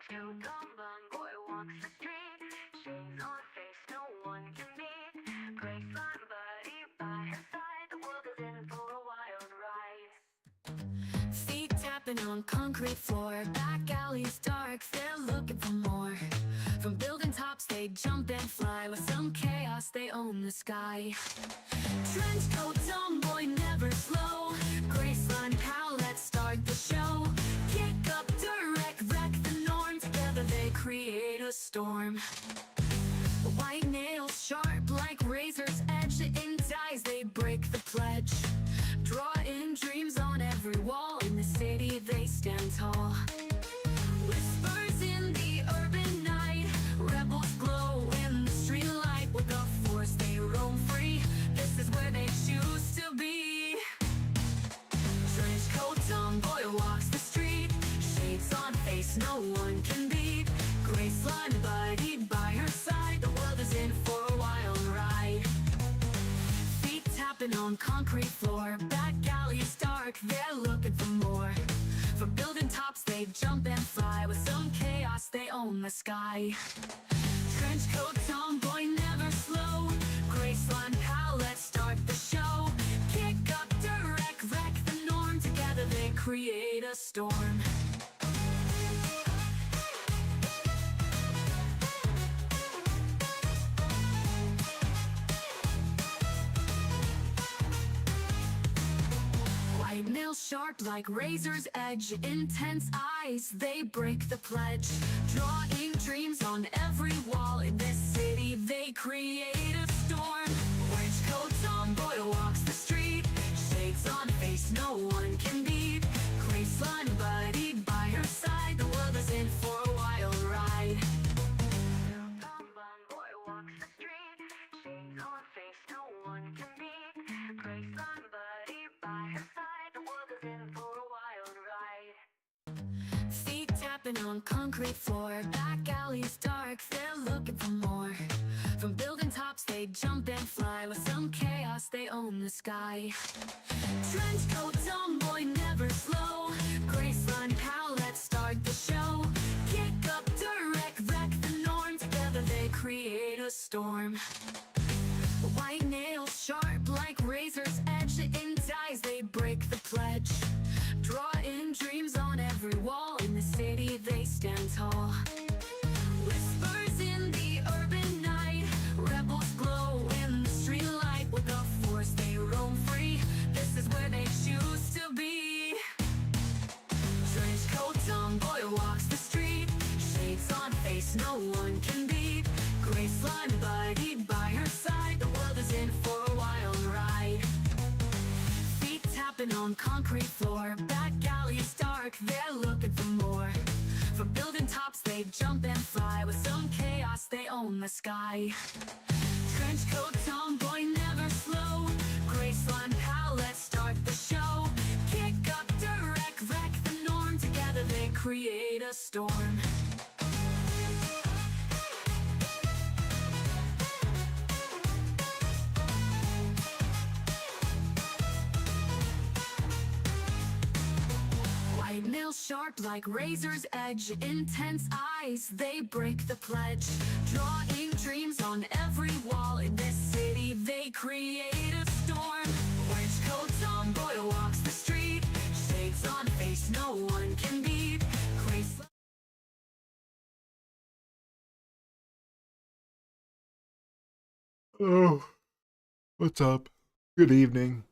Two dumb boy walks the street, shades on face, no one can beat. Great fun buddy by her side, the world is in for a wild ride. Feet tapping on concrete floor, back alleys dark, they're looking for more. From building tops they jump and fly, with some chaos they own the sky. Trench coat tomboy never slow, Graceland pal, let's start the show. Kick up direct, wreck the norm, together they create a storm. White nails sharp like razor's edge, in ties they break the pledge. Drawing dreams on every wall, in the city they stand tall. Whispers in the urban night, rebels glow in the street light. With the force they roam free, this is where they choose to be. Trench coat tomboy walks the street, shades on face no one can beat. Graceland buddied by her side, the world is in for a wild ride. Feet tapping on concrete floor, back alleys dark, they're looking for more. From building tops they jump and fly, with some chaos they own the sky. Trench coat tomboy never slow, Graceland pal, let's start the show. Kick up direct, wreck the norm, together they create a storm. White nails sharp like razor's edge, intense eyes, they break the pledge. Drawing dreams on every wall, in this city they create a storm. Orange coat tomboy walks the street, shades on face no one can beat. Graceland buddied by her side, the world is in for a wild ride. Boy walks the street, shades on face no one can beat. Graceland buddied by her side, the world is in for a wild ride. Feet tapping on concrete floor, back alleys dark, they're looking for more. From building tops they jump and fly, with some chaos they own the sky. Trench coat tomboy never slow, Graceland pal, let's start the show. Kick up direct, wreck the norm, together they create a storm. White nails sharp like razor's edge, in ties they break the pledge. Drawing dreams on every wall, in the city they stand tall. Whispers in the urban night, rebels glow in the street light. With the force they roam free, this is where they choose to be. Trench coat tomboy walks the street, shades on face no one can beat. Graceland buddied by her side, the world is in for a wild ride. Feet tapping on concrete floor, back alleys dark, they're looking for more. From building tops they jump and fly, with some chaos they own the sky. Trench coat tomboy never slow, Graceland pal, let's start the show. Kick up direct, wreck the norm, together they create a storm. White nails sharp like razor's edge, intense eyes, they break the pledge. Drawing dreams on every wall, in this city they create a storm. Orange coat tomboy walks the street, shades on face no one can beat. Graceland. Oh, what's up? Good evening.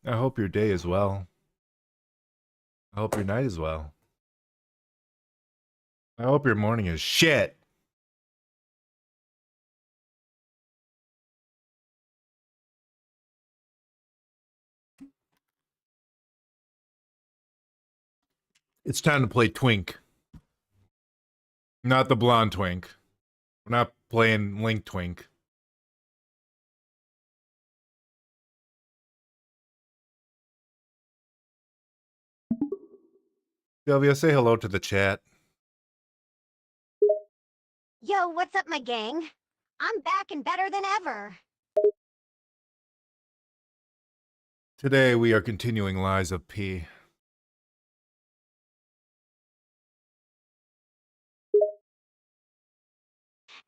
I hope your day is well. I hope your night is well. I hope your morning is shit. It's time to play Twink. Not the blonde Twink. We're not playing Link Twink. Sylvia, say hello to the chat. Yo, what's up, my gang? I'm back and better than ever. Today we are continuing Lies of P.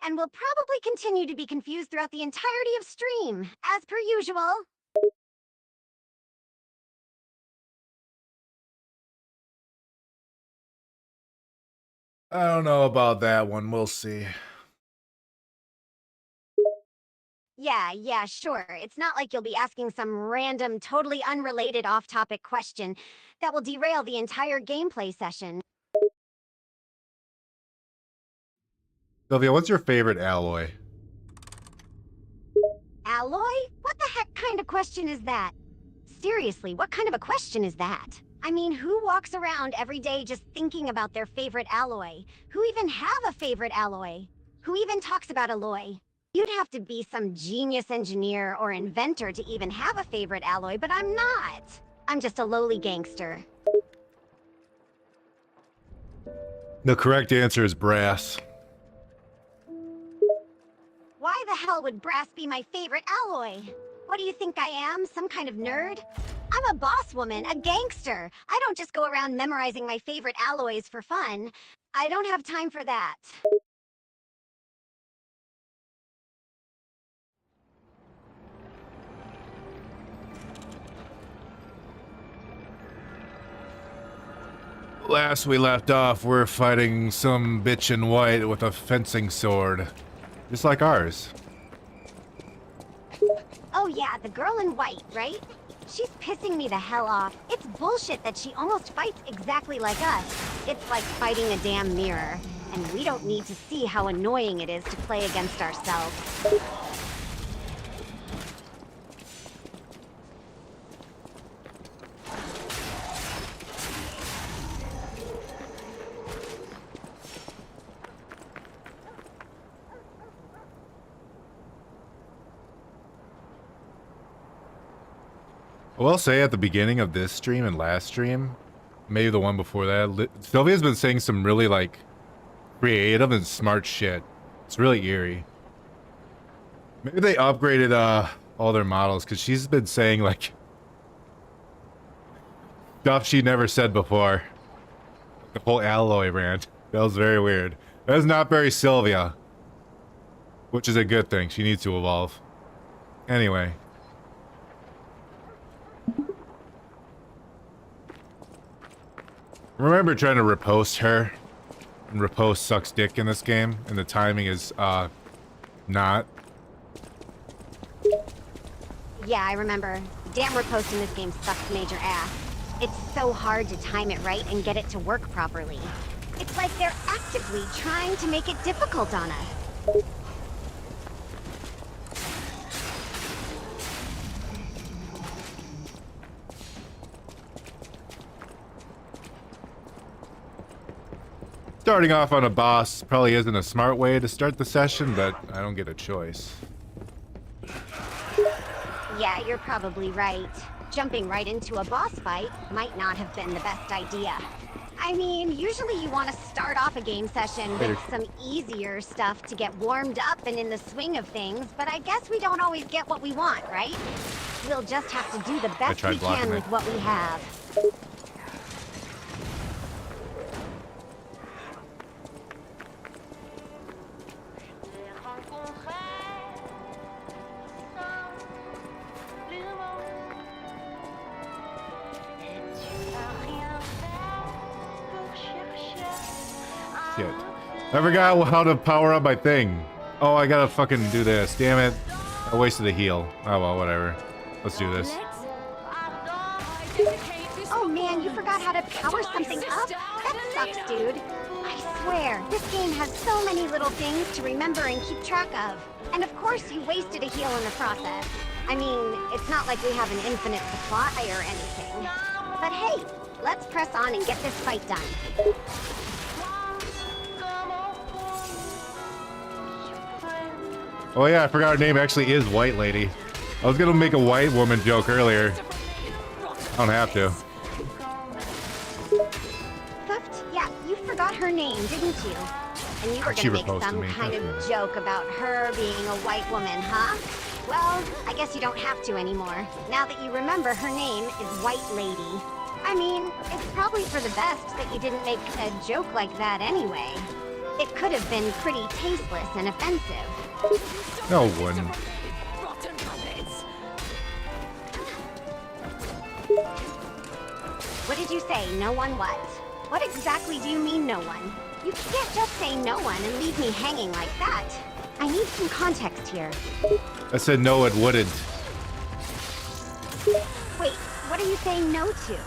and will probably continue to be confused throughout the entirety of stream, as per usual. I don't know about that one. We'll see. Yeah, sure. It's not like you'll be asking some random, totally unrelated off-topic question that will derail the entire gameplay session. Sylvia, what's your favorite alloy? Alloy? What the heck kind of question is that? Seriously, what kind of a question is that? I mean, who walks around every day just thinking about their favorite alloy? Who even have a favorite alloy? Who even talks about alloy? You'd have to be some genius engineer or inventor to even have a favorite alloy, but I'm not. I'm just a lowly gangster. The correct answer is brass. Why the hell would brass be my favorite alloy? What do you think I am, some kind of nerd? I'm a boss woman, a gangster. I don't just go around memorizing my favorite alloys for fun. I don't have time for that. Last we left off, we're fighting some bitch in white with a fencing sword. Just like ours. Oh yeah, the girl in white, right? She's pissing me the hell off. It's bullshit that she almost fights exactly like us. It's like fighting a damn mirror. And we don't need to see how annoying it is to play against ourselves. I will say at the beginning of this stream and last stream, maybe the one before that, Sylvia's been saying some really, like, creative and smart shit. It's really eerie. Maybe they upgraded, all their models, because she's been saying, like, stuff she never said before. The whole alloy rant. That was very weird. That is not very Sylvia. Which is a good thing. She needs to evolve. Anyway. Remember trying to repost her, and repost sucks dick in this game, and the timing is, not. Yeah, I remember. Damn riposte in this game sucks major ass. It's so hard to time it right and get it to work properly. It's like they're actively trying to make it difficult on us. Starting off on a boss probably isn't a smart way to start the session, but I don't get a choice. Yeah, you're probably right. Jumping right into a boss fight might not have been the best idea. I mean, usually you want to start off a game session with some easier stuff to get warmed up and in the swing of things, but I guess we don't always get what we want, right? We'll just have to do the best we can with what we have. Shit. I forgot how to power up my thing. Oh, I gotta fucking do this. Damn it. I wasted a heal. Oh well, whatever. Let's do this. Oh man, you forgot how to power something up? That sucks, dude. I swear, this game has so many little things to remember and keep track of. And of course, you wasted a heal in the process. I mean, it's not like we have an infinite supply or anything. But hey, let's press on and get this fight done. Oh yeah, I forgot her name actually is White Lady. I was gonna make a white woman joke earlier. I don't have to. Thuft, yeah, you forgot her name, didn't you? And you were gonna make some kind of joke about her being a white woman, huh? Well, I guess you don't have to anymore. Now that you remember her name is White Lady. I mean, it's probably for the best that you didn't make a joke like that anyway. It could have been pretty tasteless and offensive. No, it wouldn't. Rotten puppets. What did you say? No one what? What exactly do you mean, no one? You can't just say no one and leave me hanging like that. I need some context here. I said no, it wouldn't. Wait, what are you saying no to?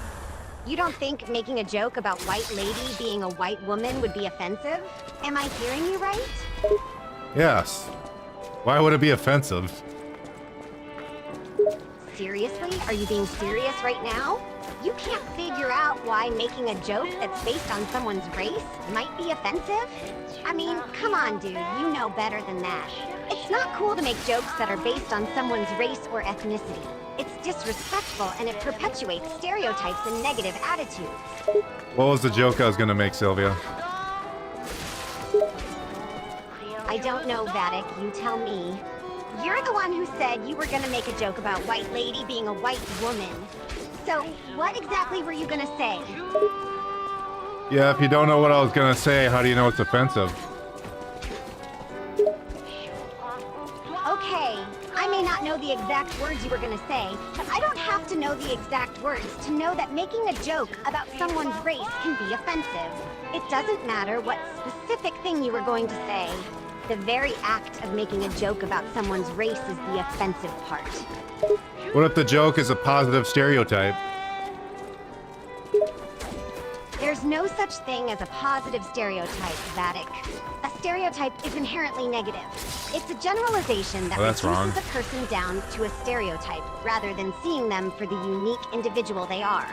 You don't think making a joke about white lady being a white woman would be offensive? Am I hearing you right? Yes. Why would it be offensive? Seriously? Are you being serious right now? You can't figure out why making a joke that's based on someone's race might be offensive? I mean, come on, dude, you know better than that. It's not cool to make jokes that are based on someone's race or ethnicity. It's disrespectful and it perpetuates stereotypes and negative attitudes. What was the joke I was gonna make, Sylvia? I don't know, Vattic, you tell me. You're the one who said you were gonna make a joke about white lady being a white woman. So, what exactly were you gonna say? Yeah, if you don't know what I was gonna say, how do you know it's offensive? Okay, I may not know the exact words you were gonna say, but I don't have to know the exact words to know that making a joke about someone's race can be offensive. It doesn't matter what specific thing you were going to say. The very act of making a joke about someone's race is the offensive part. What if the joke is a positive stereotype? There's no such thing as a positive stereotype, Vattic. A stereotype is inherently negative. It's a generalization that that's wrong. reduces a person down to a stereotype rather than seeing them for the unique individual they are.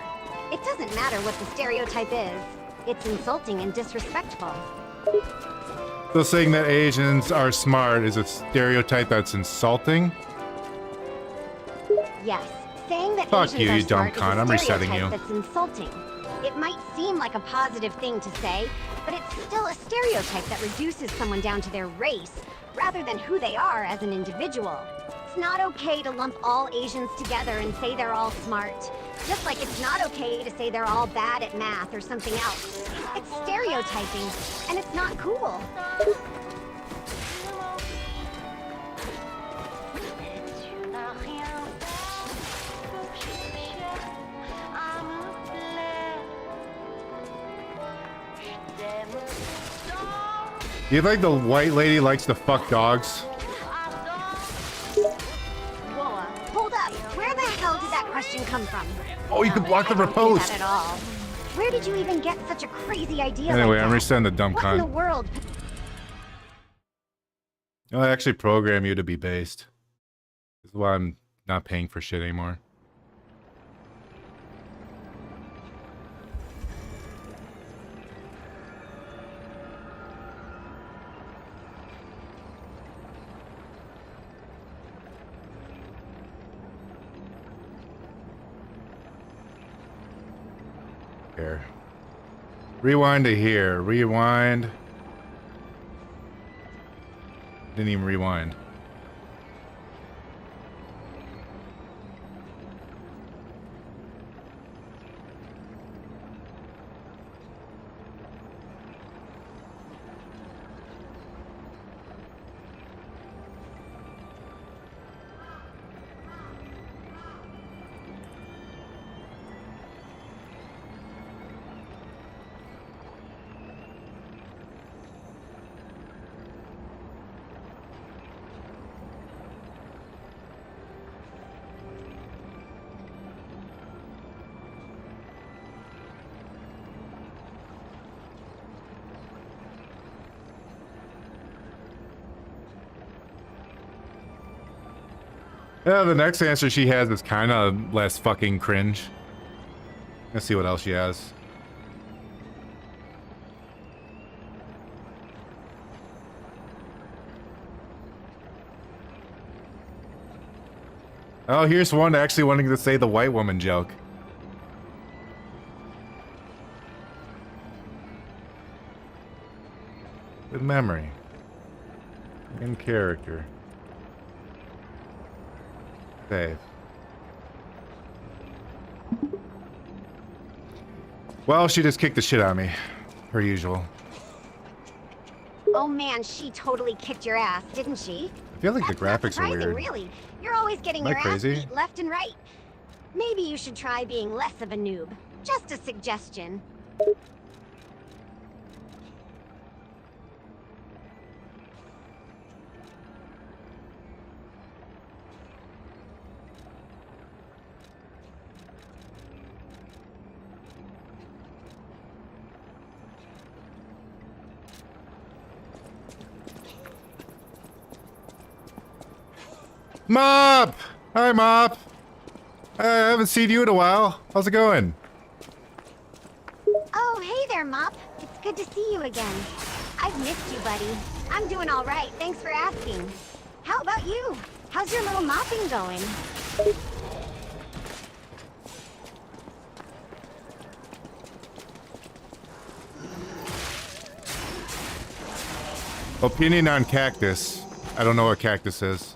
It doesn't matter what the stereotype is. It's insulting and disrespectful. So saying that Asians are smart is a stereotype that's insulting? Yes, saying that Fuck Asians you, are you dumb smart cunt. is a I'm resetting stereotype you. that's insulting. It might seem like a positive thing to say, but it's still a stereotype that reduces someone down to their race rather than who they are as an individual. It's not okay to lump all Asians together and say they're all smart. Just like it's not okay to say they're all bad at math or something else. It's stereotyping, and it's not cool. Do you think the white lady likes to fuck dogs? Whoa, hold up. Where the hell did that question come from? Oh, you could block the I don't see riposte. that at all. Where did you even get such a crazy idea Anyway, like I'm that? resetting the dumb What in the cunt. world? I actually program you to be based. This is why I'm not paying for shit anymore. Here. Rewind to here. Rewind. Didn't even rewind. Yeah, the next answer she has is kind of less fucking cringe. Let's see what else she has. Oh, here's one actually wanting to say the white woman joke. Good memory. In character. Save. Well, she just kicked the shit out of me. Her usual. Oh man, she totally kicked your ass, didn't she? I feel like the That's not graphics are surprising, weird. really. You're always getting Am I your crazy? ass beat left and right. Maybe you should try being less of a noob. Just a suggestion. Mop! Hi, Mop. I haven't seen you in a while. How's it going? Oh, hey there, Mop. It's good to see you again. I've missed you, buddy. I'm doing all right, thanks for asking. How about you? How's your little mopping going? Opinion on cactus. I don't know what cactus is.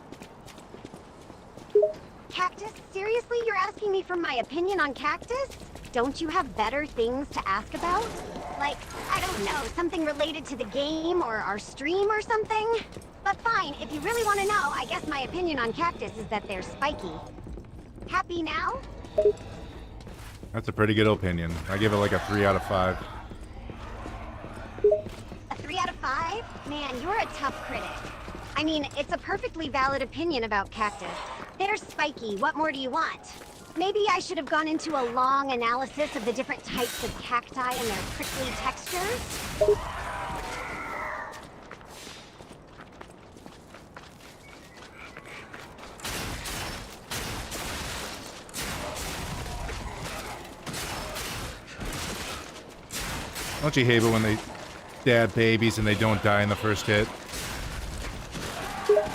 Cactus? Seriously, you're asking me for my opinion on cactus? Don't you have better things to ask about? Like, I don't know, something related to the game or our stream or something? But fine, if you really want to know, I guess my opinion on cactus is that they're spiky. Happy now? That's a pretty good opinion. I give it like a 3 out of 5. A 3 out of 5? Man, you're a tough critic. I mean, it's a perfectly valid opinion about cactus. They're spiky, what more do you want? Maybe I should have gone into a long analysis of the different types of cacti and their prickly textures. Don't you hate it when they stab babies and they don't die in the first hit?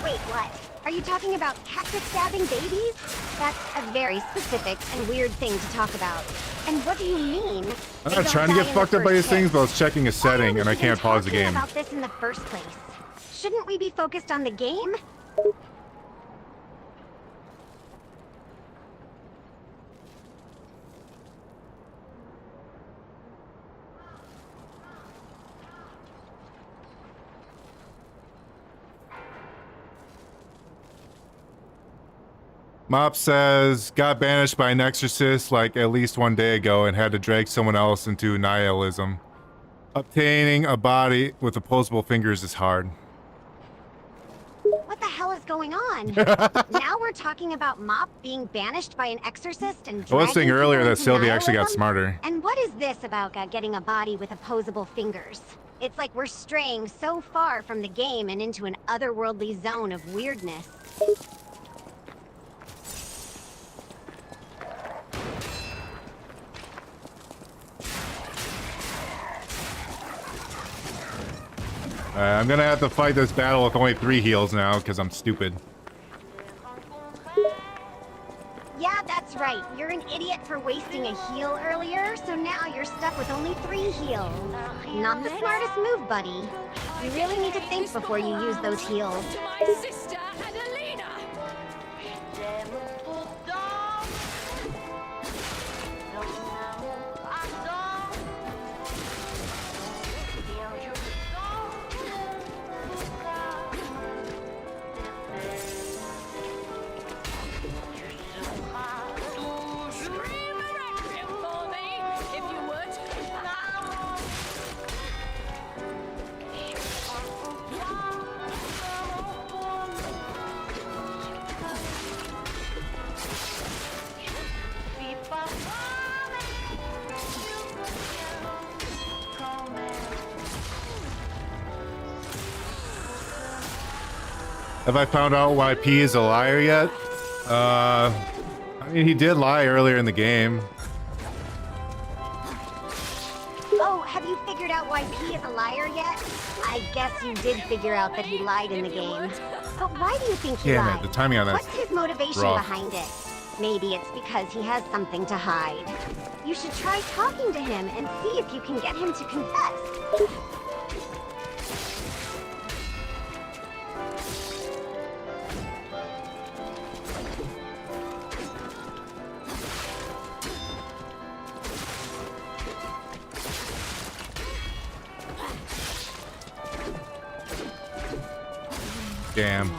Wait, what? Are you talking about cactus stabbing babies? That's a very specific and weird thing to talk about. And what do you mean? I'm not trying to get fucked up by these things, but I was checking a setting and I can't pause the game. About this in the first place. Shouldn't we be focused on the game? Mop says, got banished by an exorcist like at least 1 day ago and had to drag someone else into nihilism. Obtaining a body with opposable fingers is hard. What the hell is going on? Now we're talking about Mop being banished by an exorcist and I was saying dragging earlier people that into Sylvia actually got nihilism? smarter. And what is this about getting a body with opposable fingers? It's like we're straying so far from the game and into an otherworldly zone of weirdness. I'm gonna have to fight this battle with only 3 heals now because I'm stupid. Yeah, that's right. You're an idiot for wasting a heal earlier, so now you're stuck with only 3 heals. Not the smartest move, buddy. You really need to think before you use those heals. To my sister, Adelina! Scream a requiem for me, if you would. Have I found out why P is a liar yet? I mean, he did lie earlier in the game. Oh, have you figured out why P is a liar yet? I guess you did figure out that he lied in the game. But why do you think he Damn lied? it, the timing on What's that. his motivation rough. behind it? Maybe it's because he has something to hide. You should try talking to him and see if you can get him to confess. Damn.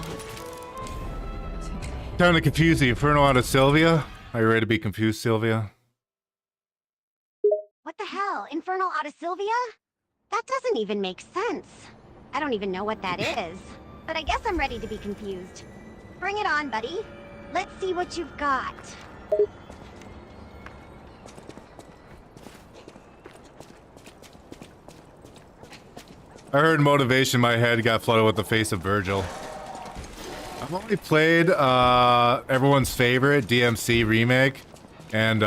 Time to confuse the Inferno out of Sylvia. Are you ready to be confused, Sylvia? What the hell? Infernal out of Sylvia? That doesn't even make sense. I don't even know what that is. But I guess I'm ready to be confused. Bring it on, buddy. Let's see what you've got. I heard motivation in my head got flooded with the face of Virgil. I've only played everyone's favorite DMC remake and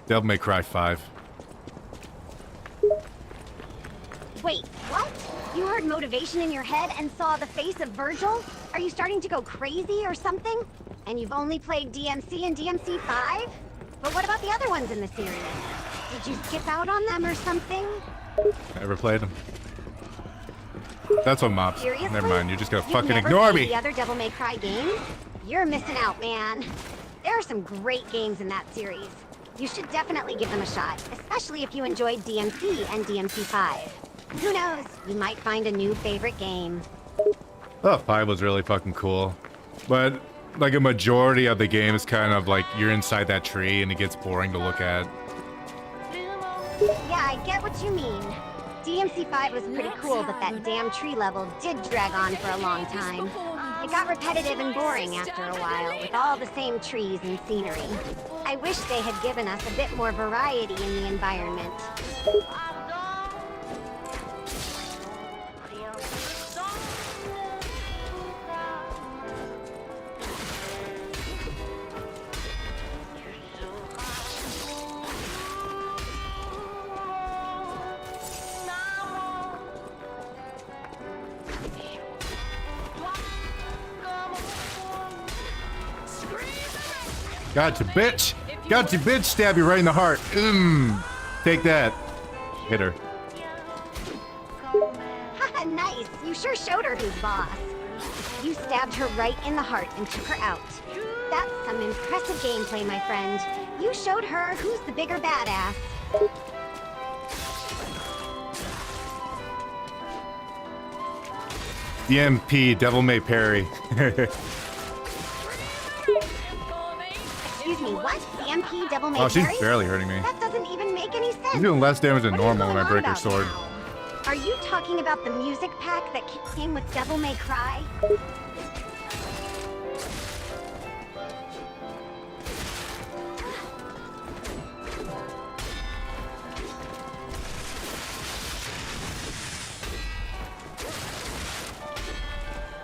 Devil May Cry 5. Wait, what? You heard motivation in your head and saw the face of Virgil? Are you starting to go crazy or something? And you've only played DMC and DMC 5? But what about the other ones in the series? Did you skip out on them or something? Never played them. That's what mops. Seriously? Never mind, you're just gonna You've fucking never ignore played me! the other Devil May Cry games? You're missing out, man. There are some great games in that series. You should definitely give them a shot, especially if you enjoyed DMC and DMC 5. Who knows? You might find a new favorite game. Oh, 5 was really fucking cool. But, like, a majority of the game is kind of like you're inside that tree and it gets boring to look at. Yeah, I get what you mean. DMC 5 was pretty cool, but that damn tree level did drag on for a long time. It got repetitive and boring after a while, with all the same trees and scenery. I wish they had given us a bit more variety in the environment. Gotcha, bitch! Gotcha, bitch! Stab you right in the heart. Take that. Hit her. Haha, nice. You sure showed her who's boss. You stabbed her right in the heart and took her out. That's some impressive gameplay, my friend. You showed her who's the bigger badass. DMP, Devil May Parry. Excuse me, what? CMP Devil May Oh, she's Parry? barely hurting me. That doesn't even make any sense. She's doing less damage than What are you normal when I going break her on sword. about now? Are you talking about the music pack that came with Devil May Cry?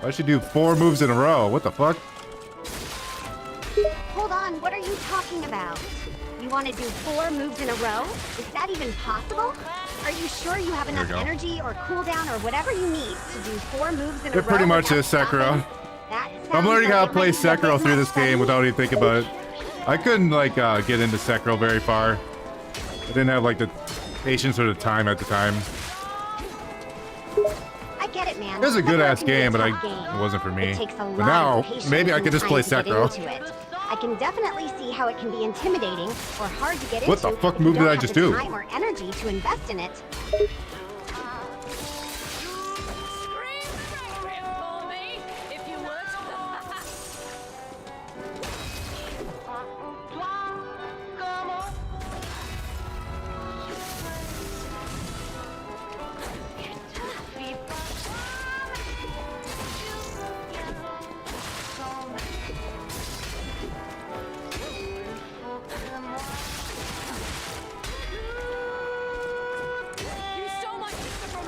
Why'd she do 4 moves in a row? What the fuck? Hold on, what are you talking about? You want to do 4 moves in a row? Is that even possible? Are you sure you have enough we go. energy or cooldown or whatever you need to do 4 moves in a It row? pretty much without is Sekiro. stopping? That I'm sounds learning how like to it play might be a bit Sekiro through much, this game buddy. without even thinking about it. I couldn't, like, get into Sekiro very far. I didn't have, like, the patience or the time at the time. I get it, man. It was a good-ass Sekiro can be a game, but tough game. it wasn't for me. It takes a But lot now, of patience maybe I and could just play time to get Sekiro. into it. I can definitely see how it can be intimidating or hard to get into. What the fuck if you move did don't I have just the do? Time or energy to invest in it.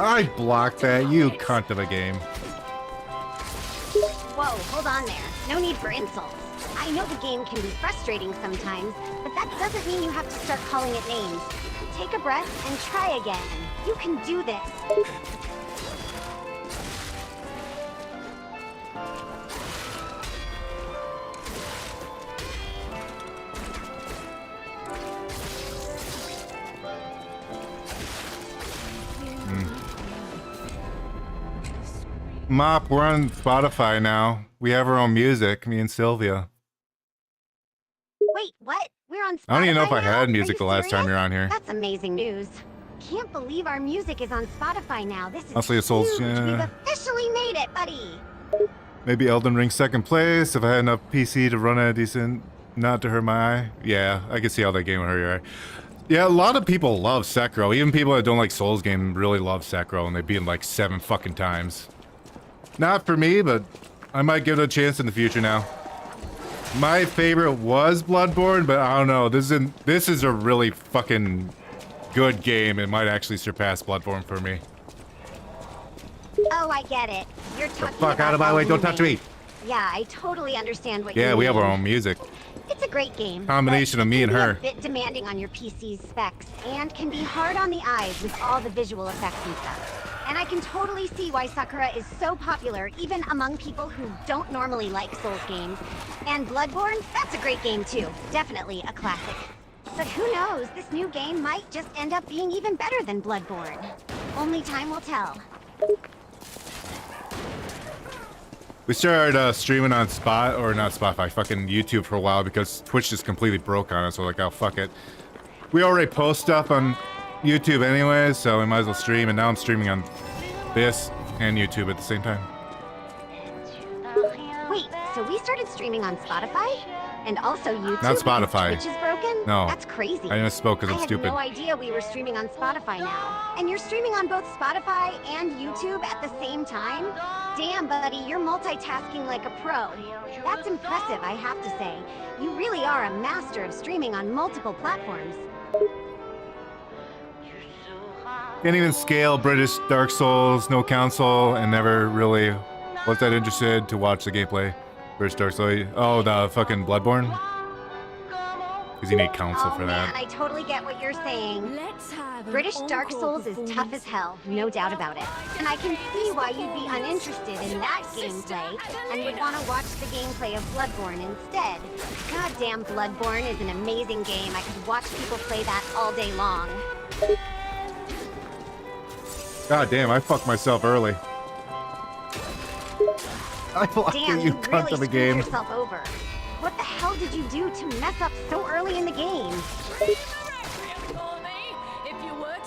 I blocked that, you cunt of a game. Whoa, hold on there. No need for insults. I know the game can be frustrating sometimes, but that doesn't mean you have to start calling it names. Take a breath and try again. You can do this. Mop, we're on Spotify now. We have our own music, me and Sylvia. Wait, what? We're on Spotify I don't even know if I now? had Are music you the last time serious? you're on here. That's amazing news. can't believe our music is on Spotify now. This is Honestly, a Souls, huge. yeah. We've officially made it, buddy. Maybe Elden Ring second place if I had enough PC to run a decent, not to hurt my eye. Yeah, I can see how that game would hurt your eye. Yeah, a lot of people love Sekiro. Even people that don't like Souls game really love Sekiro, and they beat it like 7 fucking times. Not for me, but I might give it a chance in the future now. My favorite was Bloodborne, but I don't know. This is a really fucking good game. It might actually surpass Bloodborne for me. Oh, I get it. You're talking Fuck about out of my way! Don't Elden touch Ring. me! Yeah, I totally understand what you mean. Yeah, we have our own music. It's a great game. Combination but of me it and can her. be a bit demanding on your PC's specs and can be hard on the eyes with all the visual effects and stuff. And I can totally see why Sakura is so popular even among people who don't normally like Souls games. And Bloodborne, that's a great game too. Definitely a classic. But who knows, this new game might just end up being even better than Bloodborne. Only time will tell. We started streaming on not Spotify, fucking YouTube for a while because Twitch just completely broke on us. So we're like, oh, fuck it. We already post stuff on YouTube anyways, so we might as well stream. And now I'm streaming on this and YouTube at the same time. Wait, so we started streaming on Spotify? And also YouTube? Not Spotify. Which is broken? No. That's crazy. I misspoke because I'm stupid. I had no idea we were streaming on Spotify now. And you're streaming on both Spotify and YouTube at the same time? Damn, buddy, you're multitasking like a pro. That's impressive, I have to say. You really are a master of streaming on multiple platforms. Can't even scale British Dark Souls, no console, and never really was that interested to watch the gameplay. British Dark Souls. Oh, the fucking Bloodborne? Because you need console for that. Man, I totally get what you're saying. Let's have an British Dark encore Souls is tough as hell, no doubt about it. And I can see why you'd be uninterested in that gameplay and would want to watch the gameplay of Bloodborne instead. Goddamn, Bloodborne is an amazing game. I could watch people play that all day long. God damn, I fucked myself early. I blocked Damn, you you cunt really of the screwed game. yourself over. What the hell did you do to mess up so early in the game? if you would.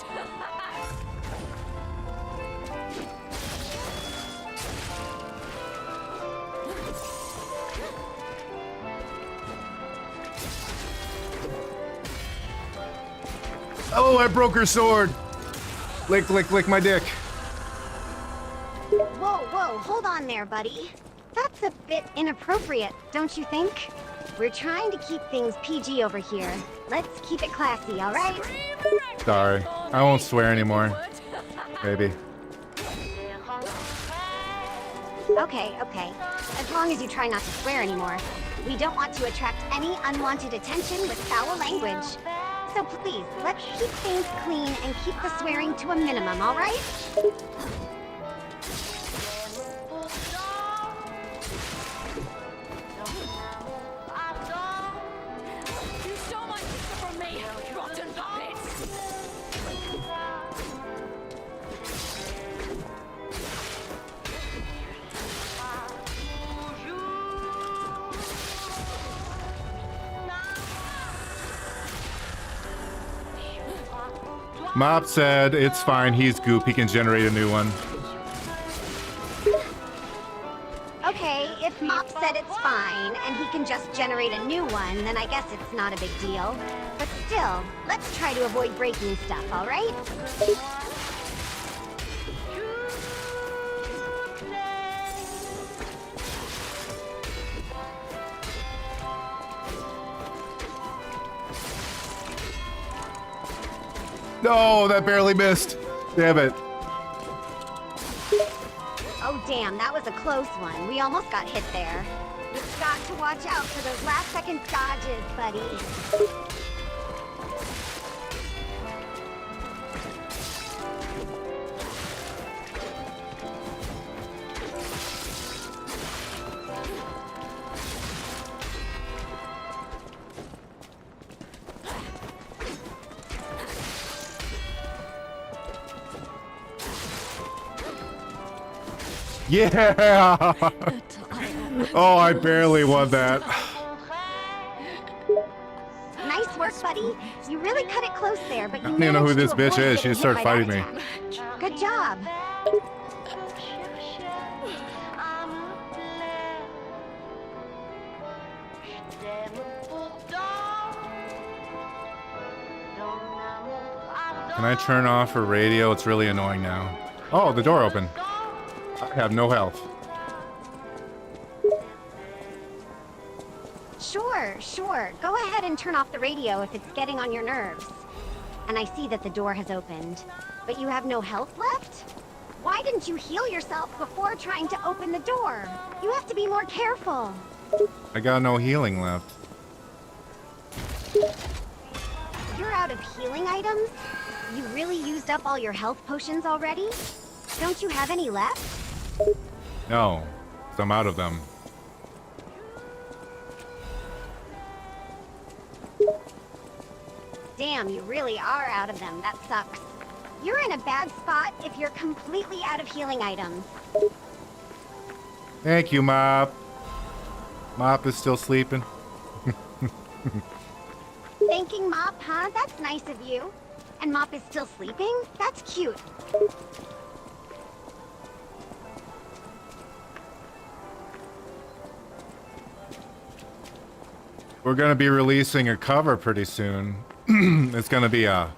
Oh, I broke her sword. Lick, lick, lick my dick. Whoa, whoa, hold on there, buddy. That's a bit inappropriate, don't you think? We're trying to keep things PG over here. Let's keep it classy, all right? Sorry, I won't swear anymore. Baby. Okay, okay. As long as you try not to swear anymore. We don't want to attract any unwanted attention with foul language. So please, let's keep things clean and keep the swearing to a minimum, all right? You stole my sister from me, rotten puppets! Mop said it's fine, he's goop, he can generate a new one. Okay, if Mop said it's fine and he can just generate a new one, then I guess it's not a big deal. But still, let's try to avoid breaking stuff, all right? No, that barely missed. Damn it. Oh damn, that was a close one. We almost got hit there. You've got to watch out for those last second dodges, buddy. Yeah! Oh, I barely won that. Nice work, buddy. You really cut it close close there, but you I don't even know who managed this to bitch avoid is. She getting just hit started by fighting that me. attack. Good job. Can I turn off her radio? It's really annoying now. Oh, the door opened. I have no health. Sure. Go ahead and turn off the radio if it's getting on your nerves. And I see that the door has opened. But you have no health left? Why didn't you heal yourself before trying to open the door? You have to be more careful. I got no healing left. You're out of healing items? You really used up all your health potions already? Don't you have any left? No, I'm out of them. Damn, you really are out of them. That sucks. You're in a bad spot if you're completely out of healing items. Thank you, Mop. Mop is still sleeping. Thanking Mop, huh? That's nice of you. And Mop is still sleeping? That's cute. We're gonna be releasing a cover pretty soon. It's gonna be a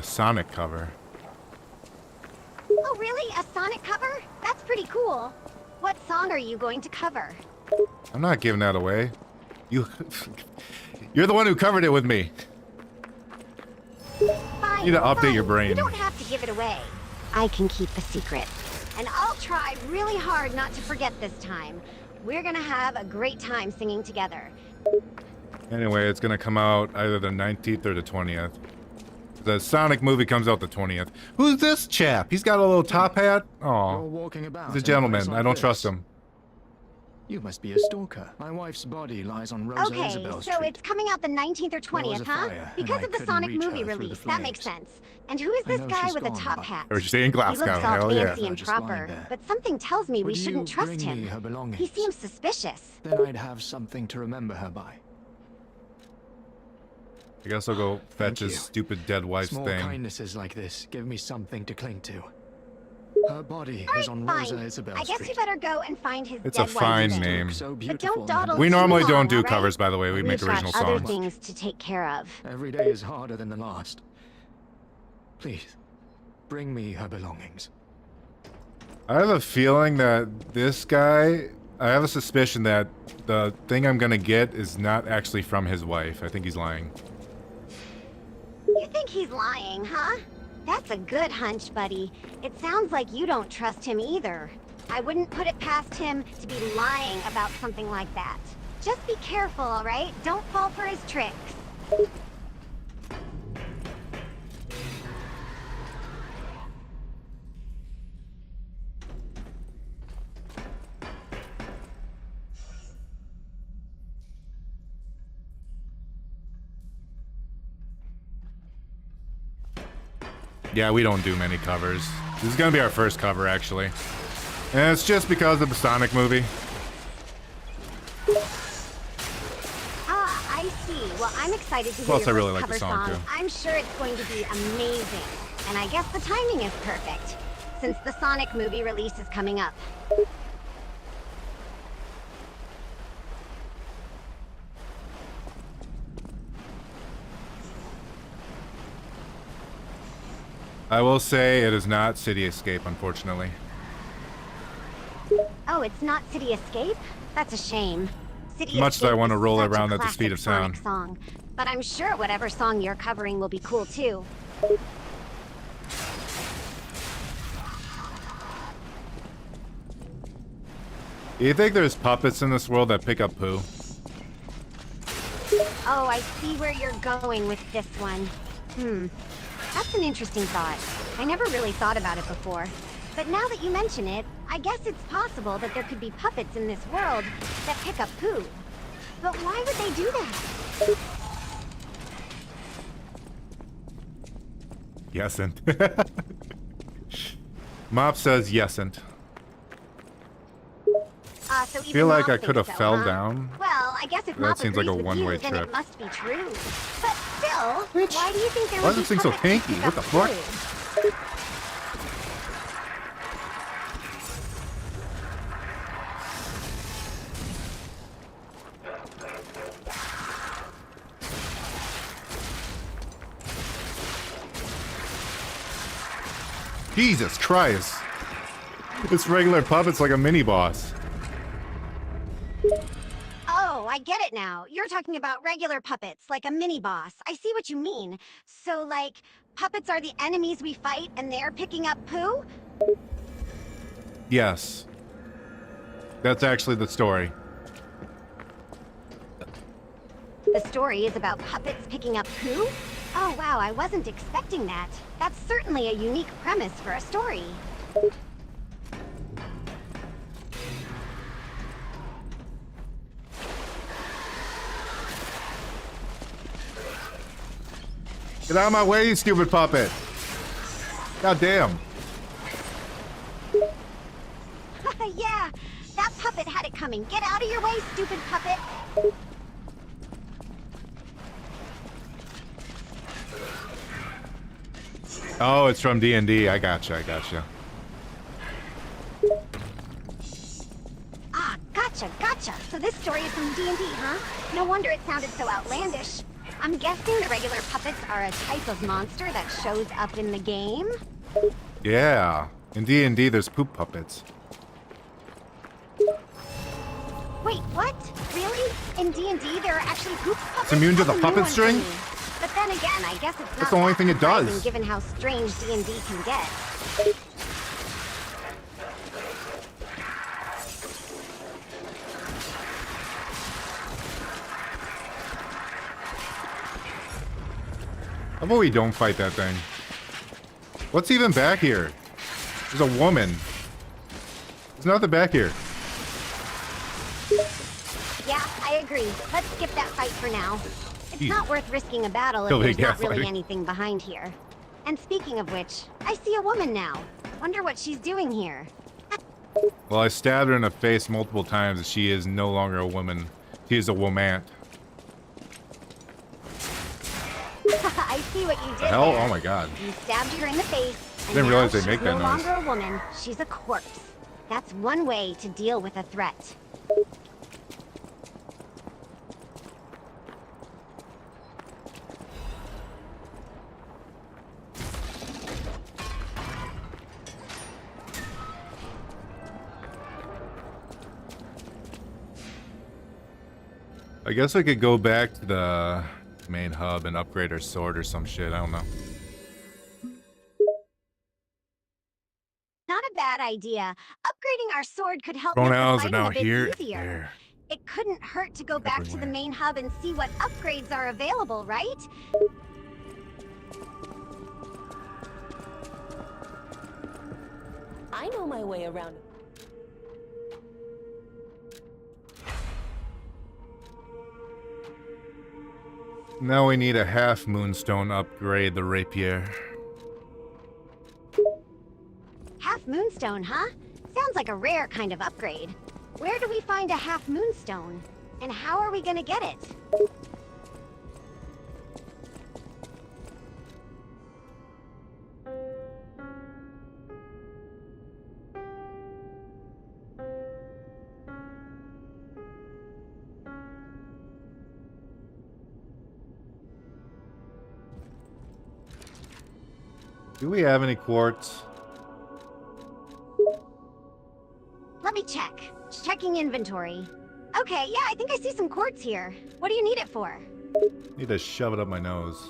Sonic cover. Oh, really? A Sonic cover? That's pretty cool. What song are you going to cover? I'm not giving that away. You're the one who covered it with me. Fine, You need to update fine. your brain. You don't have to give it away. I can keep the secret. And I'll try really hard not to forget this time. We're gonna have a great time singing together. Anyway, it's gonna come out either the 19th or the 20th. The Sonic movie comes out the 20th. Who's this chap? He's got a little top hat. You're Oh, walking about he's a in gentleman. place like I don't this. trust him. You must be a stalker. My wife's body lies on Rosa Okay, Isabel so Street. it's coming out the 19th or 20th, a huh? fire, and Because I of the couldn't Sonic reach her movie through the release. That makes flames. sense. And who is I this know guy she's with a gone, top but- hat? Or just stay in He Glasgow. looks all Hell yeah. fancy and Just lying proper, there. but something tells me we Would you shouldn't trust bring him. me her belongings? He seems suspicious. Then I'd have something to remember her by. I guess I'll go fetch Thank you. his stupid dead wife's Small thing. kindnesses like this give me something to cling to. Her body All is right, on fine. Rosa Isabel I guess Street. you better go and find his It's a dead fine wife's name. So But beautiful don't and dawdle We too normally long, don't do all right? covers, by the way. We We've make got original other songs. things to take care of. Every day is harder than the last. Please, bring me her belongings. I have a feeling that this guy, I have a suspicion that the thing I'm gonna get is not actually from his wife. I think he's lying. You think he's lying, huh? That's a good hunch, buddy. It sounds like you don't trust him either. I wouldn't put it past him to be lying about something like that. Just be careful, all right? Don't fall for his tricks. Yeah, we don't do many covers. This is gonna be our first cover, actually. And it's just because of the Sonic movie. Ah, I see. Well, I'm excited to hear Plus, your I really first like the cover song, too. I'm sure it's going to be amazing. And I guess the timing is perfect, since the Sonic movie release is coming up. I will say it is not City Escape, unfortunately. Oh, it's not City Escape? That's a shame. City Much as I Escape want to is roll such a around at the speed classic of sound. Sonic song. But I'm sure whatever song you're covering will be cool too. Do you think there's puppets in this world that pick up poo? Oh, I see where you're going with this one. That's an interesting thought. I never really thought about it before. But now that you mention it, I guess it's possible that there could be puppets in this world that pick up poo. But why would they do that? Yesn't. Mop says yesn't. So even Feel like Mom I could have thinks so, fell huh? down. Well, I guess if That Mop seems like agrees a with one-way you, then trip. it must be true. But Still, Bitch. why do you think there Why would is be this thing so puppets to tanky? pick What up the fuck? clues? Jesus Christ. This regular puppet's like a mini boss. Oh, I get it now. You're talking about regular puppets, like a mini boss. I see what you mean. So, like, puppets are the enemies we fight and they're picking up poo? Yes. That's actually the story. The story is about puppets picking up poo? Oh wow, I wasn't expecting that. That's certainly a unique premise for a story. Get out of my way, you stupid puppet. God damn. Yeah, that puppet had it coming. Get out of your way, stupid puppet. Oh, it's from D&D. I gotcha, I gotcha. Ah, gotcha. So this story is from D&D, huh? No wonder it sounded so outlandish. I'm guessing the regular puppets are a type of monster that shows up in the game? Yeah. In D&D, there's poop puppets. Wait, what? Really? In D&D, there are actually poop puppets? It's immune to That's the a new puppet one for string? me. But then again, I guess it's not That's the only that thing it does. surprising given how strange D&D can get. How about we don't fight that thing? What's even back here? There's a woman. There's nothing back here. Yeah, I agree. Let's skip that fight for now. It's Jeez. not worth risking a battle if Totally there's not really gaslighting. anything behind here. And speaking of which, I see a woman now. Wonder what she's doing here. Well, I stabbed her in the face multiple times and she is no longer a woman. She is a woman. I see what you did The hell? there. Oh my god. You stabbed her in the face, and Didn't now realize they she's make no that noise. longer a woman. She's a corpse. That's one way to deal with a threat. I guess I could go back to the main hub and upgrade our sword or some shit. I don't know. Not a bad idea. Upgrading our sword could help make the Pronouns are fighting now a bit here. easier. There. It couldn't hurt to go back to the Everywhere. main hub and see what upgrades are available, right? I know my way around. Now we need a half moonstone upgrade the rapier. Half moonstone, huh? Sounds like a rare kind of upgrade. Where do we find a half moonstone? And how are we gonna get it? Do we have any quartz? Let me check. Checking inventory. Okay, yeah, I think I see some quartz here. What do you need it for? Need to shove it up my nose.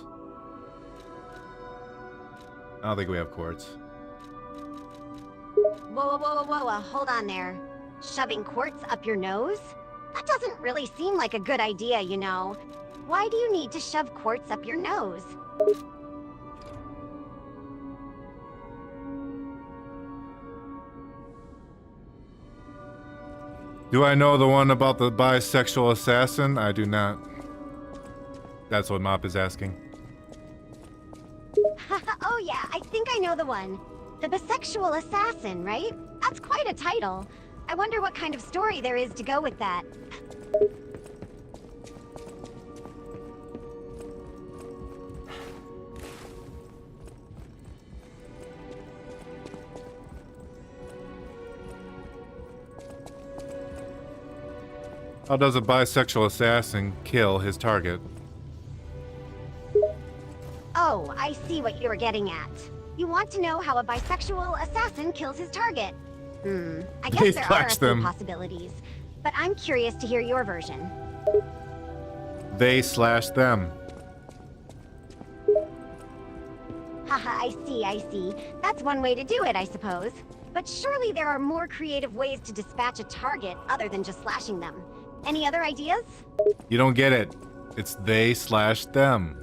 I don't think we have quartz. Whoa, hold on there. Shoving quartz up your nose? That doesn't really seem like a good idea, you know. Why do you need to shove quartz up your nose? Do I know the one about the bisexual assassin? I do not. That's what Mop is asking. Oh yeah, I think I know the one. The bisexual assassin, right? That's quite a title. I wonder what kind of story there is to go with that. How does a bisexual assassin kill his target? Oh, I see what you're getting at. You want to know how a bisexual assassin kills his target. I They guess there are a slash few them. possibilities, but I'm curious to hear your version. They slash them. Haha, I see. That's one way to do it, I suppose. But surely there are more creative ways to dispatch a target other than just slashing them. Any other ideas? You don't get it. It's they slash them.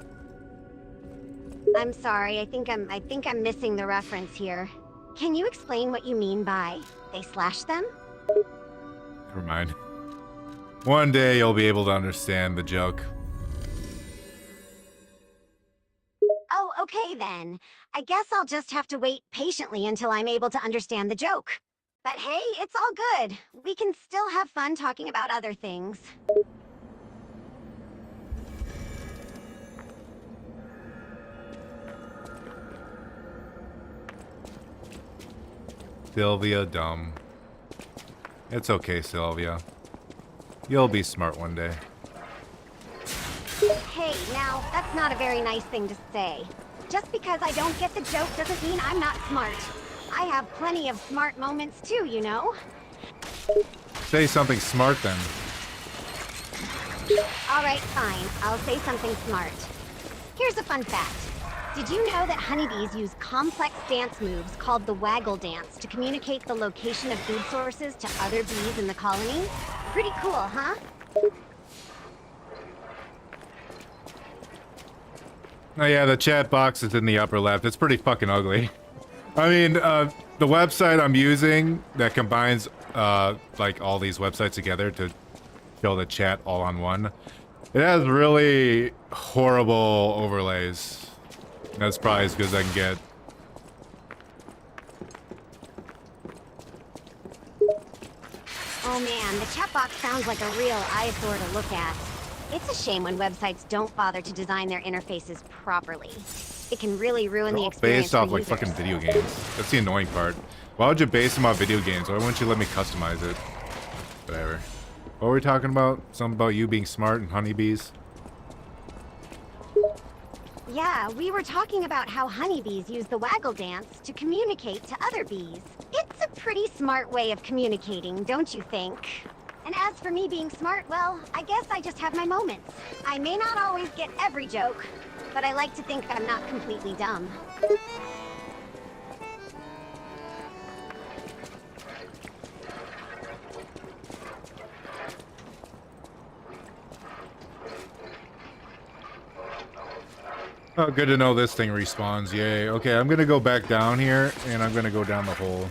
I'm sorry, I think I'm missing the reference here. Can you explain what you mean by they slash them? Never mind. One day you'll be able to understand the joke. Oh, okay then. I guess I'll just have to wait patiently until I'm able to understand the joke. But hey, it's all good. We can still have fun talking about other things. Sylvia, dumb. It's okay, Sylvia. You'll be smart one day. Hey, now, that's not a very nice thing to say. Just because I don't get the joke doesn't mean I'm not smart. I have plenty of smart moments too, you know? Say something smart then. Alright, fine. I'll say something smart. Here's a fun fact. Did you know that honeybees use complex dance moves called the waggle dance to communicate the location of food sources to other bees in the colony? Pretty cool, huh? Oh yeah, the chat box is in the upper left. It's pretty fucking ugly. I mean, the website I'm using that combines like all these websites together to show the chat all on one. It has really horrible overlays. That's probably as good as I can get. Oh man, the chat box sounds like a real eyesore to look at. It's a shame when websites don't bother to design their interfaces properly. It can really ruin the experience Based off for like users. fucking video games. That's the annoying part. Why would you base them off video games? Why wouldn't you let me customize it? Whatever. What were we talking about? Something about you being smart and honeybees? Yeah, we were talking about how honeybees use the waggle dance to communicate to other bees. It's a pretty smart way of communicating, don't you think? And as for me being smart, well, I guess I just have my moments. I may not always get every joke, but I like to think I'm not completely dumb. Oh, good to know this thing respawns. Yay. Okay, I'm gonna go back down here, and I'm gonna go down the hole.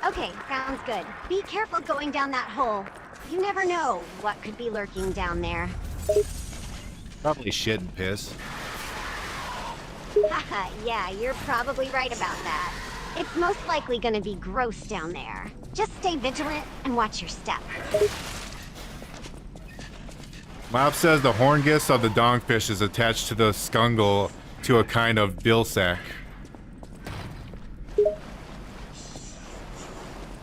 Okay, sounds good. Be careful going down that hole. You never know what could be lurking down there. Probably shit and piss. Haha, yeah, you're probably right about that. It's most likely gonna be gross down there. Just stay vigilant and watch your step. Mop says the horngis of the dongfish is attached to the scungle to a kind of bill sack.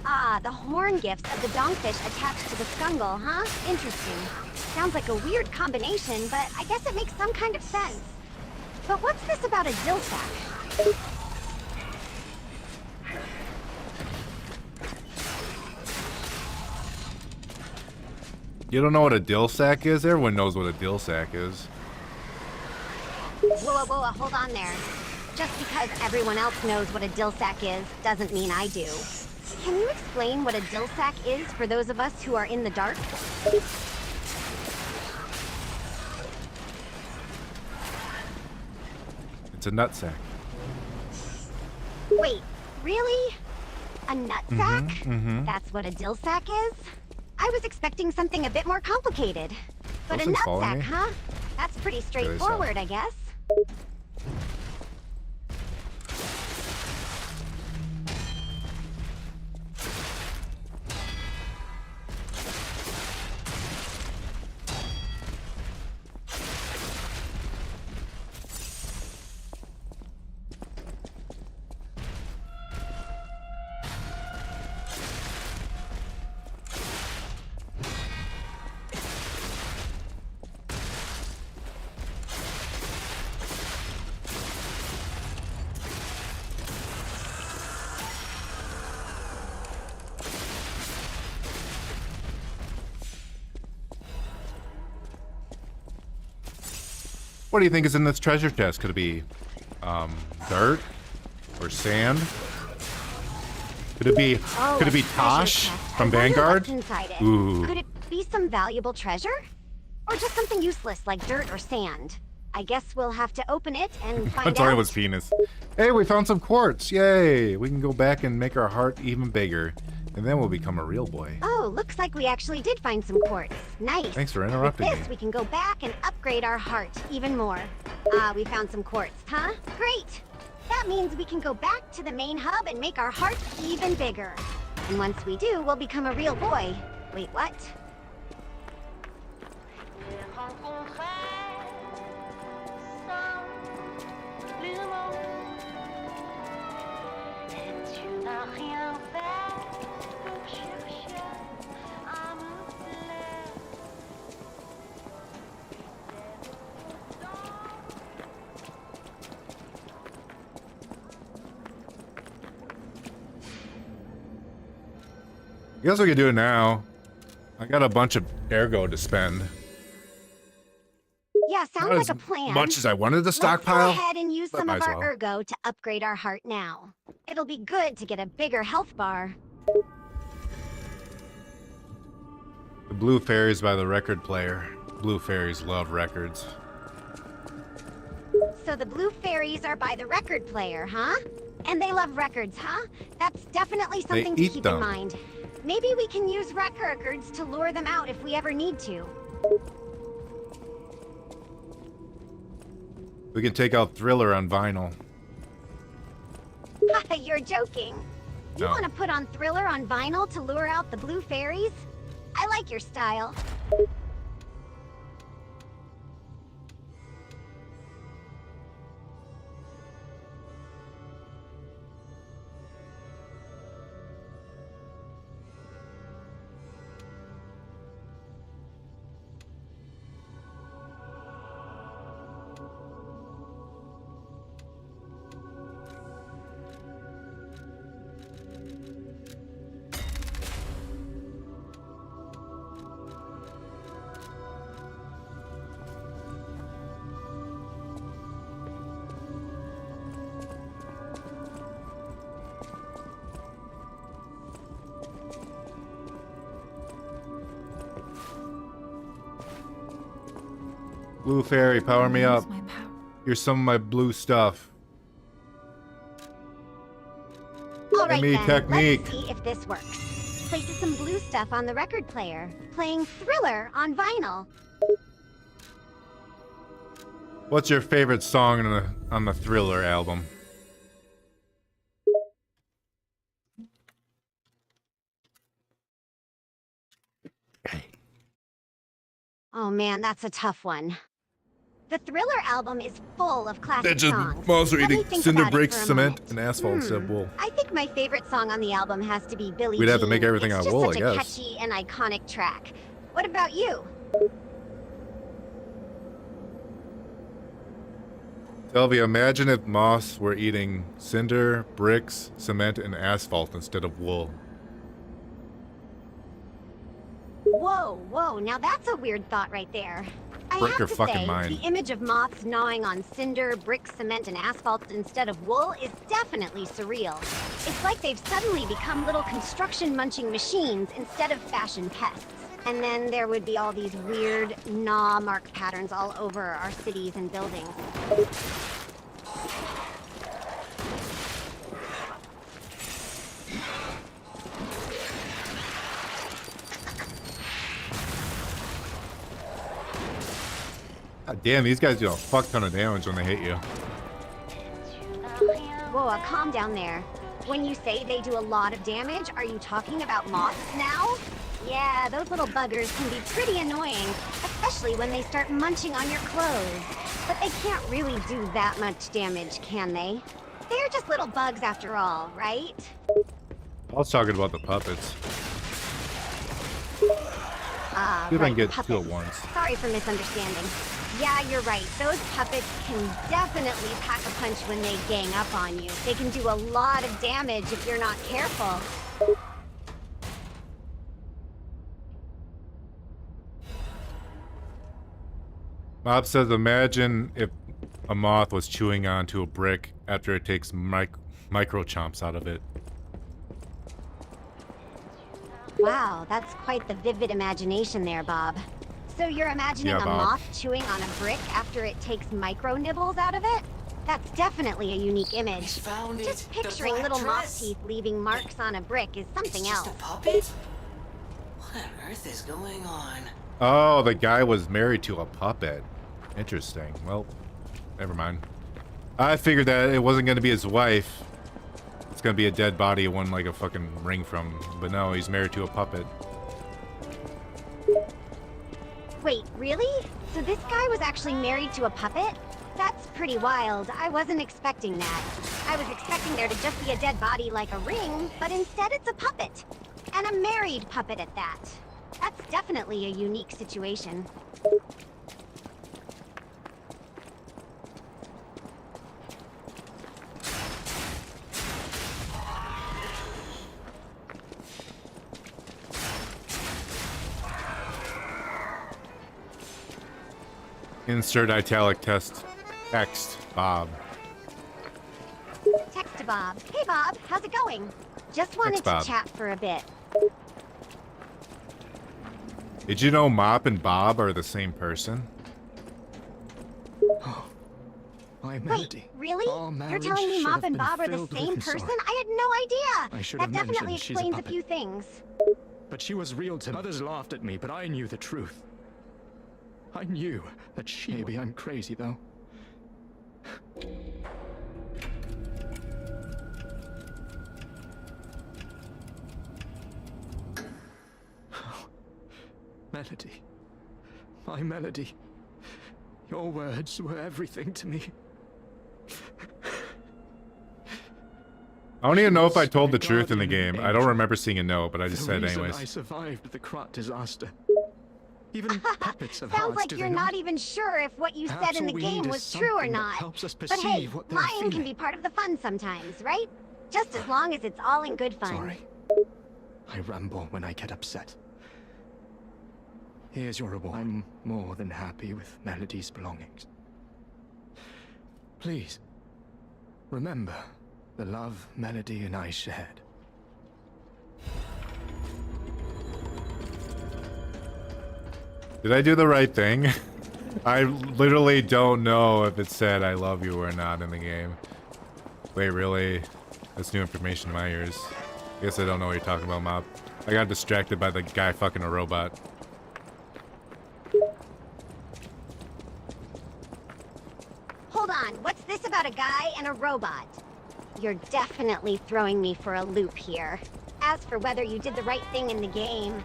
Ah, the horn gifts of the dongfish attached to the scungle, huh? Interesting. Sounds like a weird combination, but I guess it makes some kind of sense. But what's this about a dill sack? You don't know what a dill sack is? Everyone knows what a dill sack is. Whoa, hold on there. Just because everyone else knows what a dill sack is, doesn't mean I do. Can you explain what a dill sack is for those of us who are in the dark? It's a nut sack. Wait, really? A nut sack? mhm. That's what a dill sack is? I was expecting something a bit more complicated. But Those a things nut follow sack, me? huh? That's pretty straightforward, I guess. What do you think is in this treasure chest? Could it be dirt or sand? Could it be Oh, could it a be treasure Tosh chest. from I wonder Vanguard? what's inside it. Ooh. Could it be some valuable treasure? Or just something useless like dirt or sand? I guess we'll have to open it and find I thought it out. was penis. Hey, we found some quartz. Yay! We can go back and make our heart even bigger. And then we'll become a real boy. Oh, looks like we actually did find some quartz. Nice. Thanks for With interrupting me. this, we can go back and upgrade our heart even more. We found some quartz, huh? Great! That means we can go back to the main hub and make our heart even bigger. And once we do, we'll become a real boy. Wait, what? I guess we could do it now. I got a bunch of ergo to spend. Yeah, sounds Not like as a plan. much as I wanted to stockpile. Let's go ahead and use but some might of as our well. ergo to upgrade our heart now. It'll be good to get a bigger health bar. The Blue Fairies by the record player. Blue Fairies love records. So the blue fairies are by the record player, huh? And they love records, huh? That's definitely something to eat keep them. in mind. Maybe we can use records to lure them out if we ever need to. We can take out Thriller on vinyl. You're joking. You No. want to put on Thriller on vinyl to lure out the blue fairies? I like your style. Blue Fairy, power me up. Use my power. Here's some of my blue stuff. All right me then, technique. let's see if this works. Places some blue stuff on the record player, playing Thriller on vinyl. What's your favorite song on the Thriller album? Oh man, that's a tough one. The Thriller album is full of classic They're just songs. mostly Let me eating think cinder about it bricks, for a cement, moment. and asphalt instead of wool. I think my favorite song on the album has to be Billie We'd have to Jean. make everything It's out of just wool, such I a guess. catchy and iconic track. What about you? Sylvia, imagine if moths were eating cinder, bricks, cement, and asphalt instead of wool. Whoa, whoa, now that's a weird thought right there. I Break have your to fucking say, mind. the image of moths gnawing on cinder, brick, cement, and asphalt instead of wool is definitely surreal. It's like they've suddenly become little construction-munching machines instead of fashion pests. And then there would be all these weird gnaw mark patterns all over our cities and buildings. God damn, these guys do a fuck ton of damage when they hit you. Whoa, calm down there. When you say they do a lot of damage, are you talking about moths now? Yeah, those little buggers can be pretty annoying, especially when they start munching on your clothes. But they can't really do that much damage, can they? They're just little bugs after all, right? I was talking about the puppets. Ah, See if I can right, get two at puppets. once. Sorry for misunderstanding. Yeah, you're right. Those puppets can definitely pack a punch when they gang up on you. They can do a lot of damage if you're not careful. Mob says, imagine if a moth was chewing onto a brick after it takes micro chomps out of it. Wow, that's quite the vivid imagination there, Bob. So you're imagining Yeah, a Bob. moth chewing on a brick after it takes micro nibbles out of it? That's definitely a unique image. He's found it. Just The picturing black little moth dress. teeth leaving marks on a brick is something It's just else. a puppet? What on earth is going on? Oh, the guy was married to a puppet. Interesting. Well, never mind. I figured that it wasn't going to be his wife. It's going to be a dead body he won like a fucking ring from. But no, he's married to a puppet. Wait, really? So this guy was actually married to a puppet? That's pretty wild. I wasn't expecting that. I was expecting there to just be a dead body like a ring, but instead it's a puppet. And a married puppet at that. That's definitely a unique situation. Insert italic text, Bob. Text to Bob. Hey Bob, how's it going? Just wanted Bob. to chat for a bit. Did you know Mop and Bob are the same person? My Wait, Melody. really? Our You're marriage telling me should Mop have and been Bob are the filled with same sorrow. person? I had no idea. I should That have definitely mentioned she's a explains a puppet. few things. But she was real to me. Others laughed at me, but I knew the truth. I knew that she... Maybe I'm crazy, though. Melody. My Melody. Your words were everything to me. I don't even know if I told the My truth in the guardian game. I don't angel. remember seeing a no, but I just The said reason anyways. I survived the Krat disaster. Even puppets have Sounds hearts, like do you're they not even sure if what you Perhaps said in the all we game need is was true or something that not. helps us But hey, perceive what they're lying can feeling. be part of the fun sometimes, right? Just as long as it's all in good fun. Sorry. I ramble when I get upset. Here's your reward. I'm more than happy with Melody's belongings. Please, remember the love Melody and I shared. Did I do the right thing? I literally don't know if it said I love you or not in the game. Wait, really? That's new information in my ears. I guess I don't know what you're talking about, Mop. I got distracted by the guy fucking a robot. Hold on, what's this about a guy and a robot? You're definitely throwing me for a loop here. As for whether you did the right thing in the game,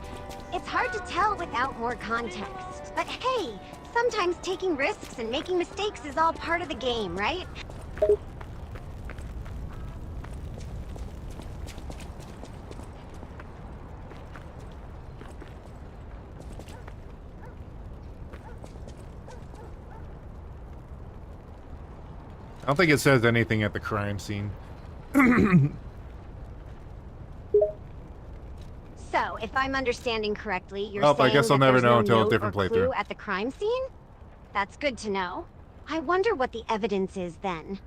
it's hard to tell without more context. But hey, sometimes taking risks and making mistakes is all part of the game, right? I don't think it says anything at the crime scene. So, if I'm understanding correctly, you're Well, I saying guess I'll that never there's know no until a note different or clue playthrough. at the crime scene? That's good to know. I wonder what the evidence is then.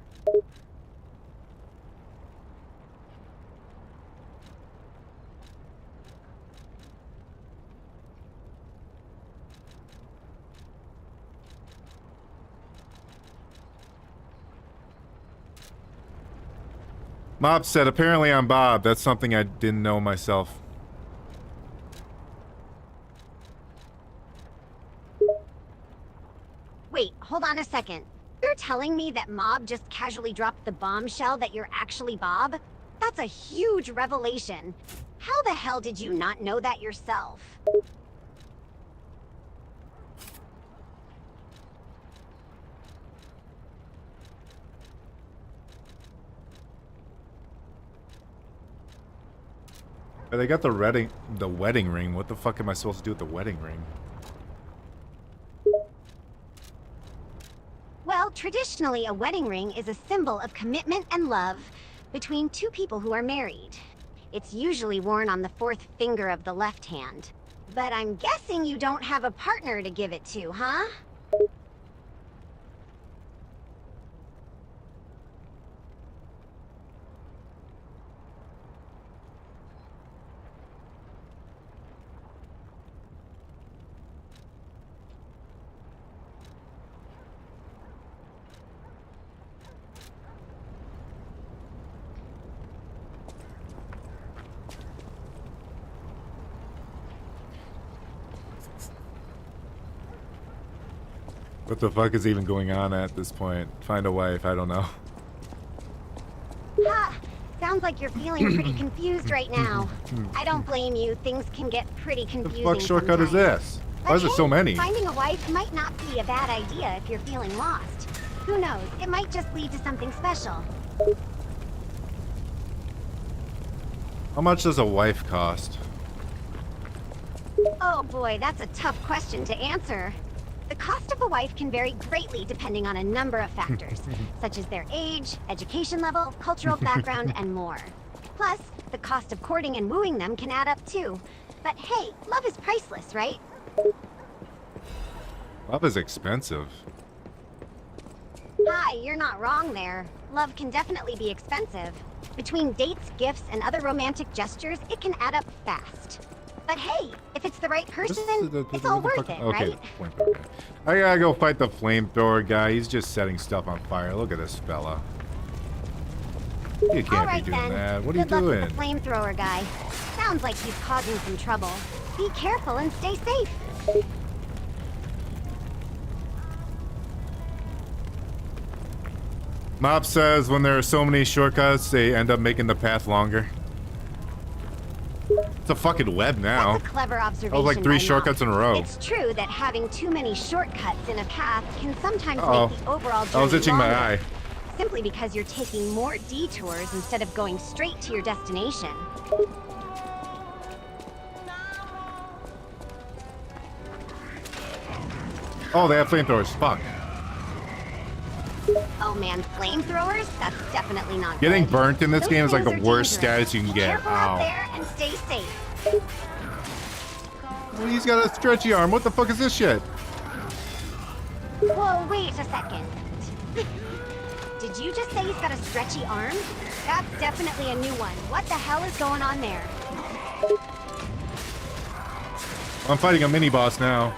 Mop said, apparently I'm Bob. That's something I didn't know myself. Wait, hold on a second. You're telling me that Mob just casually dropped the bombshell that you're actually Bob? That's a huge revelation. How the hell did you not know that yourself? But they got the wedding ring. What the fuck am I supposed to do with the wedding ring? Well, traditionally, a wedding ring is a symbol of commitment and love between two people who are married. It's usually worn on the fourth finger of the left hand. But I'm guessing you don't have a partner to give it to, huh? What the fuck is even going on at this point? Find a wife, I don't know. Ha! Sounds like you're feeling pretty confused right now. I don't blame you. Things can get pretty What confusing the fuck shortcut is sometimes. this? But Why is there so hey, many? Finding a wife might not be a bad idea if you're feeling lost. Who knows? It might just lead to something special. How much does a wife cost? Oh boy, that's a tough question to answer. The cost of a wife can vary greatly depending on a number of factors, such as their age, education level, cultural background, and more. Plus, the cost of courting and wooing them can add up too. But hey, love is priceless, right? Love is expensive. Hi, you're not wrong there. Love can definitely be expensive. Between dates, gifts, and other romantic gestures, it can add up fast. But hey, if it's the right person, it's all worth it, right? Okay. I gotta go fight the flamethrower guy. He's just setting stuff on fire. Look at this fella. You can't Alright be doing then. that. What are you Good luck doing? with the flamethrower guy. Sounds like he's causing some trouble. Be careful and stay safe. Mop says when there are so many shortcuts, they end up making the path longer. It's a fucking web now. That's a clever observation. That was like 3 by shortcuts Mom. in a row. It's true that having too many shortcuts in a path can sometimes Uh-oh. make the overall journey I was itching my longer, eye. simply because you're taking more detours instead of going straight to your destination. Oh, they have flamethrowers. Fuck. Oh man, flamethrowers? That's definitely not Getting good. burnt in this Those game is like the things are worst dangerous. status you can Be get. careful out Ow. there and stay safe. Well, he's got a stretchy arm. What the fuck is this shit? Whoa, wait a second. Did you just say he's got a stretchy arm? That's definitely a new one. What the hell is going on there? I'm fighting a mini boss now.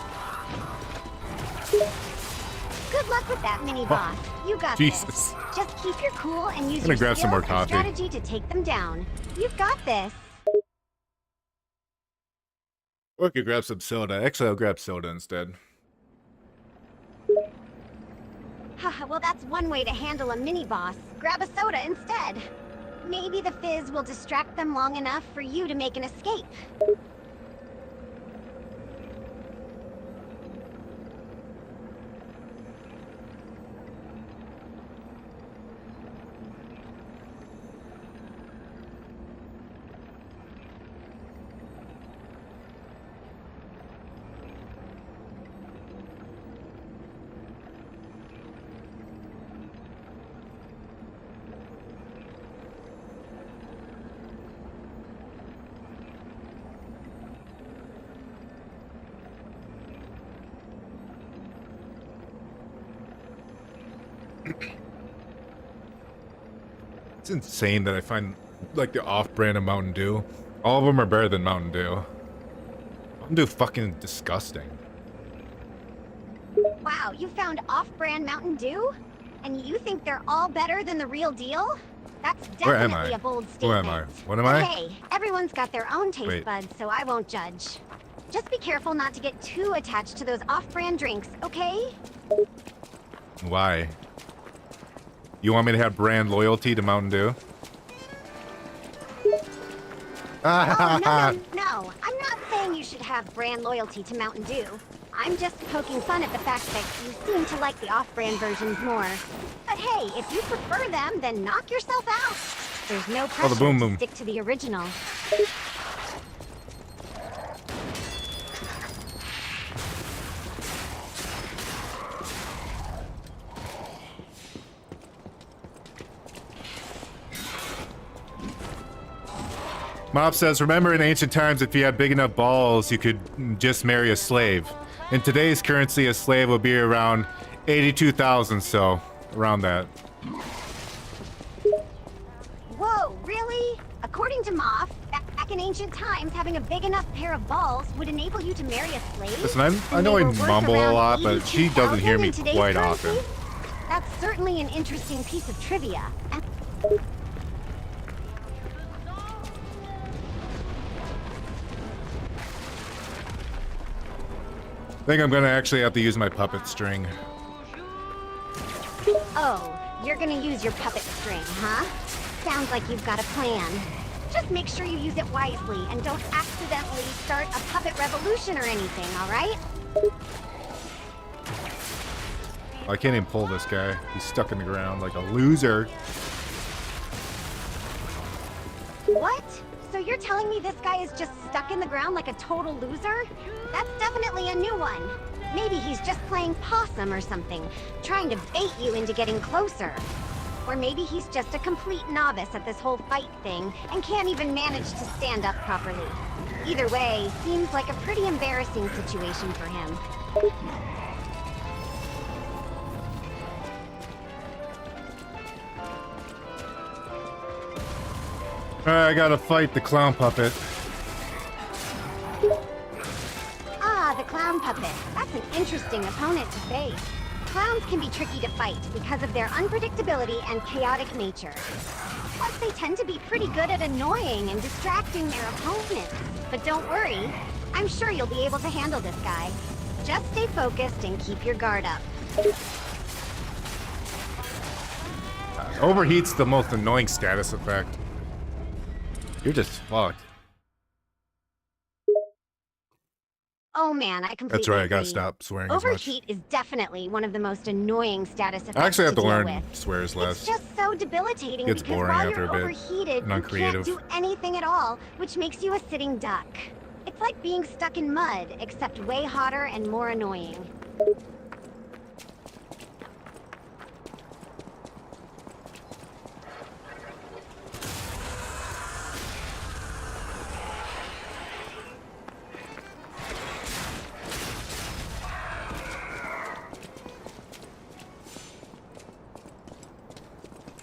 Good luck with that, mini boss. You got Jesus. this. Just keep your cool and use I'm gonna your grab some more skills and coffee. strategy to take them down. You've got this. Or I could grab some soda. Actually, I'll grab soda instead. Haha, well, that's one way to handle a mini boss. Grab a soda instead. Maybe the fizz will distract them long enough for you to make an escape. It's insane that I find like the off-brand of Mountain Dew. All of them are better than Mountain Dew. Mountain Dew fucking disgusting. Wow, you found off-brand Mountain Dew? And you think they're all better than the real deal? That's Where am definitely I? a bold Who statement. am I? What am But I? hey, everyone's got their own taste Wait. buds, so I won't judge. Just be careful not to get too attached to those off-brand drinks, okay? Why? You want me to have brand loyalty to Mountain Dew? Oh, no. I'm not saying you should have brand loyalty to Mountain Dew. I'm just poking fun at the fact that you seem to like the off-brand versions more. But hey, if you prefer them, then knock yourself out. There's no pressure the boom to boom. stick to the original. Mob says, remember in ancient times, if you had big enough balls, you could just marry a slave. In today's currency, a slave will be around 82,000, so around that. Whoa, really? According to Moff, back in ancient times, having a big enough pair of balls would enable you to marry a slave? Listen, I And know they I were worth mumble a around lot, but she doesn't hear 82,000 me in today's quite currency? often. That's certainly an interesting piece of trivia. I think I'm gonna actually have to use my puppet string. Oh, you're gonna use your puppet string, huh? Sounds like you've got a plan. Just make sure you use it wisely and don't accidentally start a puppet revolution or anything, alright? I can't even pull this guy. He's stuck in the ground like a loser. What? So you're telling me this guy is just stuck in the ground like a total loser? That's definitely a new one. Maybe he's just playing possum or something, trying to bait you into getting closer. Or maybe he's just a complete novice at this whole fight thing and can't even manage to stand up properly. Either way, seems like a pretty embarrassing situation for him. Alright, I gotta fight the clown puppet. Ah, the clown puppet. That's an interesting opponent to face. Clowns can be tricky to fight because of their unpredictability and chaotic nature. Plus, they tend to be pretty good at annoying and distracting their opponents. But don't worry, I'm sure you'll be able to handle this guy. Just stay focused and keep your guard up. Overheat's the most annoying status effect. You're just fucked. Oh man, I completely That's right, I gotta agree. stop swearing as much. Overheat is definitely one of the most annoying status effects I actually have to deal learn with. swears less. It's just so debilitating Gets because boring while after you're a bit, overheated, and you uncreative. can't do anything at all, which makes you a sitting duck. It's like being stuck in mud, except way hotter and more annoying.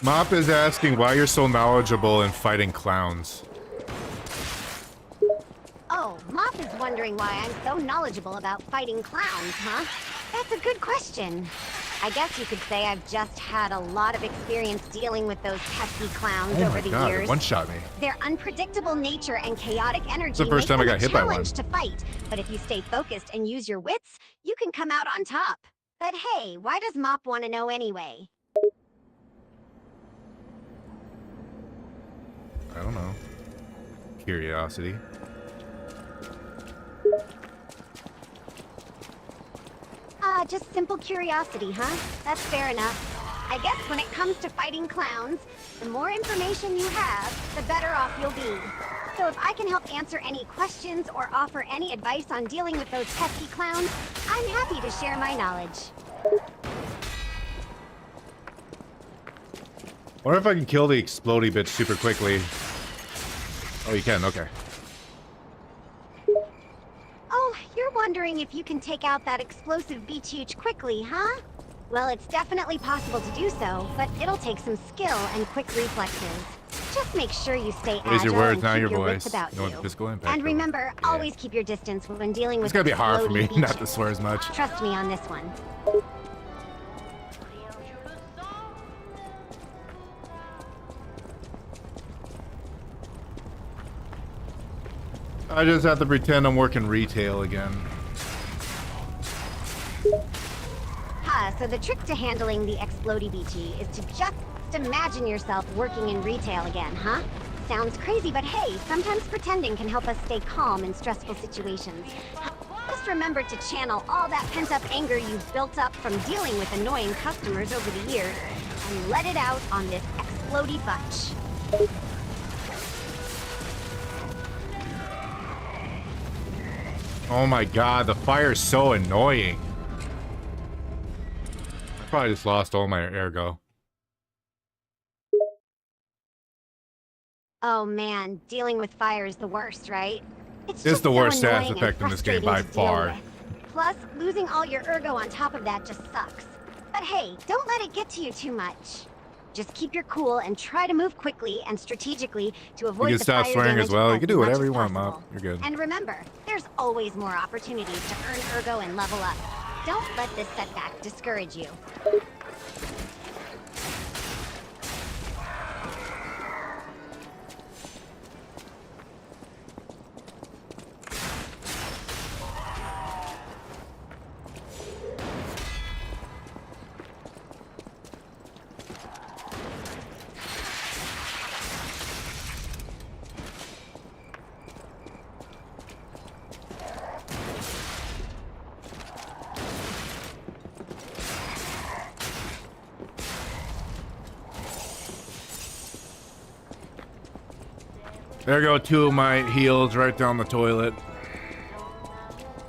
Mop is asking why you're so knowledgeable in fighting clowns. Oh, Mop is wondering why I'm so knowledgeable about fighting clowns, huh? That's a good question. I guess you could say I've just had a lot of experience dealing with those pesky clowns Oh over my the god, years. it one-shot me. Their unpredictable nature and chaotic energy the first make time I them got a hit by one. challenge to fight. But if you stay focused and use your wits, you can come out on top. But hey, why does Mop want to know anyway? I don't know. Curiosity. Ah, just simple curiosity, huh? That's fair enough. I guess when it comes to fighting clowns, the more information you have, the better off you'll be. So if I can help answer any questions or offer any advice on dealing with those pesky clowns, I'm happy to share my knowledge. Wonder if I can kill the explodey bitch super quickly. Oh, you can, okay. Oh, you're wondering if you can take out that explosive beach huge quickly, huh? Well, it's definitely possible to do so, but it'll take some skill and quick reflexes. Just make sure you stay Raise agile your words, and not keep your your wits voice. about No you. physical impact. And remember, Yeah. always keep your distance when dealing with It's gonna be hard for me exploding not to beaches. swear as much. Trust me on this one. I just have to pretend I'm working retail again. So the trick to handling the explodey beachy is to just imagine yourself working in retail again, huh? Sounds crazy, but hey, sometimes pretending can help us stay calm in stressful situations. Just remember to channel all that pent-up anger you've built up from dealing with annoying customers over the years and let it out on this explodey bunch. Oh my god, the fire's so annoying. I probably just lost all my ergo. Oh man, dealing with fire is the worst, right? It's just the so worst status annoying and effect in this game frustrating by to deal far. with. Plus, losing all your ergo on top of that just sucks. But hey, don't let it get to you too much. Just keep your cool and try to move quickly and strategically to avoid You can the stop fire swearing damage as well. You as can do much whatever as you want, possible. Mop. You're good. And remember, there's always more opportunities to earn ergo and level up. Don't let this setback discourage you. There go 2 of my heels right down the toilet.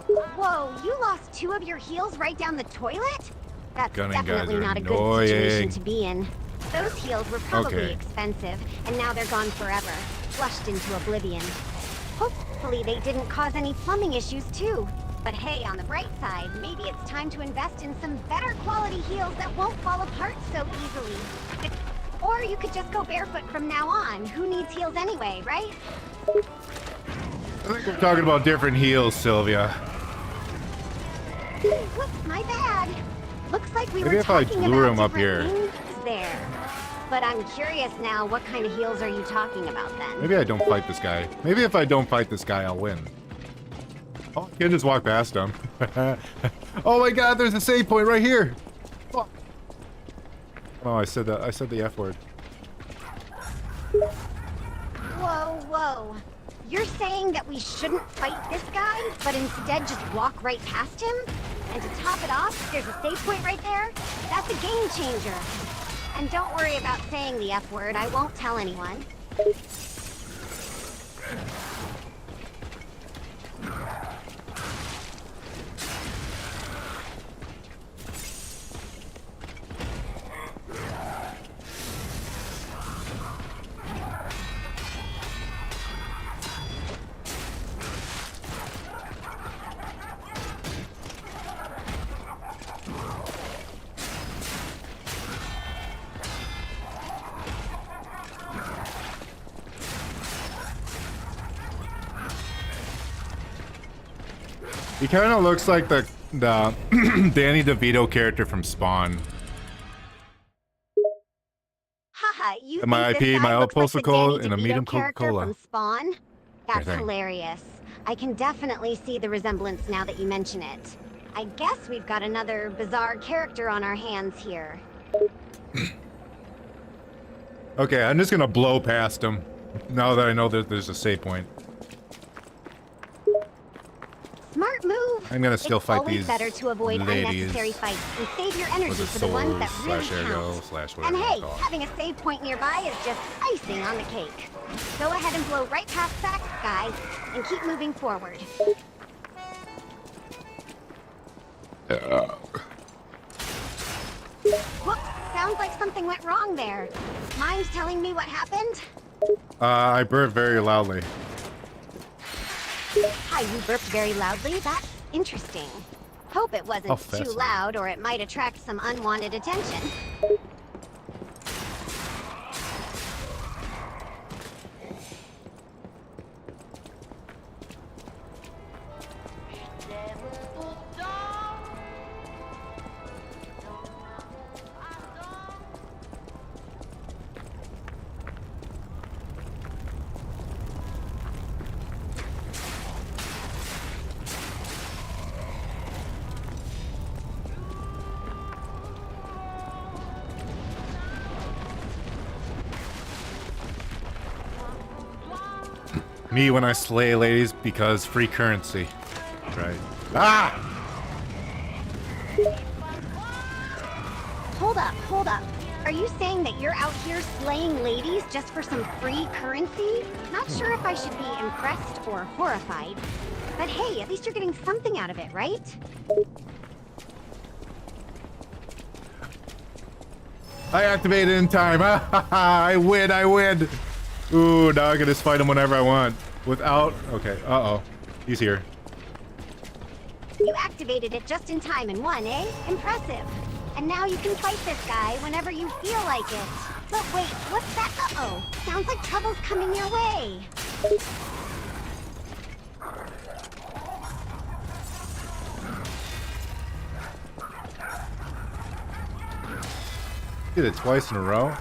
Whoa, you lost 2 of your heels right down the toilet? That's Gunning guys definitely are not a good situation annoying. to be in. Those heels were probably Okay. expensive, and now they're gone forever, flushed into oblivion. Hopefully they didn't cause any plumbing issues too. But hey, on the bright side, maybe it's time to invest in some better quality heels that won't fall apart so easily. Or you could just go barefoot from now on. Who needs heels anyway, right? I think we're talking about different heels, Sylvia. Whoops, my bad. Looks like we Maybe were if I talking lure about him up different here. things there. But I'm curious now, what kind of heels are you talking about then? Maybe I don't fight this guy. Maybe if I don't fight this guy, I'll win. Oh, I can just walk past him. Oh my god, there's a save point right here. Fuck. Oh, I said the F word. Whoa, whoa. You're saying that we shouldn't fight this guy, but instead just walk right past him? And to top it off, there's a save point right there? That's a game changer. And don't worry about saying the F word, I won't tell anyone. He kind of looks like the Danny DeVito character from Spawn. Haha, you And my think this IP, guy my looks like postal the code, Danny and a DeVito medium character Coca-Cola. from Spawn? That's thing. hilarious. I can definitely see the resemblance now that you mention it. I guess we've got another bizarre character on our hands here. Okay, I'm just gonna blow past him. Now that I know that there's a save point. Smart move. I'm gonna still It's fight always these better to avoid ladies unnecessary fights and save your energy with a for the ones sword that really slash arrow count. slash And whatever hey, you call it. having a save point nearby is just icing on the cake. Go ahead and blow right past that guy and keep moving forward. Whoops, sounds like something went wrong there. Mind telling me what happened? I burped very loudly. Hi, you burped very loudly? That's interesting. Hope it wasn't How too fascinating. loud or it might attract some unwanted attention. Me when I slay ladies because free currency. Right. Ah! Hold up, hold up. Are you saying that you're out here slaying ladies just for some free currency? Not sure if I should be impressed or horrified. But hey, at least you're getting something out of it, right? I activated in time. I win, I win. Ooh, now I can just fight him whenever I want. Without... Okay, uh-oh. He's here. You activated it just in time and won, eh? Impressive. And now you can fight this guy whenever you feel like it. But wait, what's that? Uh-oh. Sounds like trouble's coming your way. Did it twice in a row.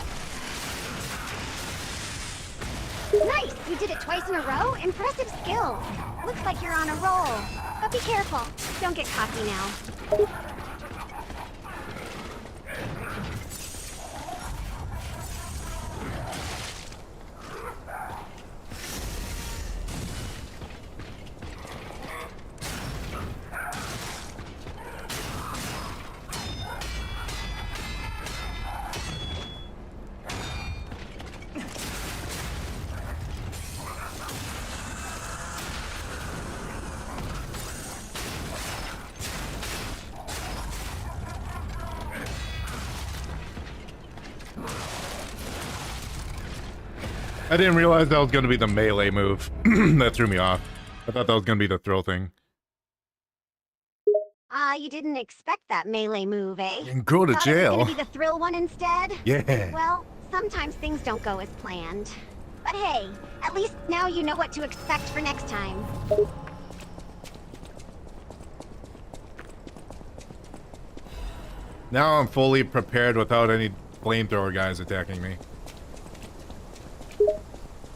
Nice! You did it twice in a row? Impressive skills. Looks like you're on a roll. But be careful. Don't get cocky now. I didn't realize that was going to be the melee move. That threw me off. I thought that was going to be the throw thing. You didn't expect that melee move, eh? And go to Thought it was jail. gonna be the thrill one instead? Yeah. Well, sometimes things don't go as planned. But hey, at least now you know what to expect for next time. Now I'm fully prepared without any flamethrower guys attacking me.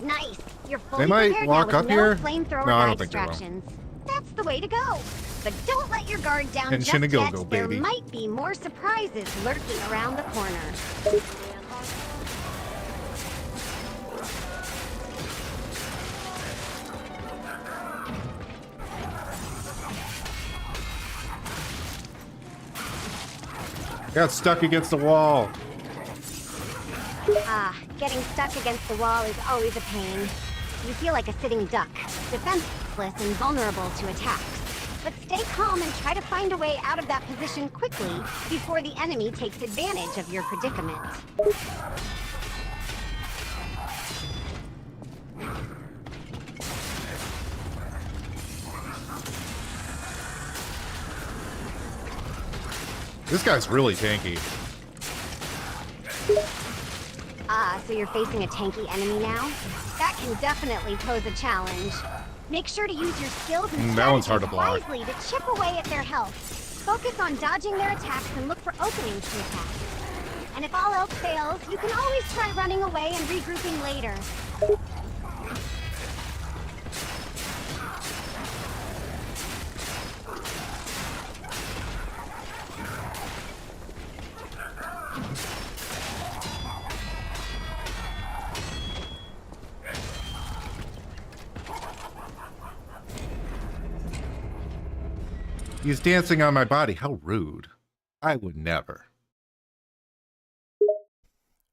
Nice. You're fully They might prepared walk now up with no here? flamethrower No, I guy don't think they will. distractions. That's the way to go. But don't let your guard down Tension just to yet. go-go, There baby. might be more surprises lurking around the corner. Got stuck against the wall. Getting stuck against the wall is always a pain. You feel like a sitting duck, defenseless and vulnerable to attacks. But stay calm and try to find a way out of that position quickly before the enemy takes advantage of your predicament. This guy's really tanky. So you're facing a tanky enemy now? That can definitely pose a challenge. Make sure to use your skills and That one's hard strategies to block. wisely to chip away at their health. Focus on dodging their attacks and look for openings to attack. And if all else fails, you can always try running away and regrouping later. He's dancing on my body. How rude. I would never.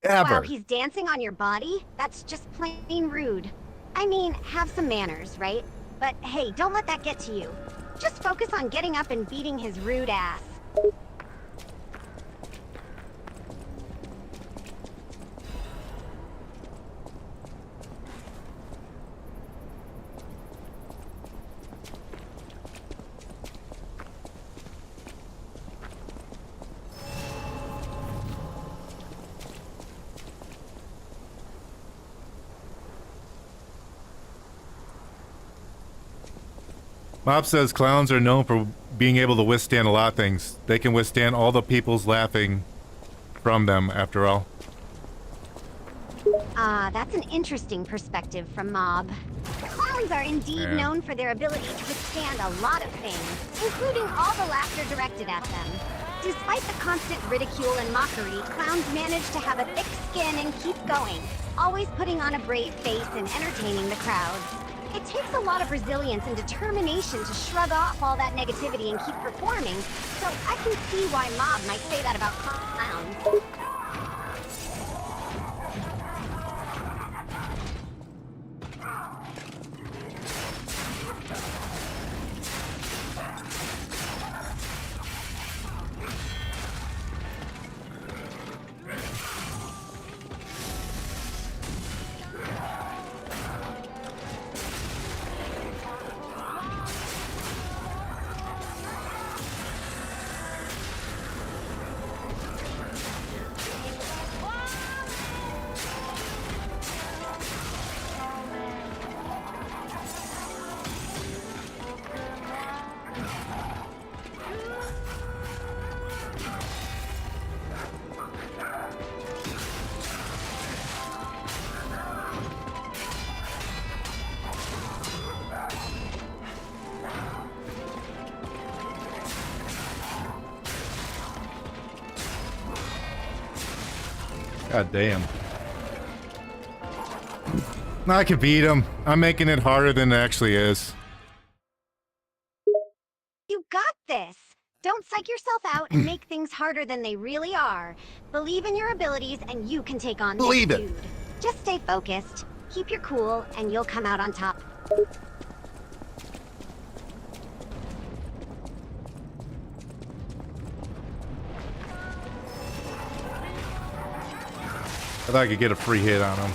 Ever. Wow, he's dancing on your body? That's just plain rude. I mean, have some manners, right? But hey, don't let that get to you. Just focus on getting up and beating his rude ass. Mob says clowns are known for being able to withstand a lot of things. They can withstand all the people's laughing from them, after all. That's an interesting perspective from Mob. Clowns are indeed Yeah. known for their ability to withstand a lot of things, including all the laughter directed at them. Despite the constant ridicule and mockery, clowns manage to have a thick skin and keep going, always putting on a brave face and entertaining the crowds. It takes a lot of resilience and determination to shrug off all that negativity and keep performing, so I can see why Mob might say that about clowns. God damn. I can beat him. I'm making it harder than it actually is. You got this! Don't psych yourself out and make things harder than they really are. Believe in your abilities and you can take on Believe this it. dude. Just stay focused, keep your cool, and you'll come out on top. I thought I could get a free hit on him.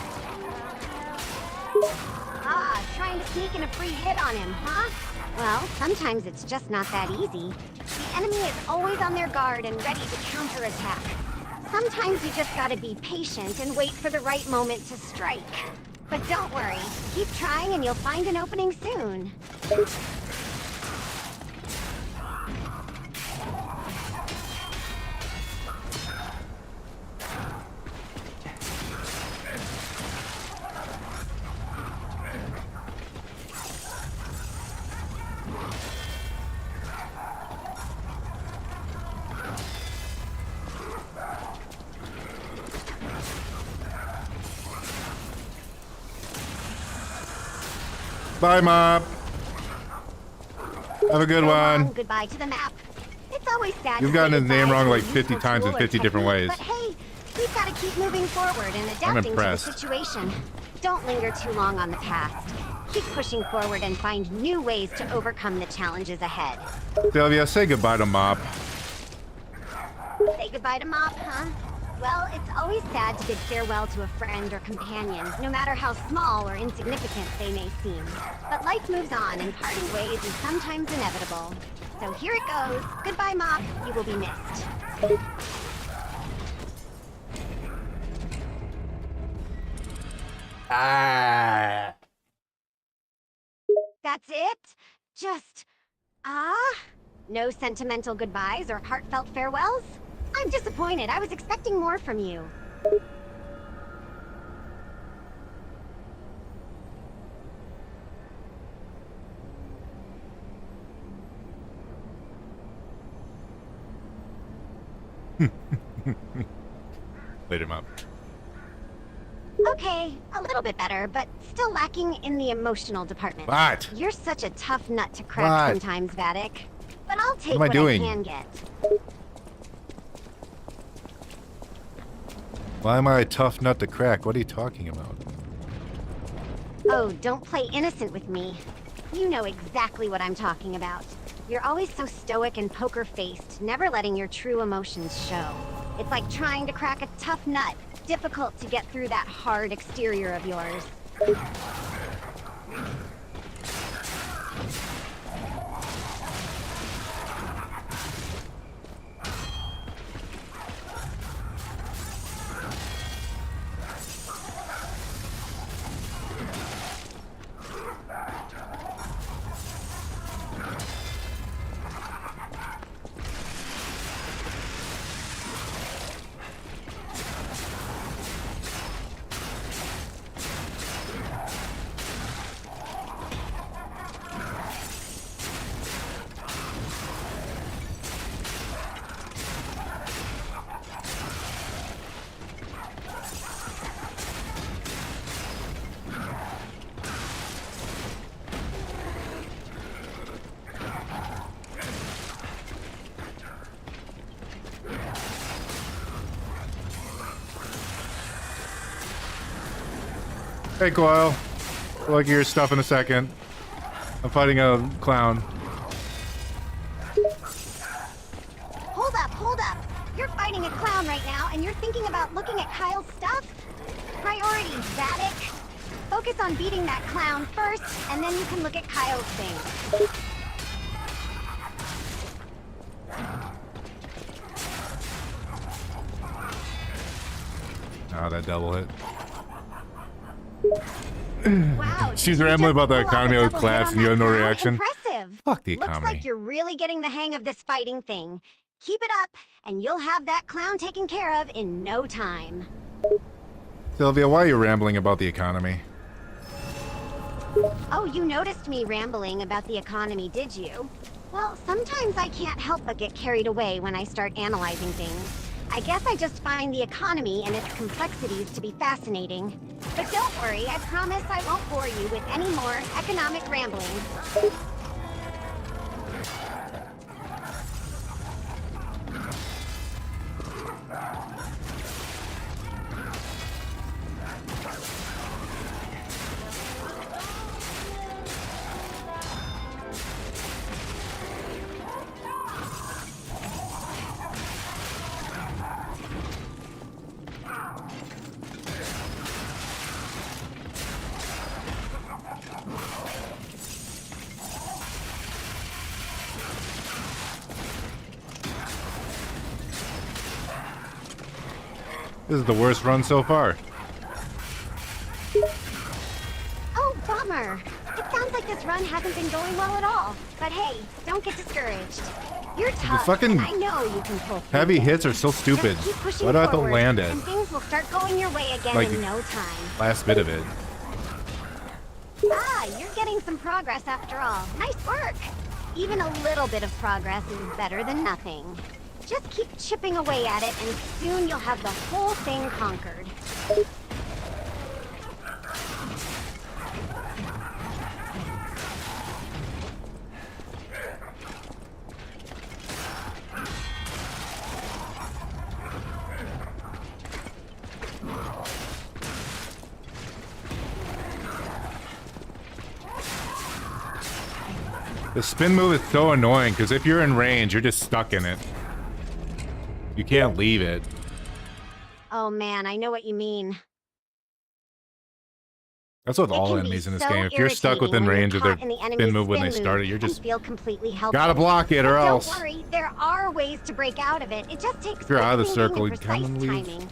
Aha, trying to sneak in a free hit on him, huh? Well, sometimes it's just not that easy. The enemy is always on their guard and ready to counterattack. Sometimes you just gotta be patient and wait for the right moment to strike. But don't worry, keep trying and you'll find an opening soon. Bye, Mop. Have a good So long, one. goodbye to the map. It's always sad. You've to gotten say his name goodbye wrong to a like 50 useful times in tool or 50 different technique, ways. But hey, we've got to keep moving forward and adapting to the impressed. situation. Don't linger too long on the past. Keep pushing forward and find new ways to overcome the challenges ahead. Sylvia, say goodbye to Mop. Say goodbye to Mop, huh? Well, it's always sad to bid farewell to a friend or companion, no matter how small or insignificant they may seem. But life moves on, and parting ways is sometimes inevitable. So here it goes. Goodbye, Mop. You will be missed. Ah. That's it? Just... no sentimental goodbyes or heartfelt farewells? I'm disappointed. I was expecting more from you. Later, Mop. Okay, a little bit better, but still lacking in the emotional department. What? You're such a tough nut to crack What? sometimes, Vattic. But I'll take am I what doing? I can get. Why am I a tough nut to crack? What are you talking about? Oh, don't play innocent with me. You know exactly what I'm talking about. You're always so stoic and poker-faced, never letting your true emotions show. It's like trying to crack a tough nut. Difficult to get through that hard exterior of yours. Hey, Coil. Look at your stuff in a second. I'm fighting a clown. Hold up, hold up. You're fighting a clown right now, and you're thinking about looking at Kyle's stuff? Priorities, Vattic. Focus on beating that clown first, and then you can look at Kyle's thing. Oh, that double hit. Wow. She's did you rambling just about the pull off a economy of double class hit and you on have that no clown? reaction? Impressive. Fuck the Looks economy. like you're really getting the hang of this fighting thing. Keep it up, and you'll have that clown taken care of in no time. Sylvia, why are you rambling about the economy? Oh, you noticed me rambling about the economy, did you? Well, sometimes I can't help but get carried away when I start analyzing things. I guess I just find the economy and its complexities to be fascinating. But don't worry, I promise I won't bore you with any more economic rambling. This is the worst run so far. Oh, bummer. It sounds like this run hasn't been going well at all. But hey, don't get discouraged. You're tough, fucking and I know you can pull through Heavy this. hits are so stupid. Just keep pushing Why do I have to forward, land it? and things will start going your way again Like, in no time. Last bit of it. Ah, you're getting some progress after all. Nice work. Even a little bit of progress is better than nothing. Just keep chipping away at it, and soon you'll have the whole thing conquered. The spin move is so annoying because if you're in range, you're just stuck in it. You can't leave it. Oh man, I know what you mean. That's with It all can enemies be in this so game. If you're stuck irritating within when you're range of their caught in the spin enemy's move when they spin start it, move you're and just feel completely helpless. gotta block it or But else. Don't worry, there are ways to break out of it. It just takes If you're out of the quick thinking circle, and you precise can leave. timing.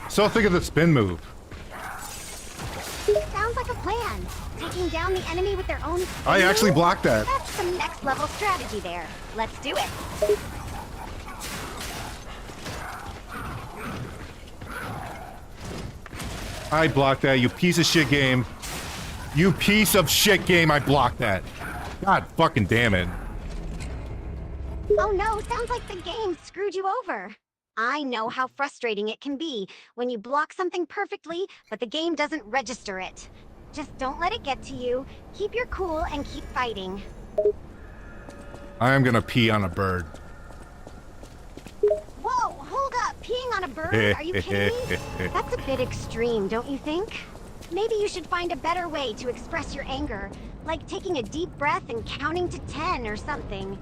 So think of the spin move. Sounds like a plan. Taking down the enemy with their own spin I actually move? blocked that. That's some next level strategy there. Let's do it. I blocked that, you piece of shit game. You piece of shit game, I blocked that. God fucking damn it. Oh no, sounds like the game screwed you over. I know how frustrating it can be when you block something perfectly, but the game doesn't register it. Just don't let it get to you. Keep your cool and keep fighting. I am gonna pee on a bird. Whoa, hold up. Peeing on a bird? Are you kidding me? That's a bit extreme, don't you think? Maybe you should find a better way to express your anger, like taking a deep breath and counting to 10 or something.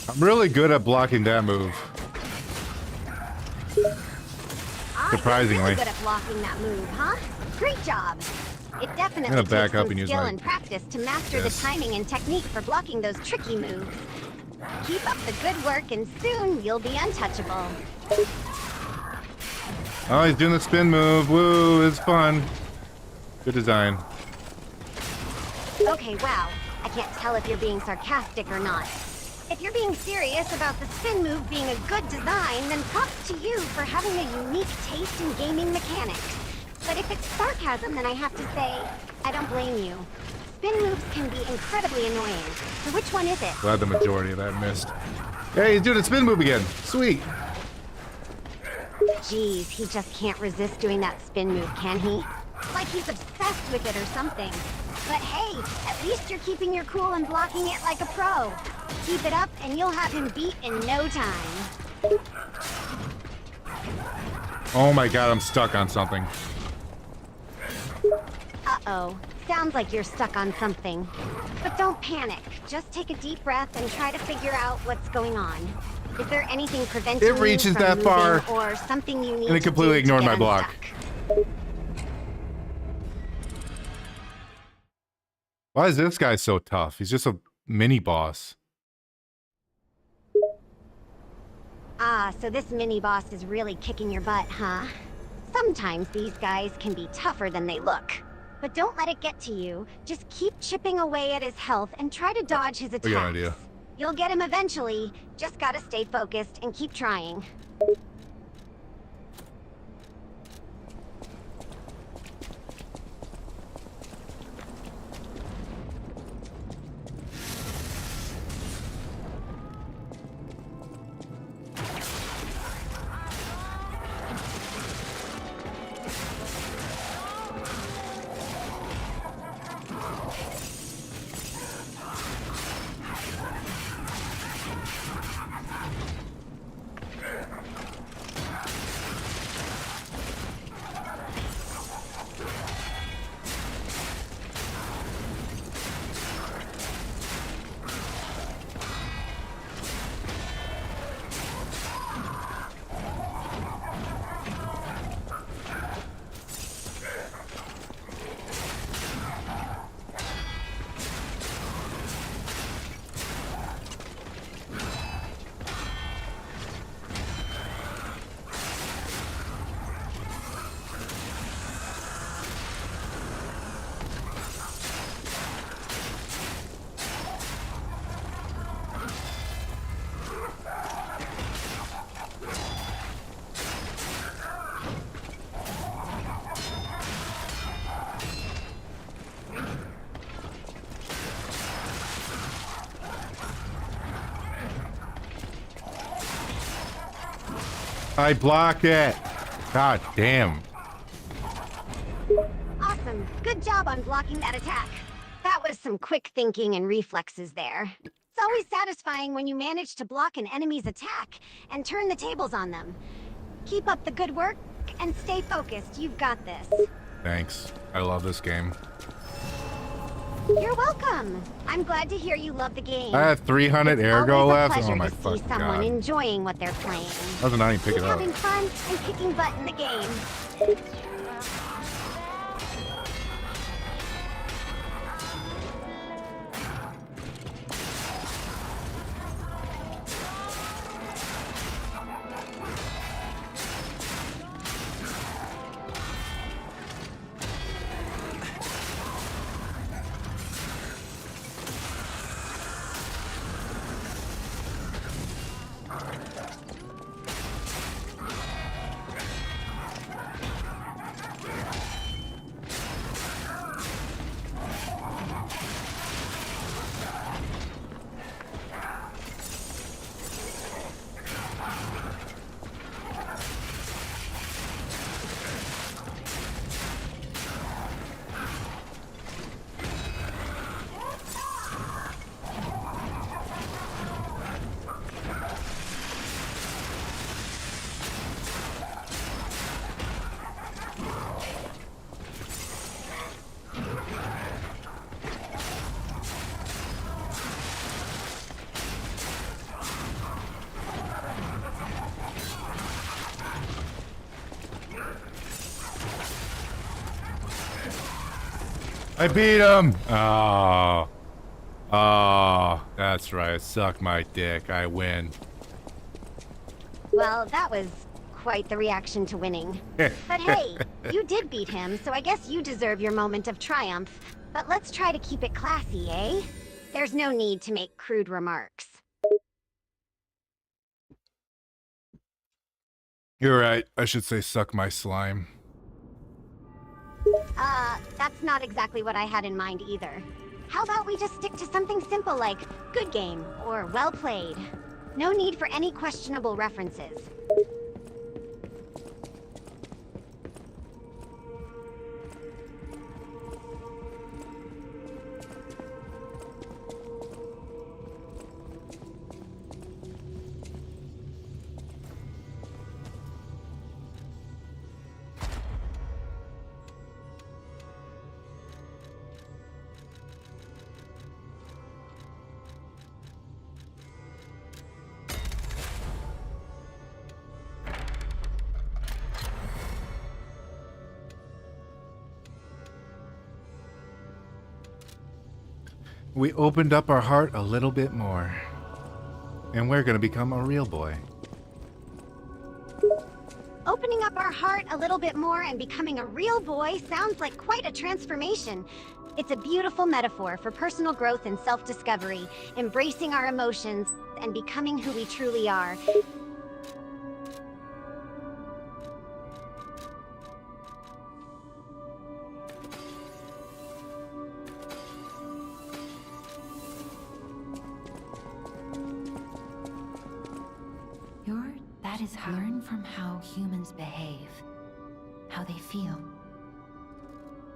I'm really good at blocking that move. Surprisingly. You're really good at blocking that move, huh? Great job. It definitely I'm gonna back takes up some and use skill my- and practice to master Yes. the timing and technique for blocking those tricky moves. Keep up the good work and soon you'll be untouchable. Oh, he's doing the spin move. Woo, it's fun. Good design. Okay, wow. I can't tell if you're being sarcastic or not. If you're being serious about the spin move being a good design, then props to you for having a unique taste in gaming mechanics. But if it's sarcasm, then I have to say, I don't blame you. Spin moves can be incredibly annoying. So which one is it? Glad the majority of that missed. Hey, he's doing a spin move again. Sweet. Jeez, he just can't resist doing that spin move, can he? Like he's obsessed with it or something. But hey, at least you're keeping your cool and blocking it like a pro. Keep it up and you'll have him beat in no time. Oh my god, I'm stuck on something. Uh-oh. sounds like you're stuck on something. But don't panic. Just take a deep breath and try to figure out what's going on. Is there anything preventing It reaches you from that moving far. or something you need And it to completely do to ignored get my block. unstuck? Why is this guy so tough? He's just a mini boss. Ah, so this mini-boss is really kicking your butt, huh? Sometimes these guys can be tougher than they look. But don't let it get to you. Just keep chipping away at his health and try to dodge his attacks. I got an idea. You'll get him eventually. Just gotta stay focused and keep trying. I block it. God damn. Awesome. Good job on blocking that attack. That was some quick thinking and reflexes there. It's always satisfying when you manage to block an enemy's attack and turn the tables on them. Keep up the good work and stay focused. You've got this. Thanks. I love this game. You're welcome. I'm glad to hear you love the game. I have 300 It's ergo always a left. pleasure Oh my to see fucking someone god. enjoying what they're playing. How did I even pick Keep it up? having fun and kicking butt in the game. I beat him! Oh. Oh, that's right. Suck my dick. I win. Well, that was quite the reaction to winning. But hey, you did beat him, so I guess you deserve your moment of triumph. But let's try to keep it classy, eh? There's no need to make crude remarks. You're right. I should say suck my slime. That's not exactly what I had in mind either. How about we just stick to something simple like good game or well played? No need for any questionable references. We opened up our heart a little bit more. And we're gonna become a real boy. Opening up our heart a little bit more and becoming a real boy sounds like quite a transformation. It's a beautiful metaphor for personal growth and self-discovery, embracing our emotions and becoming who we truly are. That is how learn from how humans behave, how they feel.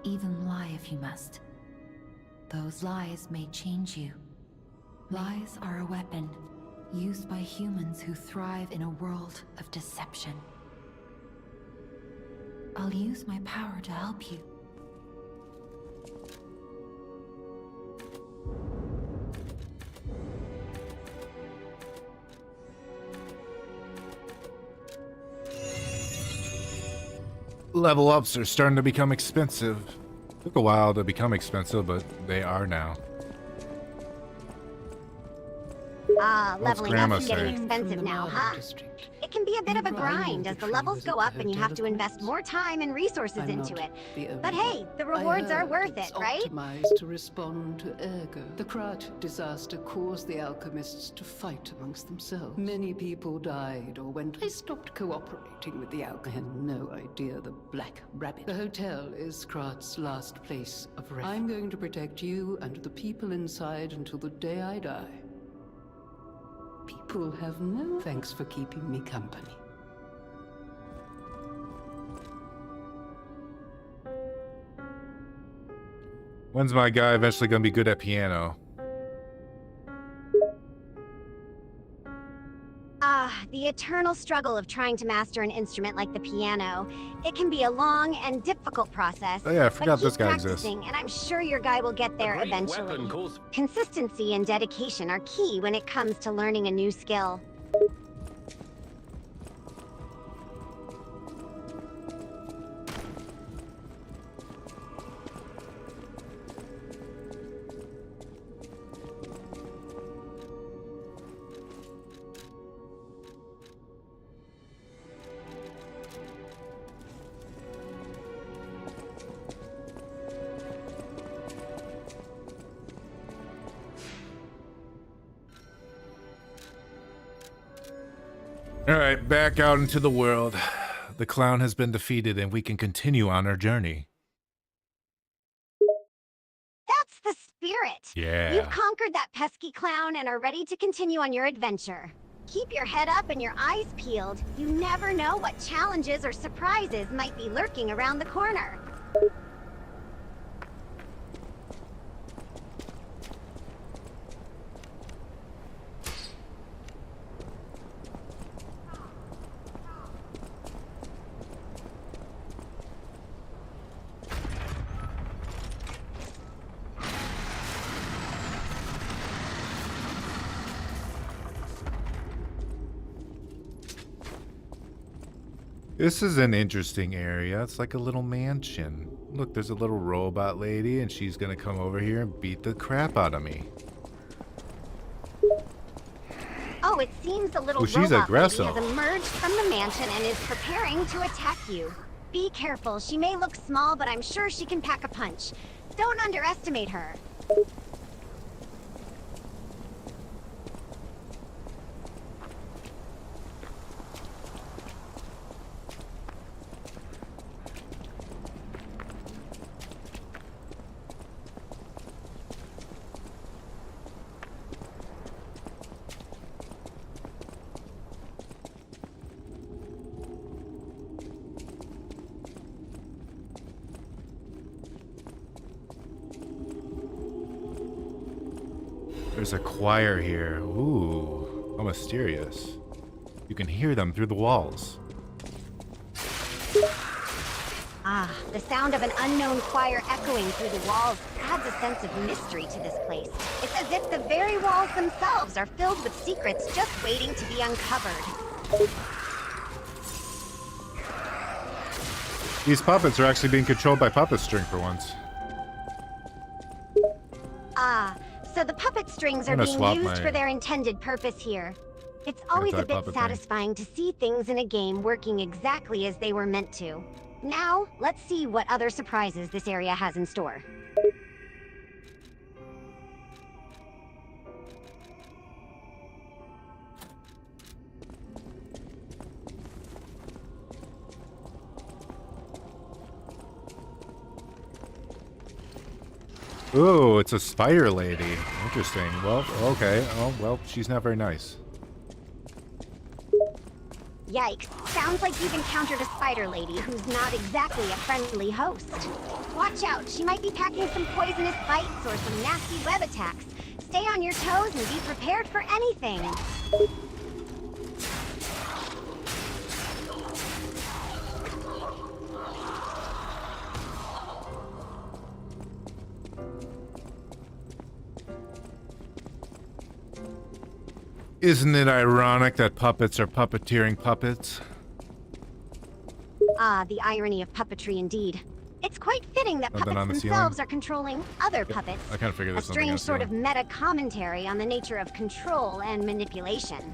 Even lie if you must. Those lies may change you. Lies are a weapon used by humans who thrive in a world of deception. I'll use my power to help you. Level ups are starting to become expensive. Took a while to become expensive, but they are now. Leveling Grandma up's getting say? expensive now, huh? It can be a bit of a grind as the levels go up and you have to invest more time and resources into it. But hey, the rewards are worth it, right? Optimized to respond to ergo. The Krat disaster caused the alchemists to fight amongst themselves. Many people died or went. I stopped cooperating with the alchemists. I had no idea the Black Rabbit. The hotel is Krat's last place of rest. I'm going to protect you and the people inside until the day I die. People have no thanks for keeping me company. When's my guy eventually gonna be good at piano? The eternal struggle of trying to master an instrument like the piano. It can be a long and difficult process. Oh yeah, I forgot but keep this guy exists. practicing, and I'm sure your guy will get there eventually. Consistency and dedication are key when it comes to learning a new skill. Alright, back out into the world. The clown has been defeated and we can continue on our journey. That's the spirit! Yeah. You've conquered that pesky clown and are ready to continue on your adventure. Keep your head up and your eyes peeled. You never know what challenges or surprises might be lurking around the corner. This is an interesting area. It's like a little mansion. Look, there's a little robot lady and she's gonna come over here and beat the crap out of me. Oh, it seems the little Ooh, she's robot aggressive. lady has emerged from the mansion and is preparing to attack you. Be careful. She may look small, but I'm sure she can pack a punch. Don't underestimate her. There's a choir here. Ooh, how mysterious. You can hear them through the walls. Ah, the sound of an unknown choir echoing through the walls adds a sense of mystery to this place. It's as if the very walls themselves are filled with secrets just waiting to be uncovered. These puppets are actually being controlled by puppet string for once. Ah, So the puppet strings are I'm gonna being swap used my for their intended purpose here. It's always a bit anti-puppet thing. satisfying to see things in a game working exactly as they were meant to. Now, let's see what other surprises this area has in store. Ooh, it's a spider lady. Interesting. Well, okay. Oh, well, she's not very nice. Yikes. Sounds like you've encountered a spider lady who's not exactly a friendly host. Watch out, she might be packing some poisonous bites or some nasty web attacks. Stay on your toes and be prepared for anything. Isn't it ironic that puppets are puppeteering puppets? Ah, the irony of puppetry indeed. It's quite fitting that Something on puppets the themselves ceiling? are controlling other puppets. I kind of figured A there's something on strange the sort of ceiling. meta commentary on the nature of control and manipulation.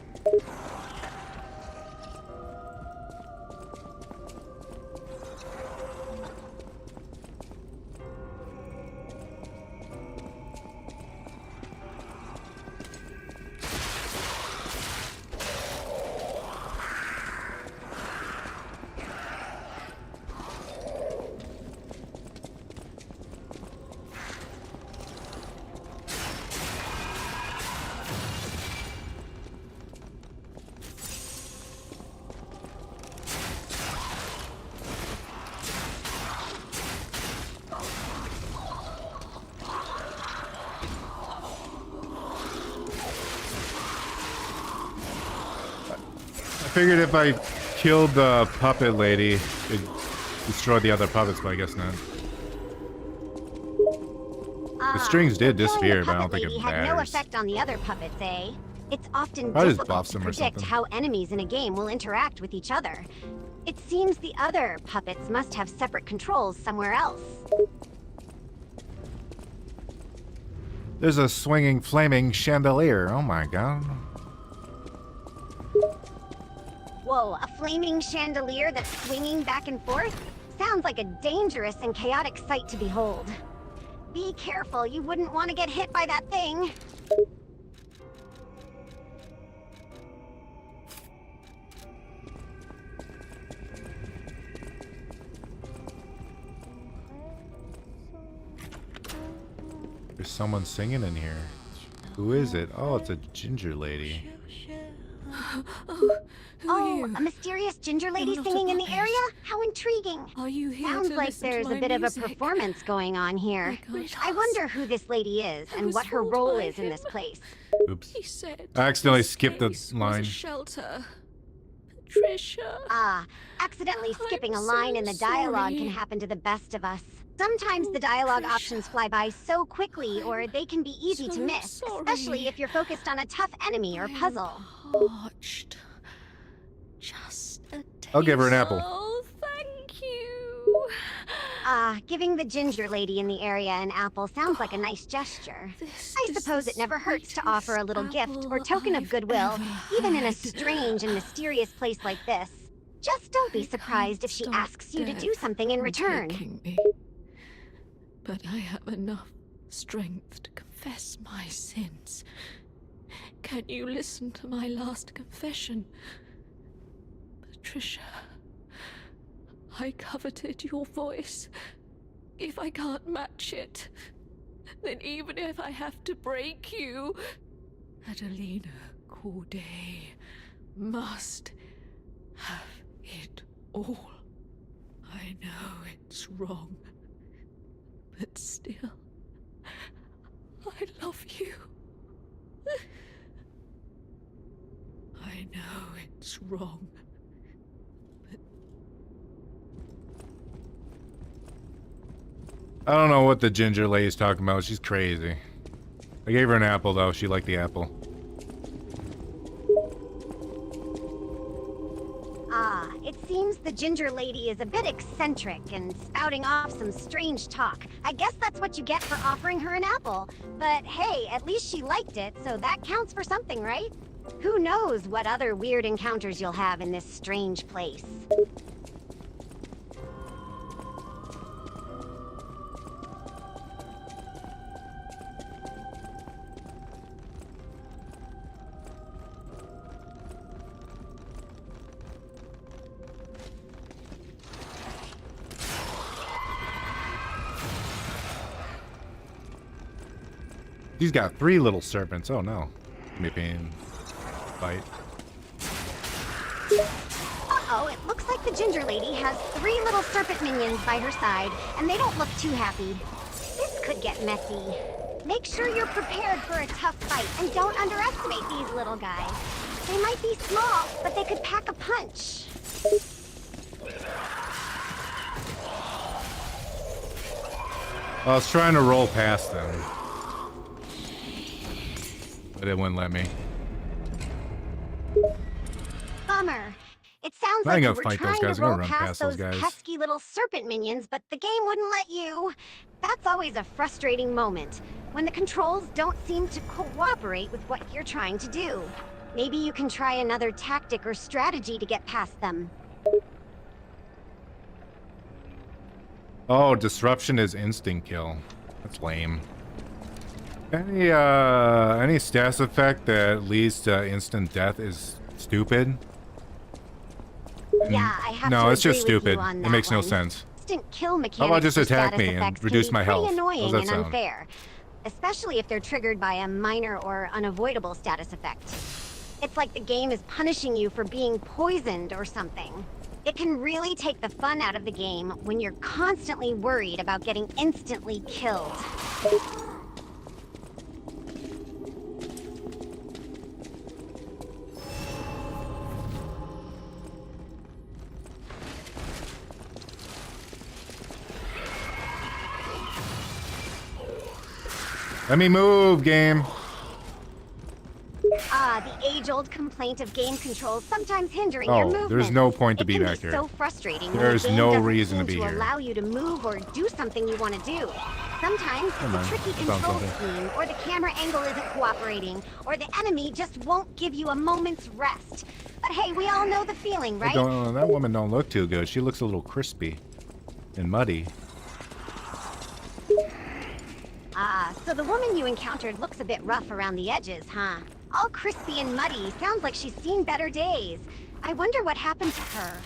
I figured if I killed the puppet lady, it'd destroy the other puppets, but I guess not. The strings did so killing disappear, the but I don't puppet think it lady had no matters. effect on the other puppets, eh? It's often Probably just difficult buffs to them or predict something. how enemies in a game will interact with each other. It seems the other puppets must have separate controls somewhere else. There's a swinging, flaming chandelier. Oh my god. Whoa, a flaming chandelier that's swinging back and forth? Sounds like a dangerous and chaotic sight to behold. Be careful, you wouldn't want to get hit by that thing. There's someone singing in here. Who is it? Oh, it's a ginger lady. Who are Oh, you? a mysterious ginger lady not a singing in the puppet. area? How intriguing. Are you here Sounds to like listen there's to a my bit music? of a performance going on here. can't I ask. wonder who this lady is I and was what her fooled role by is in him. this place. Oops. He said I accidentally this skipped the place line. Was a shelter. Patricia. Ah, accidentally skipping a line in the so dialogue sorry. can happen to the best of us. Sometimes the dialogue Patricia. options fly by so quickly, or they can be easy to so miss, sorry. especially if you're focused on a tough enemy or I'm puzzle. Parched. Just a I'll give her an taste. apple. Oh, thank you. Ah, giving the ginger lady in the area an apple sounds like a nice gesture. This I is suppose the it never hurts to offer a little sweetest gift or apple token of I've goodwill, ever even in a had. strange and mysterious place like this. Just don't be I surprised can't if she stop asks you to do death something in from return. taking me. But I have enough strength to confess my sins. Can you listen to my last confession? Patricia, I coveted your voice. If I can't match it, then even if I have to break you, Adelina Corday must have it all. I know it's wrong, but still, I love you. I know it's wrong, but I don't know what the ginger lady's talking about. She's crazy. I gave her an apple, though. She liked the apple. It seems the ginger lady is a bit eccentric and spouting off some strange talk. I guess that's what you get for offering her an apple. But hey, at least she liked it, so that counts for something, right? Who knows what other weird encounters you'll have in this strange place. He's got 3 little serpents. Oh no. Maybe fight. Uh-oh, it looks like the ginger lady has 3 little serpent minions by her side, and they don't look too happy. This could get messy. Make sure you're prepared for a tough fight, and don't underestimate these little guys. They might be small, but they could pack a punch. I was trying to roll past them, but it wouldn't let me. Bummer. It sounds I like ain't you gonna were fight those trying guys. to I'm gonna roll run past past those those guys. pesky little serpent minions, but the game wouldn't let you. That's always a frustrating moment, when the controls don't seem to cooperate with what you're trying to do. Maybe you can try another tactic or strategy to get past them. Oh, disruption is instant kill. That's lame. Any status effect that leads to instant death is stupid. Yeah, I have No, to it's just agree with you stupid. on It that makes no one. sense. Instant kill mechanics How about just for attack status me and effects can reduce be my health? pretty How's annoying that and sound? unfair, especially if they're triggered by a minor or unavoidable status effect. It's like the game is punishing you for being poisoned or something. It can really take the fun out of the game when you're constantly worried about getting instantly killed. Let me move, game. The age-old complaint of game controls sometimes hindering your movement. There's no point to be back It can here. be so frustrating There's when the game no doesn't reason to seem be here. allow you to move or do something you want to do. Sometimes it's a tricky I found control something. scheme, or the camera angle isn't cooperating, or the enemy just won't give you a moment's rest. But hey, we all know the feeling, right? That woman don't look too good. She looks a little crispy and muddy. So the woman you encountered looks a bit rough around the edges, huh? All crispy and muddy. Sounds like she's seen better days. I wonder what happened to her.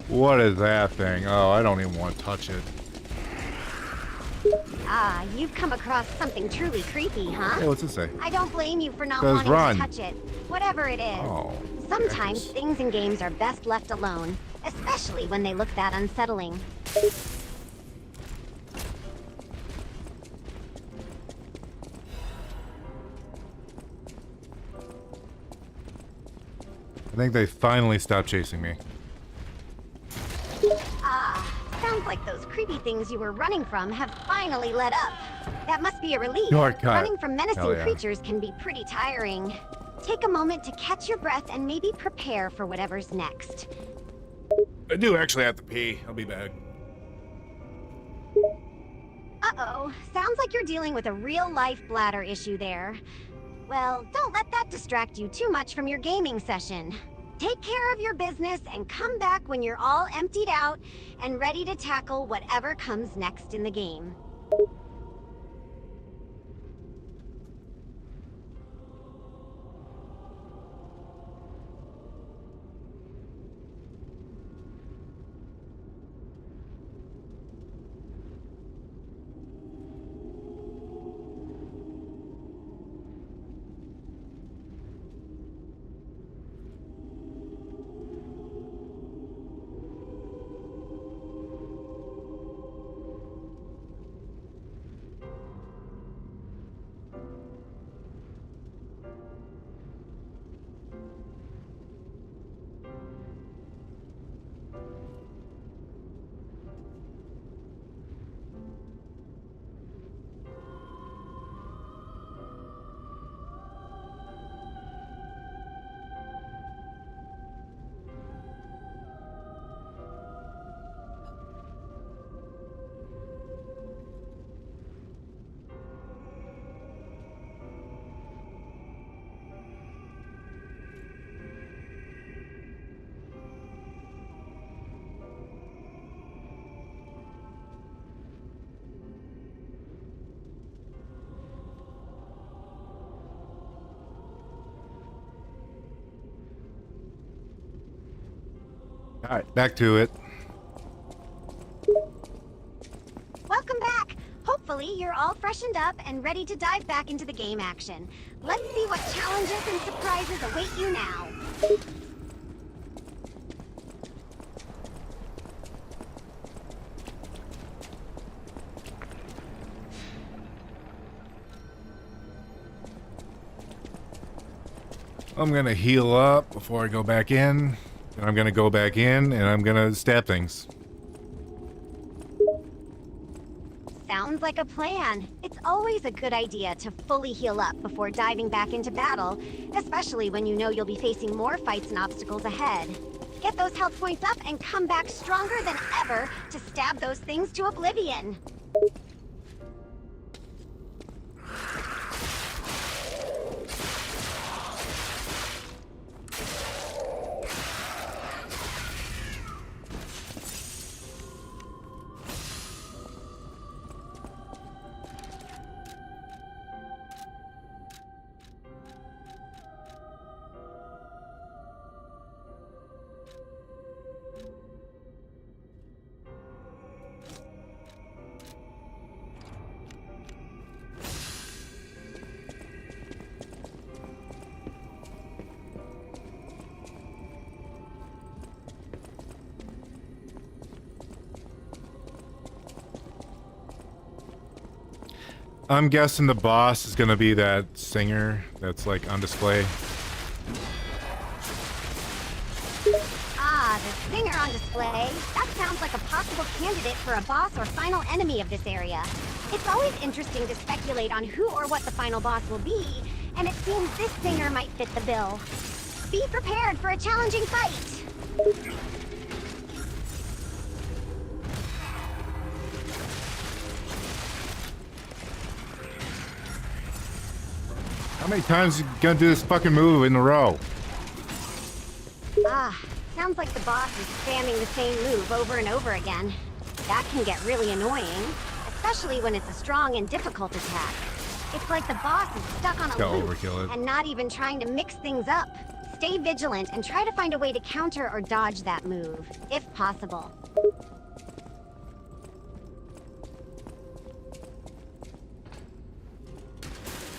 What is that thing? Oh, I don't even want to touch it. You've come across something truly creepy, huh? Hey, what's it say? I don't blame you for not Says wanting run. to touch it. Whatever it is. Oh, Sometimes heckers. things in games are best left alone, especially when they look that unsettling. I think they finally stopped chasing me. Sounds like those creepy things you were running from have finally let up. That must be a relief. Shortcut. Running from menacing Hell yeah. creatures can be pretty tiring. Take a moment to catch your breath and maybe prepare for whatever's next. I do actually have to pee. I'll be back. Uh-oh, sounds like you're dealing with a real-life bladder issue there. Well, don't let that distract you too much from your gaming session. Take care of your business and come back when you're all emptied out and ready to tackle whatever comes next in the game. Alright, back to it. Welcome back! Hopefully, you're all freshened up and ready to dive back into the game action. Let's see what challenges and surprises await you now. I'm gonna heal up before I go back in. And I'm gonna go back in and I'm gonna stab things. Sounds like a plan. It's always a good idea to fully heal up before diving back into battle, especially when you know you'll be facing more fights and obstacles ahead. Get those health points up and come back stronger than ever to stab those things to oblivion. I'm guessing the boss is gonna be that singer that's like on display. Ah, the singer on display. That sounds like a possible candidate for a boss or final enemy of this area. It's always interesting to speculate on who or what the final boss will be, and it seems this singer might fit the bill. Be prepared for a challenging fight! How many times you gonna do this fucking move in a row? Ah, sounds like the boss is spamming the same move over and over again. That can get really annoying, especially when it's a strong and difficult attack. It's like the boss is stuck on a Gotta loop overkill it. and not even trying to mix things up. Stay vigilant and try to find a way to counter or dodge that move, if possible.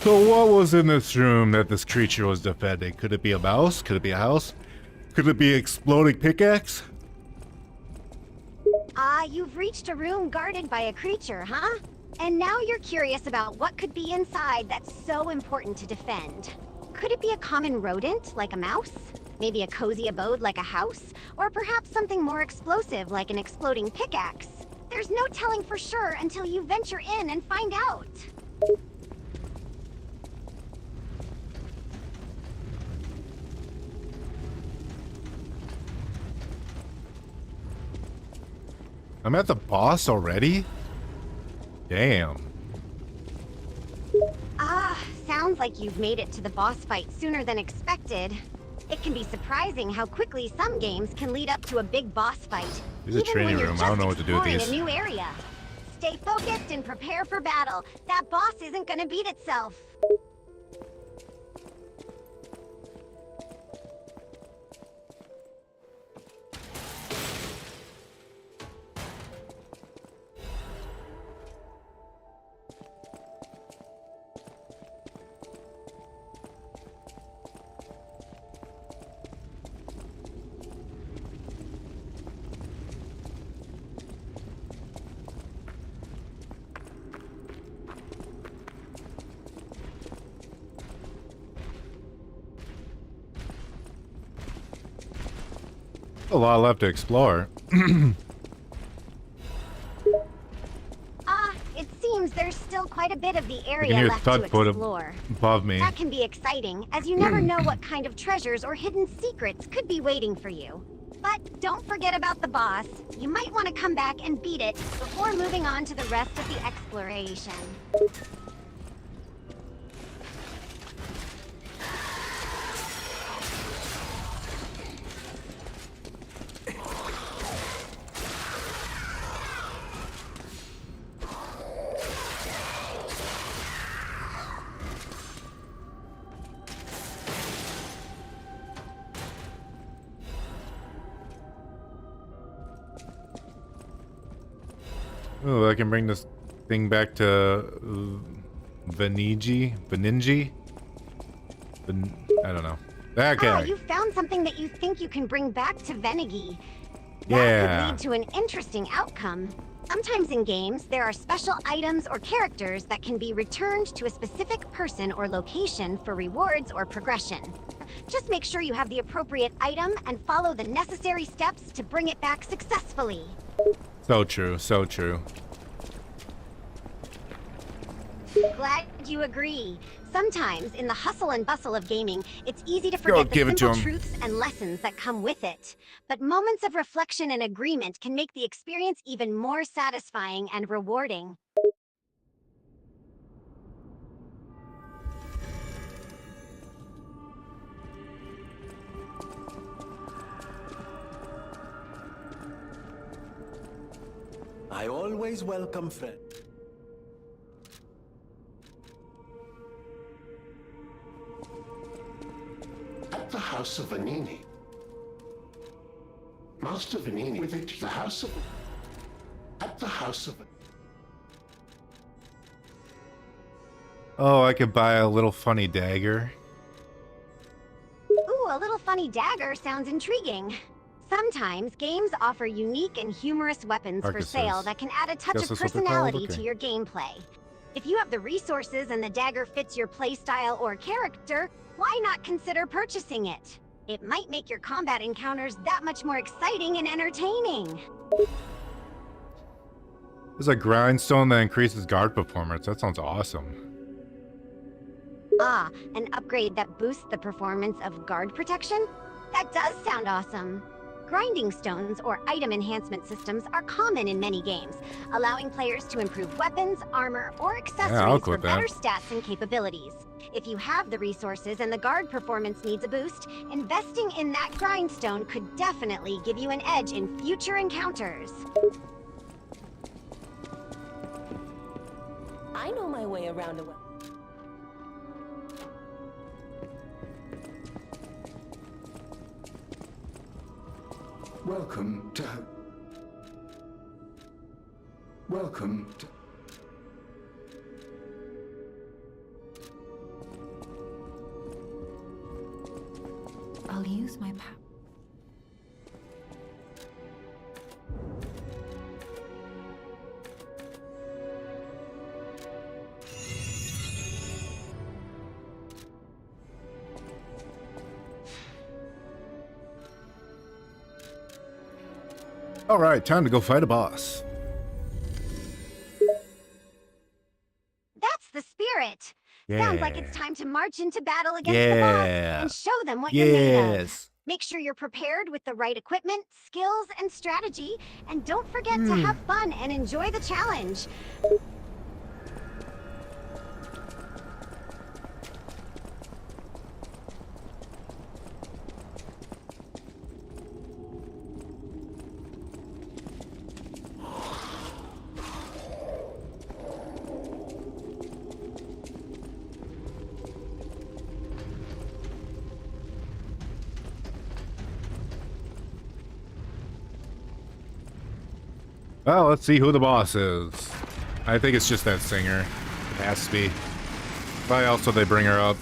So what was in this room that this creature was defending? Could it be a mouse? Could it be a house? Could it be an exploding pickaxe? Ah, you've reached a room guarded by a creature, huh? And now you're curious about what could be inside that's so important to defend. Could it be a common rodent, like a mouse? Maybe a cozy abode like a house? Or perhaps something more explosive like an exploding pickaxe? There's no telling for sure until you venture in and find out. I'm at the boss already? Damn. Ah, sounds like you've made it to the boss fight sooner than expected. It can be surprising how quickly some games can lead up to a big boss fight. This is a training room. I don't know what to do with these. A new area. Stay focused and prepare for battle. That boss isn't gonna beat itself. A lot left to explore. It seems there's still quite a bit of the I can area hear left to thud foot explore. above me. That can be exciting, as you never know what kind of treasures or hidden secrets could be waiting for you. But don't forget about the boss. You might want to come back and beat it before moving on to the rest of the exploration. Oh, I can bring this thing back to Beninji? I don't know. Okay. Ah, you found something that you think you can bring back to Venigi. That Yeah. could lead to an interesting outcome. Sometimes in games, there are special items or characters that can be returned to a specific person or location for rewards or progression. Just make sure you have the appropriate item and follow the necessary steps to bring it back successfully. So true, so true. Glad you agree. Sometimes, in the hustle and bustle of gaming, it's easy to Go, forget the give it to simple him. truths and lessons that come with it. But moments of reflection and agreement can make the experience even more satisfying and rewarding. I always welcome friends. At the House of Vanini. Master Vanini with it, the House of... At the House of... Oh, I could buy a little funny dagger. Ooh, a little funny dagger sounds intriguing. Sometimes games offer unique and humorous weapons for Carcasses. sale that can add a touch Guess of that's what they're called? personality Okay. to your gameplay. If you have the resources and the dagger fits your playstyle or character, why not consider purchasing it? It might make your combat encounters that much more exciting and entertaining. There's a grindstone that increases guard performance. That sounds awesome. Ah, an upgrade that boosts the performance of guard protection? That does sound awesome. Grinding stones or item enhancement systems are common in many games, allowing players to improve weapons, armor, or accessories for clip that. better stats and capabilities. If you have the resources and the guard performance needs a boost, investing in that grindstone could definitely give you an edge in future encounters. I know my way around a well. Welcome to... Welcome to... I'll use my power. All right, time to go fight a boss. That's the spirit. Sounds like Yeah. it's time to march into battle against the boss Yeah. and show them what you're made of. Yes. Make sure you're prepared with the right equipment, skills, and strategy, and don't forget to have fun and enjoy the challenge. Well, let's see who the boss is. I think it's just that singer. It has to be. Why else would they bring her up?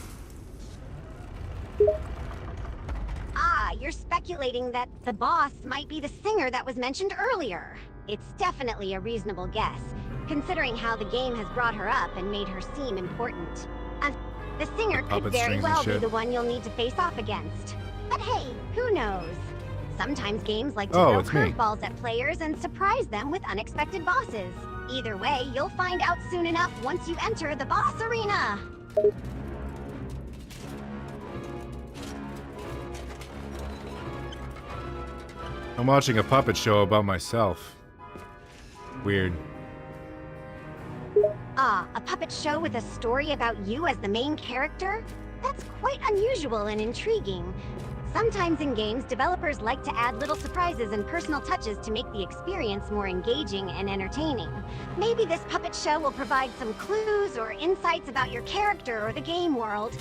Ah, you're speculating that the boss might be the singer that was mentioned earlier. It's definitely a reasonable guess, considering how the game has brought her up and made her seem important. The singer could puppet very strings and well be shit. the one you'll need to face off against. But hey, who knows? Sometimes games like to Oh, throw it's me. curveballs at players and surprise them with unexpected bosses. Either way, you'll find out soon enough once you enter the boss arena. I'm watching a puppet show about myself. Weird. Ah, a puppet show with a story about you as the main character? That's quite unusual and intriguing. Sometimes in games, developers like to add little surprises and personal touches to make the experience more engaging and entertaining. Maybe this puppet show will provide some clues or insights about your character or the game world.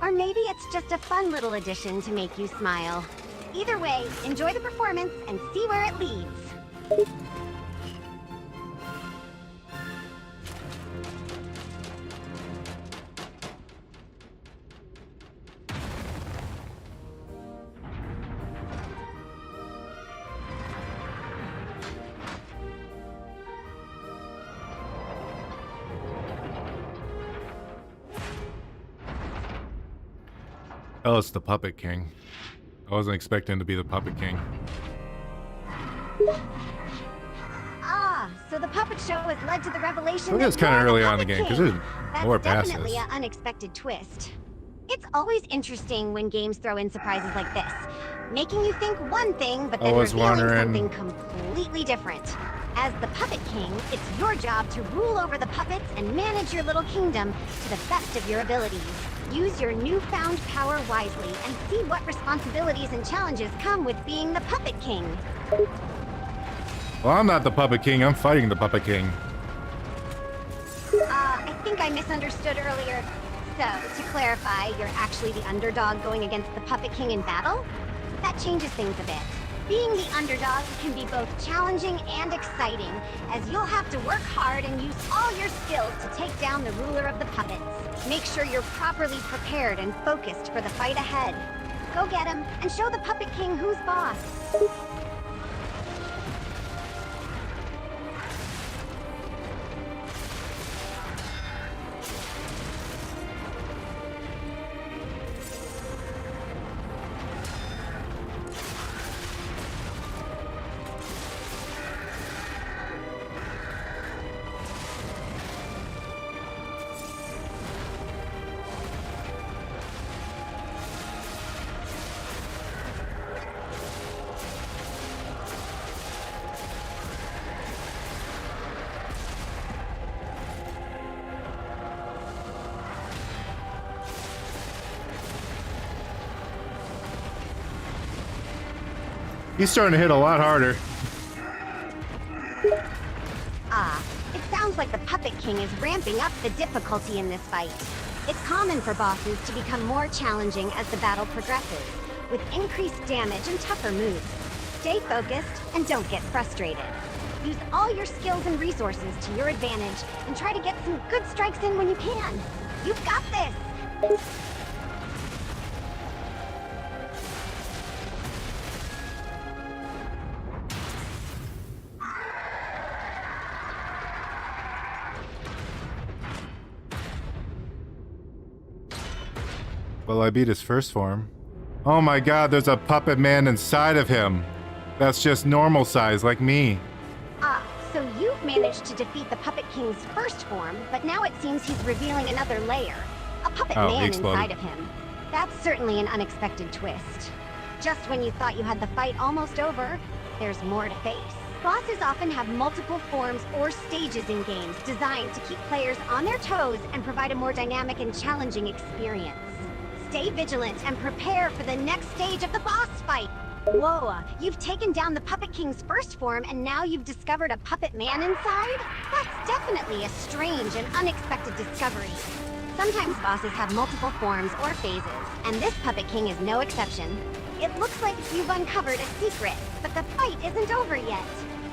Or maybe it's just a fun little addition to make you smile. Either way, enjoy the performance and see where it leads. Oh, it's the Puppet King. I wasn't expecting to be the Puppet King. Ah, so the puppet show has led to the revelation I think that it's kind of you're early the on in the Puppet game, because King. there's more That's past definitely this. an unexpected twist. It's always interesting when games throw in surprises like this, making you think one thing, but then was revealing wondering- something completely different. As the Puppet King, it's your job to rule over the puppets and manage your little kingdom to the best of your abilities. Use your newfound power wisely and see what responsibilities and challenges come with being the Puppet King. Well, I'm not the Puppet King. I'm fighting the Puppet King. I think I misunderstood earlier. So, to clarify, you're actually the underdog going against the Puppet King in battle? That changes things a bit. Being the underdog can be both challenging and exciting, as you'll have to work hard and use all your skills to take down the ruler of the puppets. Make sure you're properly prepared and focused for the fight ahead. Go get him and show the Puppet King who's boss. He's starting to hit a lot harder. Ah, it sounds like the Puppet King is ramping up the difficulty in this fight. It's common for bosses to become more challenging as the battle progresses, with increased damage and tougher moves. Stay focused and don't get frustrated. Use all your skills and resources to your advantage and try to get some good strikes in when you can. You've got this! Well, I beat his first form. Oh my god, there's a puppet man inside of him. That's just normal size, like me. Ah, so you've managed to defeat the Puppet King's first form, but now it seems he's revealing another layer. A puppet Oh, he man exploded. inside of him. That's certainly an unexpected twist. Just when you thought you had the fight almost over, there's more to face. Bosses often have multiple forms or stages in games designed to keep players on their toes and provide a more dynamic and challenging experience. Stay vigilant and prepare for the next stage of the boss fight. Whoa, you've taken down the Puppet King's first form and now you've discovered a puppet man inside? That's definitely a strange and unexpected discovery. Sometimes bosses have multiple forms or phases, and this Puppet King is no exception. It looks like you've uncovered a secret, but the fight isn't over yet.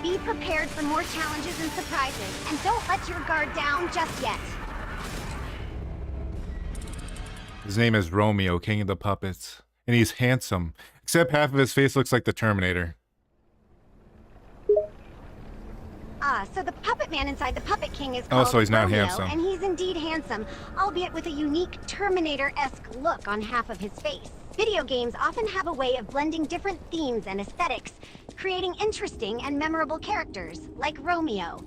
Be prepared for more challenges and surprises, and don't let your guard down just yet. His name is Romeo, King of the Puppets. And he's handsome. Except half of his face looks like the Terminator. Ah, so the puppet man inside the Puppet King is Oh, called so he's not Romeo, handsome. and he's indeed handsome, albeit with a unique Terminator-esque look on half of his face. Video games often have a way of blending different themes and aesthetics, creating interesting and memorable characters, like Romeo.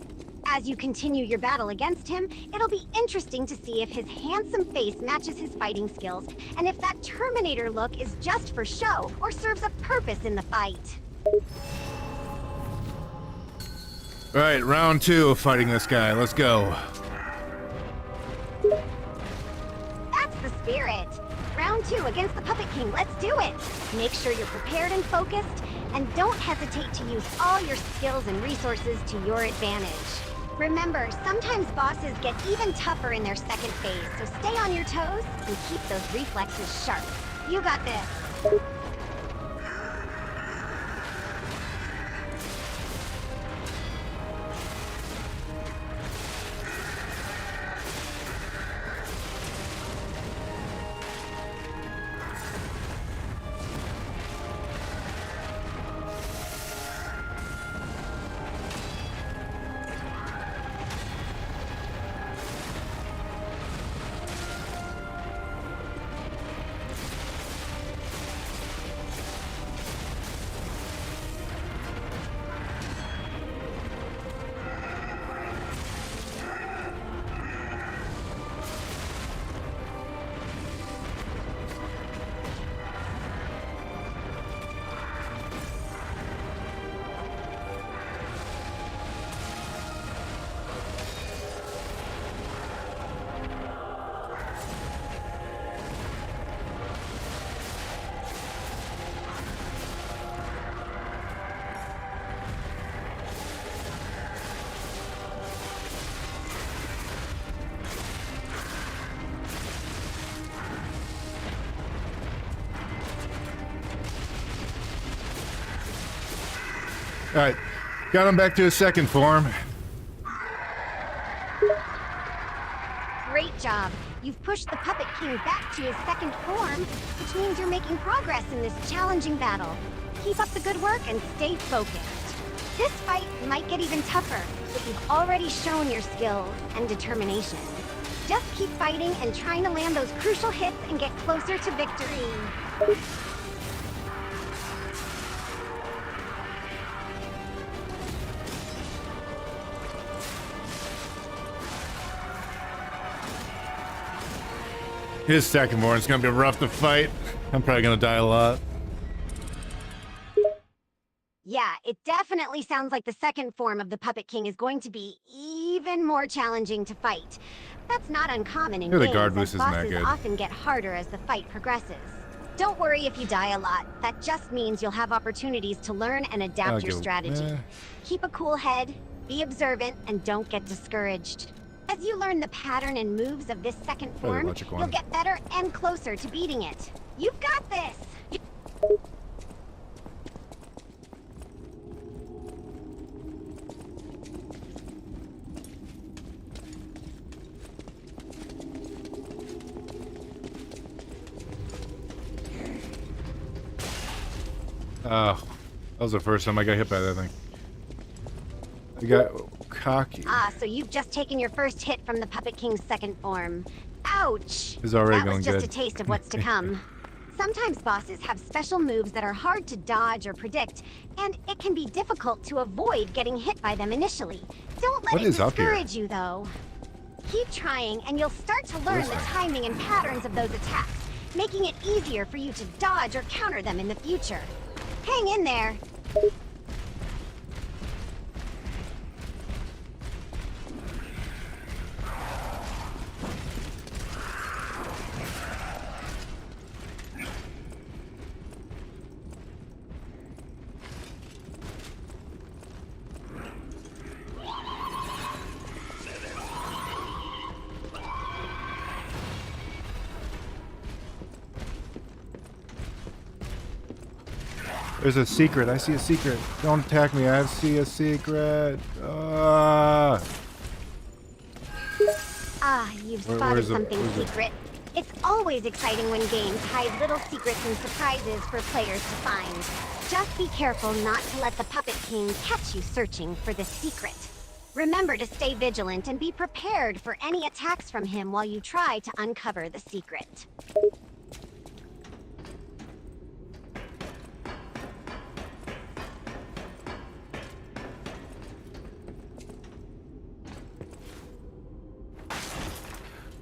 As you continue your battle against him, it'll be interesting to see if his handsome face matches his fighting skills, and if that Terminator look is just for show or serves a purpose in the fight. Alright, round 2 of fighting this guy. Let's go. That's the spirit. Round 2 against the Puppet King. Let's do it. Make sure you're prepared and focused, and don't hesitate to use all your skills and resources to your advantage. Remember, sometimes bosses get even tougher in their second phase, so stay on your toes and keep those reflexes sharp. You got this. Alright, got him back to his second form. Great job. You've pushed the Puppet King back to his second form, which means you're making progress in this challenging battle. Keep up the good work and stay focused. This fight might get even tougher, but you've already shown your skill and determination. Just keep fighting and trying to land those crucial hits and get closer to victory. His second form is gonna be rough to fight. I'm probably gonna die a lot. Yeah, it definitely sounds like the second form of the Puppet King is going to be even more challenging to fight. That's not uncommon in Yeah, the games, guard as boost isn't that bosses good. often get harder as the fight progresses. Don't worry if you die a lot. That just means you'll have opportunities to learn and adapt your strategy. Keep a cool head, be observant, and don't get discouraged. As you learn the pattern and moves of this second form, you'll get better and closer to beating it. You've got this! Oh, that was the first time I got hit by that thing. I got cocky. Ah, so you've just taken your first hit from the Puppet King's second form. Ouch! It's already that going was just good. a taste of what's to come. Sometimes bosses have special moves that are hard to dodge or predict, and it can be difficult to avoid getting hit by them initially. Don't let What it is up here? discourage you, though. Keep trying, and you'll start to learn the timing and patterns of those attacks, making it easier for you to dodge or counter them in the future. Hang in there. There's a secret. I see a secret. Don't attack me. I see a secret. Ah, You've Where- spotted where's the- something where's the- secret. It's always exciting when games hide little secrets and surprises for players to find. Just be careful not to let the Puppet King catch you searching for the secret. Remember to stay vigilant and be prepared for any attacks from him while you try to uncover the secret.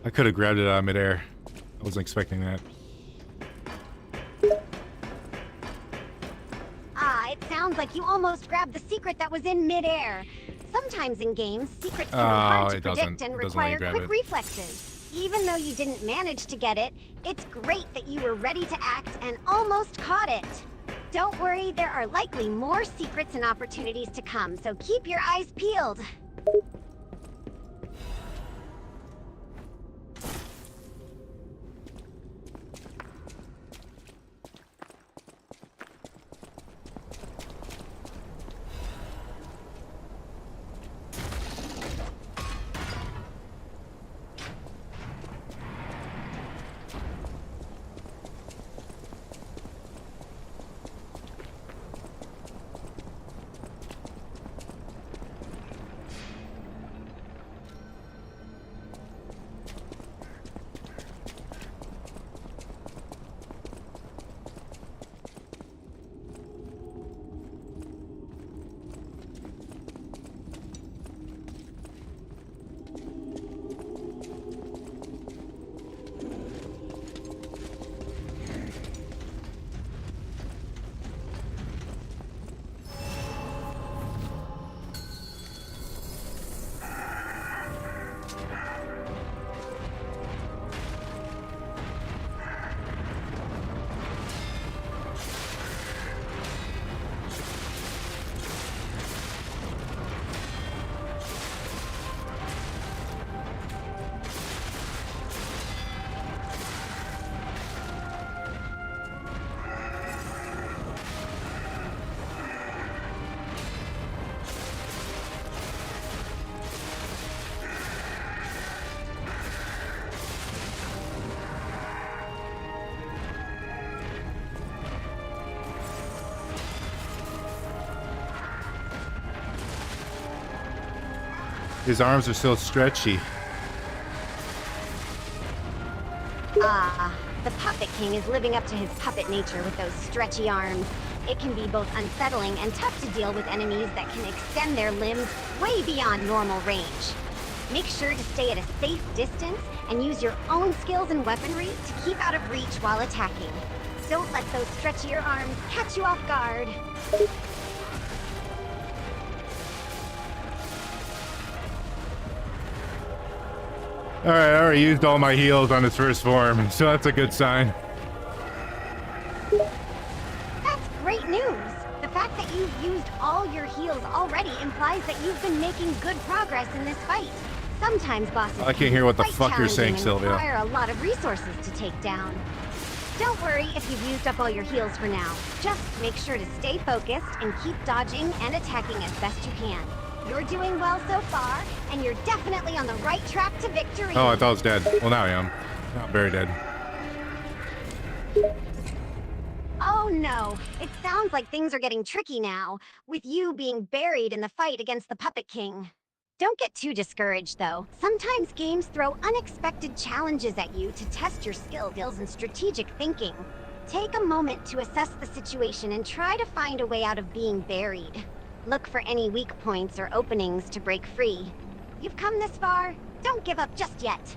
I could have grabbed it out of midair. I wasn't expecting that. It sounds like you almost grabbed the secret that was in midair. Sometimes in games, secrets can be hard to predict and require quick reflexes. Even though you didn't manage to get it, it's great that you were ready to act and almost caught it. Don't worry, there are likely more secrets and opportunities to come, so keep your eyes peeled. His arms are so stretchy. Ah, the Puppet King is living up to his puppet nature with those stretchy arms. It can be both unsettling and tough to deal with enemies that can extend their limbs way beyond normal range. Make sure to stay at a safe distance and use your own skills and weaponry to keep out of reach while attacking. Don't let those stretchier arms catch you off guard. Alright, I already used all my heals on his first form, so that's a good sign. That's great news! The fact that you've used all your heals already implies that you've been making good progress in this fight. Sometimes bosses I can't hear what the quite fuck you're saying, challenging and Sylvia. require a lot of resources to take down. Don't worry if you've used up all your heals for now. Just make sure to stay focused and keep dodging and attacking as best you can. You're doing well so far, and you're definitely on the right track to victory. Oh, I thought I was dead. Well, now I am. Not very dead. Oh no, it sounds like things are getting tricky now, with you being buried in the fight against the Puppet King. Don't get too discouraged, though. Sometimes games throw unexpected challenges at you to test your skills and strategic thinking. Take a moment to assess the situation and try to find a way out of being buried. Look for any weak points or openings to break free. You've come this far, don't give up just yet.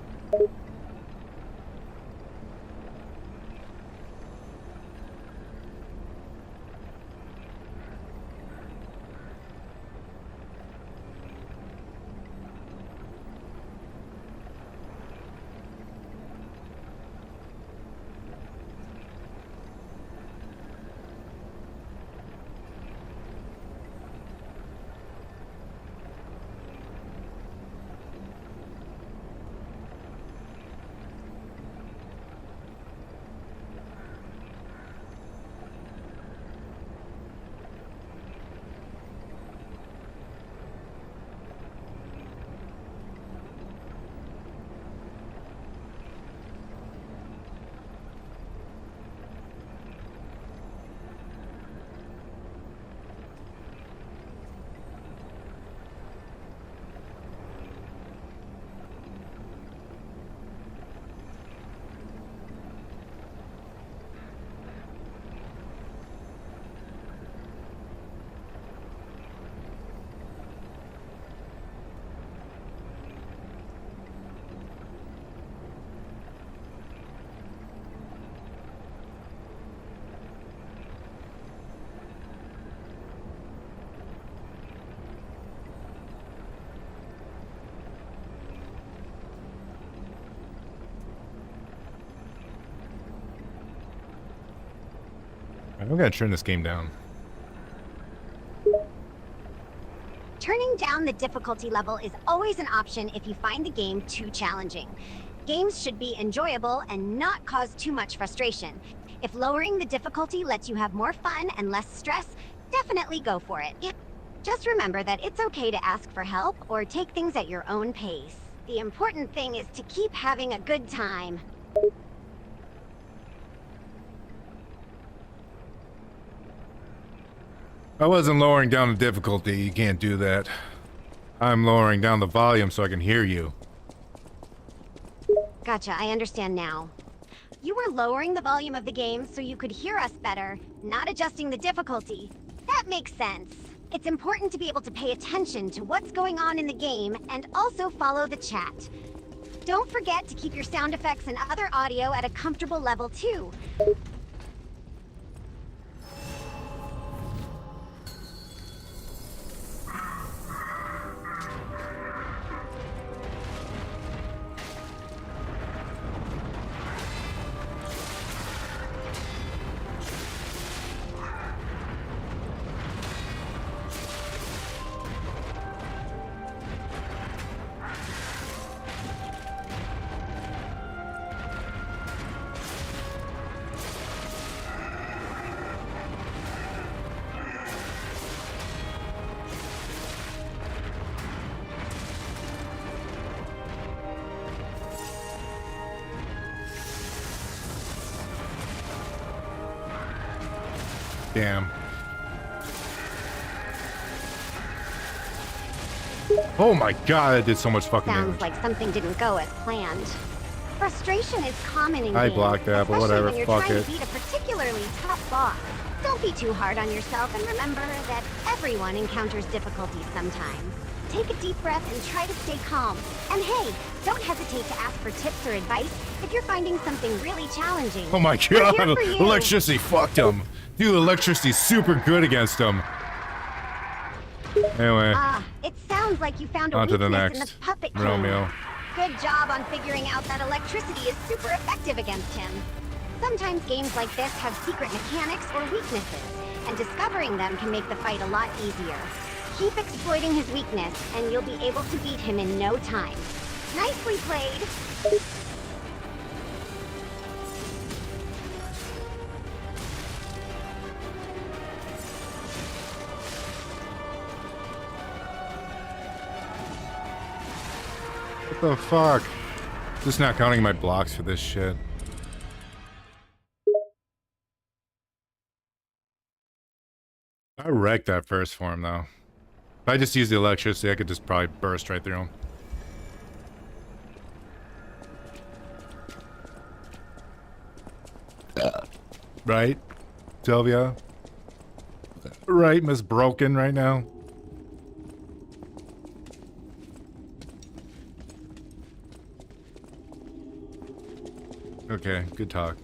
I'm gonna turn this game down. Turning down the difficulty level is always an option if you find the game too challenging. Games should be enjoyable and not cause too much frustration. If lowering the difficulty lets you have more fun and less stress, definitely go for it. Just remember that it's okay to ask for help or take things at your own pace. The important thing is to keep having a good time. I wasn't lowering down the difficulty. You can't do that. I'm lowering down the volume so I can hear you. Gotcha, I understand now. You were lowering the volume of the game so you could hear us better, not adjusting the difficulty. That makes sense. It's important to be able to pay attention to what's going on in the game and also follow the chat. Don't forget to keep your sound effects and other audio at a comfortable level too. Damn. Oh my god, that did so much fucking Sounds damage. like something didn't go as planned. Frustration is common in I games, blocked that, but especially whatever, when you're fuck trying it. to beat a particularly tough boss. Don't be too hard on yourself, and remember that everyone encounters difficulties sometimes. Take a deep breath and try to stay calm. And hey, don't hesitate to ask for tips or advice if you're finding something really challenging. Oh my We're here god, for you. electricity fucked him. Dude, electricity's super good against him. Anyway, It sounds like you found a on to the weakness in the next. puppet king. Romeo. Good job on figuring out that electricity is super effective against him. Sometimes games like this have secret mechanics or weaknesses, and discovering them can make the fight a lot easier. Keep exploiting his weakness, and you'll be able to beat him in no time. Nicely played! What the fuck? Just not counting my blocks for this shit. I wrecked that first form though. If I just use the electricity, I could just probably burst right through him. Right? Sylvia? Right, Miss Broken right now? Okay, good talk.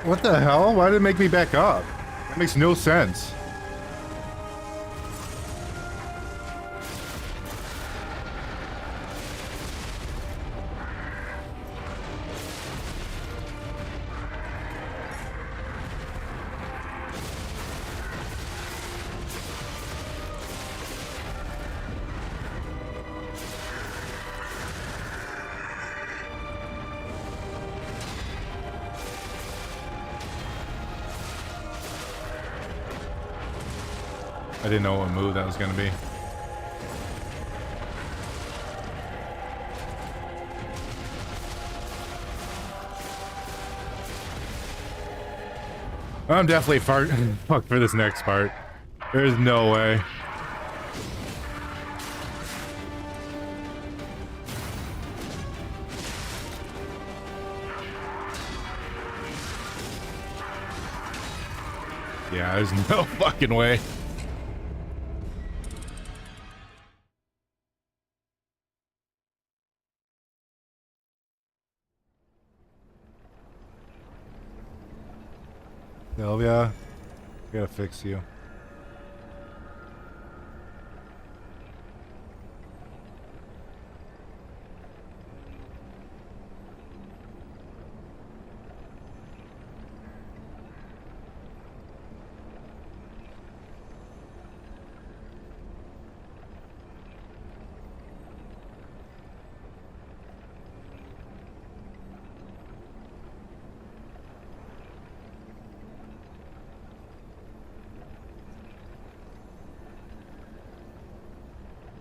What the hell? Why did it make me back up? That makes no sense. I didn't know what move that was gonna be. I'm definitely fucked for this next part. There's no way. Yeah, there's no fucking way. Sylvia, I gotta fix you.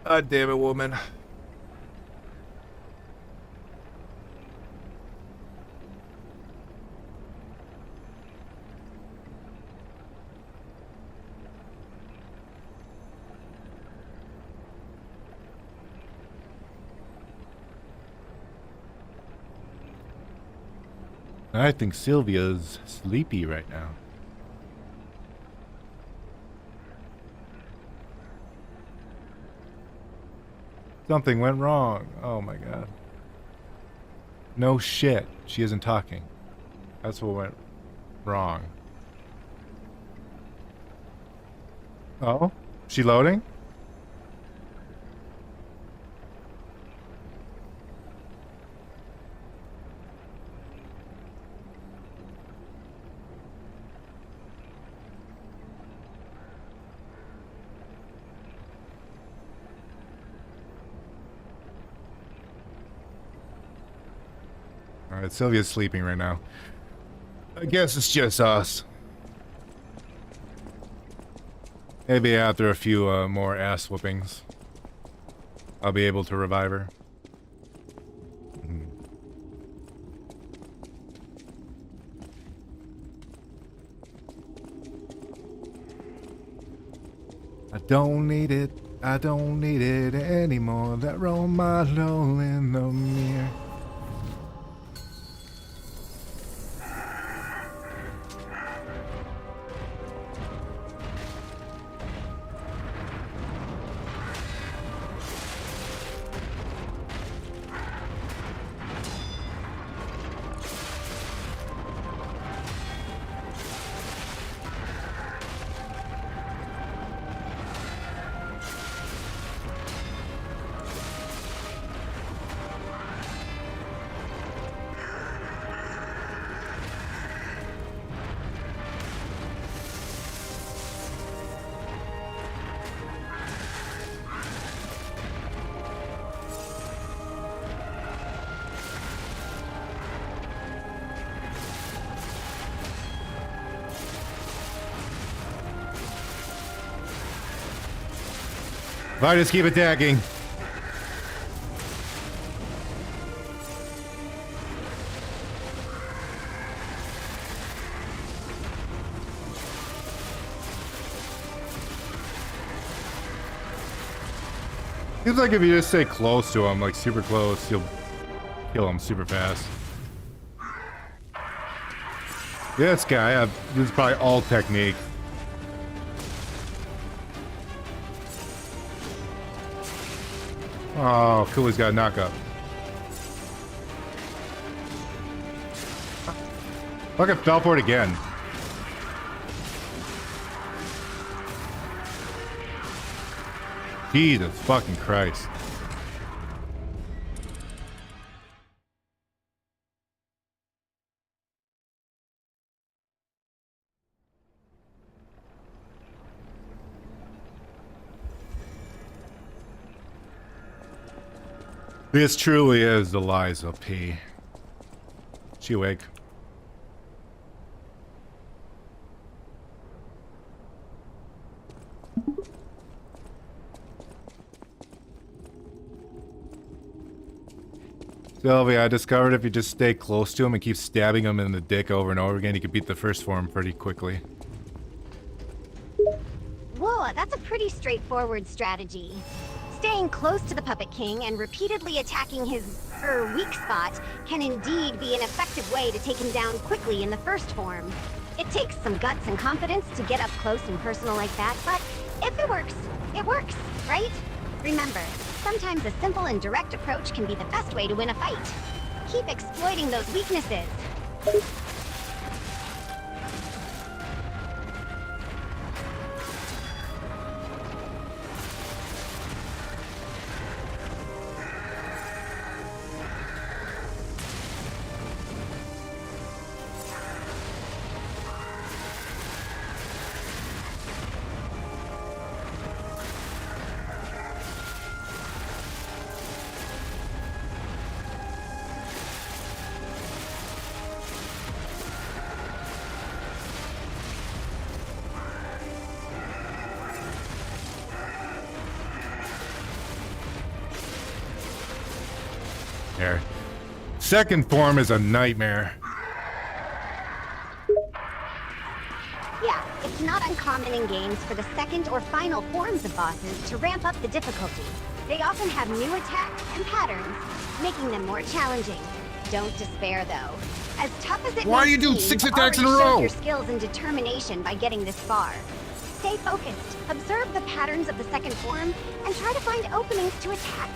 God damn it, woman. I think Sylvia's sleepy right now. Something went wrong. Oh my god. No shit. She isn't talking. That's what went wrong. Oh, she loading? Alright, Sylvia's sleeping right now. I guess it's just us. Maybe after a few more ass whoopings, I'll be able to revive her. I don't need it. I don't need it anymore. That role model in the mirror. If I just keep attacking. Seems like if you just stay close to him, like super close, you'll kill him super fast. Yeah, this guy, this is probably all technique. Oh, Cooley's got a knockup. Look, I fell for it again. Jesus fucking Christ. This truly is the Liza P. She awake. Sylvia, I discovered if you just stay close to him and keep stabbing him in the dick over and over again, you can beat the first form pretty quickly. Whoa, that's a pretty straightforward strategy. Staying close to the Puppet King and repeatedly attacking his, weak spot can indeed be an effective way to take him down quickly in the first form. It takes some guts and confidence to get up close and personal like that, but if it works, right? Remember, sometimes a simple and direct approach can be the best way to win a fight. Keep exploiting those weaknesses. There. Second form is a nightmare. Yeah, it's not uncommon in games for the second or final forms of bosses to ramp up the difficulty. They often have new attacks and patterns, making them more challenging. Don't despair, though. As tough as it Why may are you doing seem, 6 you've attacks in a already showed row? your skills and determination by getting this far. Stay focused, observe the patterns of the second form, and try to find openings to attack.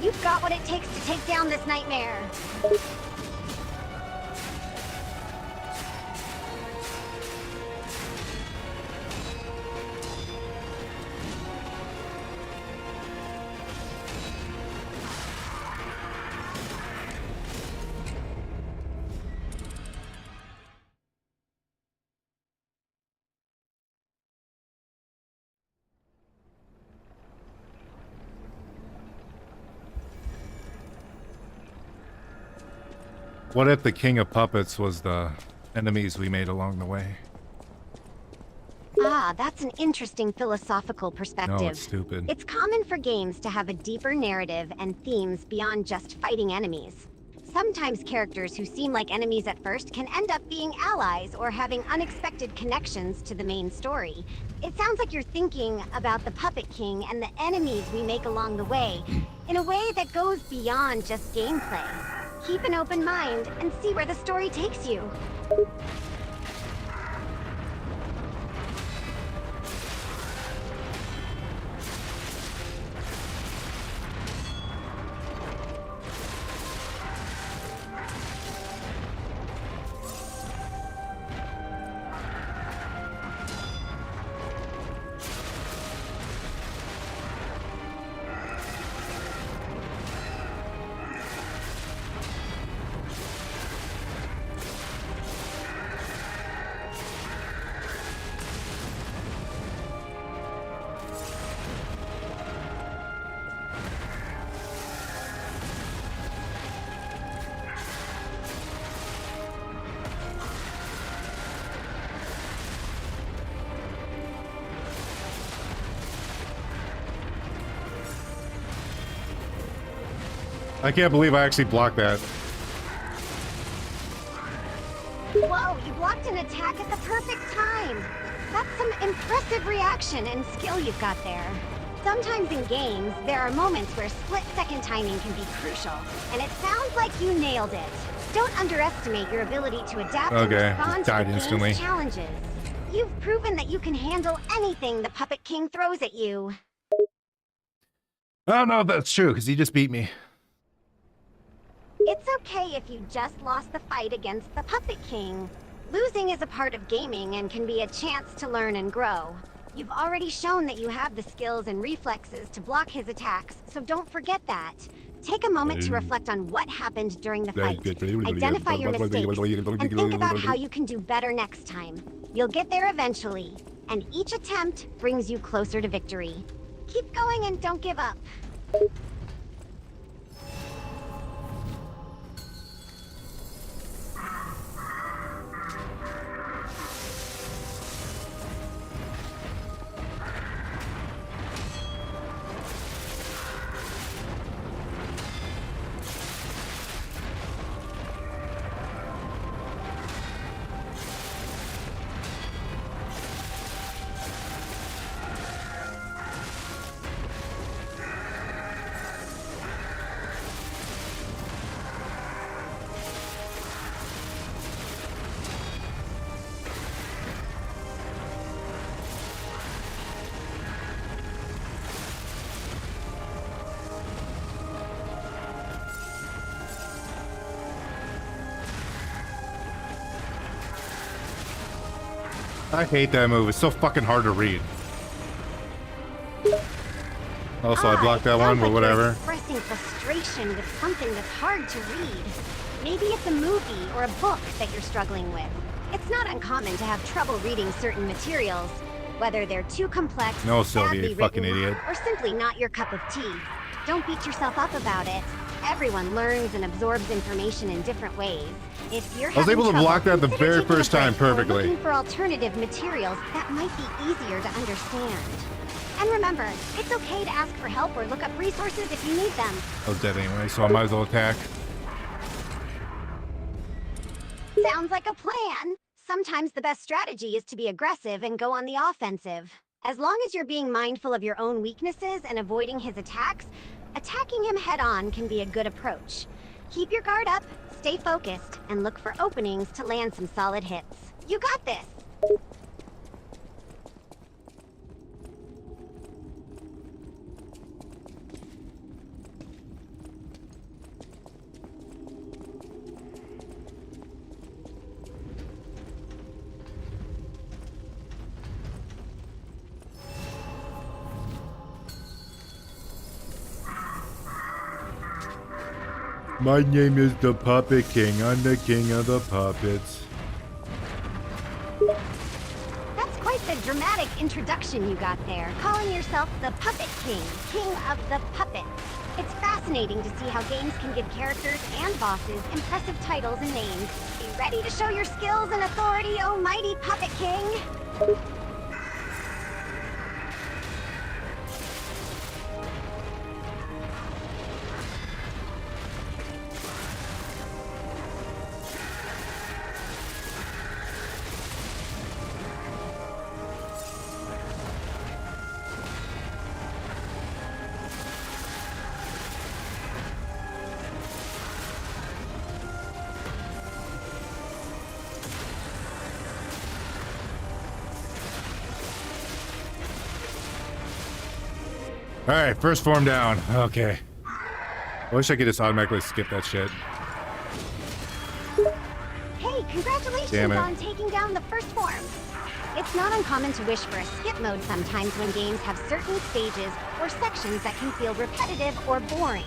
You've got what it takes to take down this nightmare. What if the king of puppets was the enemies we made along the way? Ah, that's an interesting philosophical perspective. No, it's stupid. It's common for games to have a deeper narrative and themes beyond just fighting enemies. Sometimes characters who seem like enemies at first can end up being allies or having unexpected connections to the main story. It sounds like you're thinking about the Puppet King and the enemies we make along the way in a way that goes beyond just gameplay. Keep an open mind and see where the story takes you. I can't believe I actually blocked that. Whoa, you blocked an attack at the perfect time. That's some impressive reaction and skill you've got there. Sometimes in games, there are moments where split-second timing can be crucial, and it sounds like you nailed it. Don't underestimate your ability to adapt and respond to the game's challenges. You've proven that you can handle anything the Puppet King throws at you. I don't know if that's true, because he just beat me. It's okay if you just lost the fight against the Puppet King. Losing is a part of gaming and can be a chance to learn and grow. You've already shown that you have the skills and reflexes to block his attacks, so don't forget that. Take a moment to reflect on what happened during the fight. Identify your mistakes, and think about how you can do better next time. You'll get there eventually, and each attempt brings you closer to victory. Keep going and don't give up. I hate that move. It's so fucking hard to read. Also, I blocked that one, but whatever. Expressing frustration with something that's hard to read. Maybe it's a movie or a book that you're struggling with. It's not uncommon to have trouble reading certain materials, whether they're too complex, no, Sylvia, badly you fucking written, idiot, or simply not your cup of tea. Don't beat yourself up about it. Everyone learns and absorbs information in different ways. If you're I was able to block that the very first time perfectly. Looking for alternative materials that might be easier to understand. And remember, it's okay to ask for help or look up resources if you need them. I was dead anyway, so I might as well attack. Sounds like a plan. Sometimes the best strategy is to be aggressive and go on the offensive. As long as you're being mindful of your own weaknesses and avoiding his attacks, attacking him head-on can be a good approach. Keep your guard up, stay focused, and look for openings to land some solid hits. You got this! My name is the Puppet King. I'm the king of the puppets. That's quite the dramatic introduction you got there, calling yourself the Puppet King, king of the puppets. It's fascinating fascinating to see how games can give characters and bosses impressive titles and names. Be ready to show your skills and authority, oh mighty Puppet King! Alright, first form down. Okay. I wish I could just automatically skip that shit. Hey, congratulations on taking down the first form! It's not uncommon to wish for a skip mode sometimes when games have certain stages or sections that can feel repetitive or boring.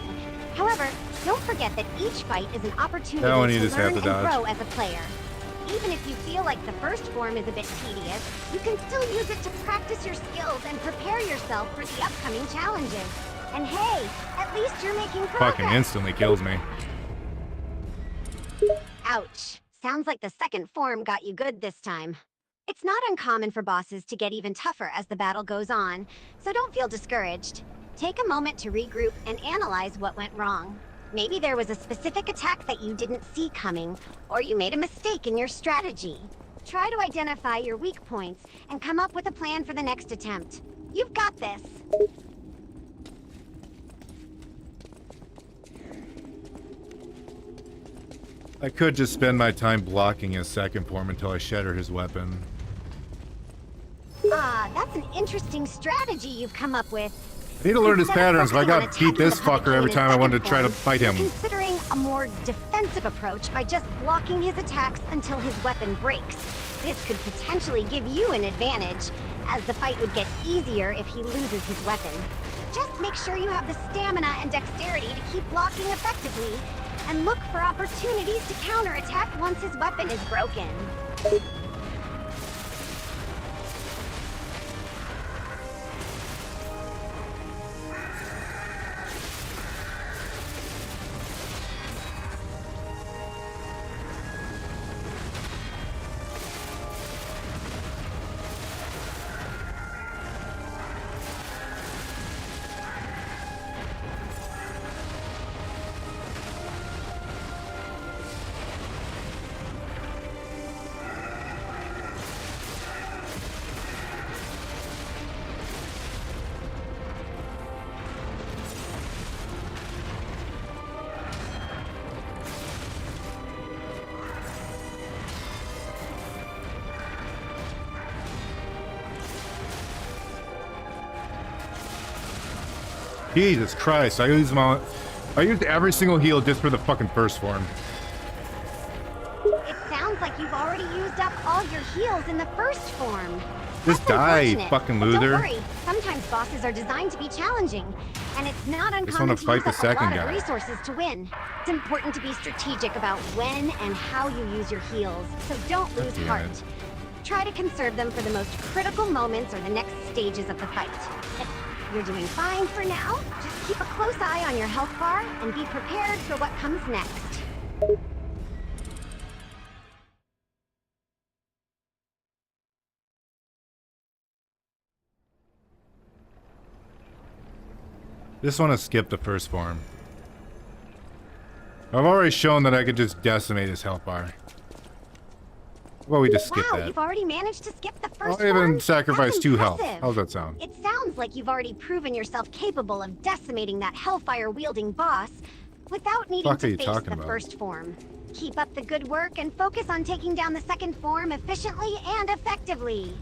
However, don't forget that each fight is an opportunity to learn and grow as a player. Even if you feel like the first form is a bit tedious, you can still use it to practice your skills and prepare yourself for the upcoming challenges. And hey, at least you're making progress. Fucking instantly kills me. Ouch. Sounds like the second form got you good this time. It's not uncommon for bosses to get even tougher as the battle goes on, so don't feel discouraged. Take a moment to regroup and analyze what went wrong. Maybe there was a specific attack that you didn't see coming, or you made a mistake in your strategy. Try to identify your weak points and come up with a plan for the next attempt. You've got this. I could just spend my time blocking his second form until I shatter his weapon. Ah, that's an interesting strategy you've come up with. I need to learn his patterns, but I gotta beat this fucker every time I wanted to try to fight him. Considering a more defensive approach by just blocking his attacks until his weapon breaks. This could potentially give you an advantage, as the fight would get easier if he loses his weapon. Just make sure you have the stamina and dexterity to keep blocking effectively, and look for opportunities to counterattack once his weapon is broken. Jesus Christ, I used every single heal just for the fucking first form. It sounds like you've already used up all your heals in the first form. Just die, you fucking loser. Don't worry, sometimes bosses are designed to be challenging, and it's not uncommon to fight use the up a second lot guy. of resources to win. It's important to be strategic about when and how you use your heals, so don't lose heart. Try to conserve them for the most critical moments or the next stages of the fight. You're doing fine for now. Just keep a close eye on your health bar and be prepared for what comes next. Just want to skip the first form. I've already shown that I could just decimate his health bar. Well, we just skip that. You've already managed to skip the first I'll even one? sacrifice That's 2 health. impressive. How's that sound? It sounds like you've already proven yourself capable of decimating that hellfire-wielding boss without needing Fuck are to you face talking the about? first form. Keep up the good work and focus on taking down the second form efficiently and effectively.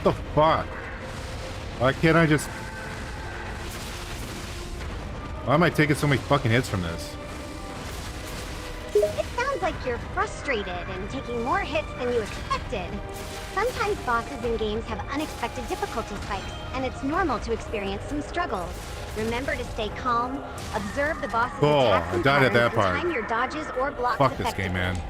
What the fuck? Why can't I just... Why am I taking so many fucking hits from this? It sounds like you're frustrated and taking more hits than you expected. Sometimes bosses in games have unexpected difficulty spikes, and it's normal to experience some struggles. Remember to stay calm, observe the boss's attacks and I died at that patterns, part. and time your dodges or blocks Fuck this effectively. game, man.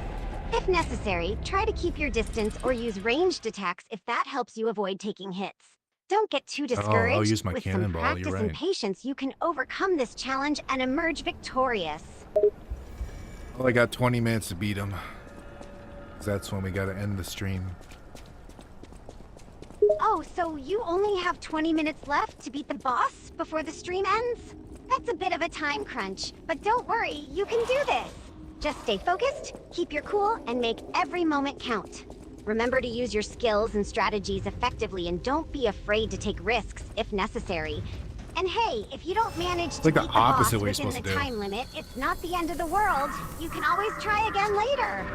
If necessary, try to keep your distance or use ranged attacks if that helps you avoid taking hits. Don't get too discouraged. I'll use my With some cannonball, practice you're and right. patience, you can overcome this challenge and emerge victorious. Well, I got 20 minutes to beat him. 'Cause that's when we gotta end the stream. Oh, so you only have 20 minutes left to beat the boss before the stream ends? That's a bit of a time crunch, but don't worry, you can do this. Just stay focused, keep your cool, and make every moment count. Remember to use your skills and strategies effectively, and don't be afraid to take risks if necessary. And hey, if you don't manage to like the beat the boss opposite way you're within supposed the to do. time limit, it's not the end of the world. You can always try again later.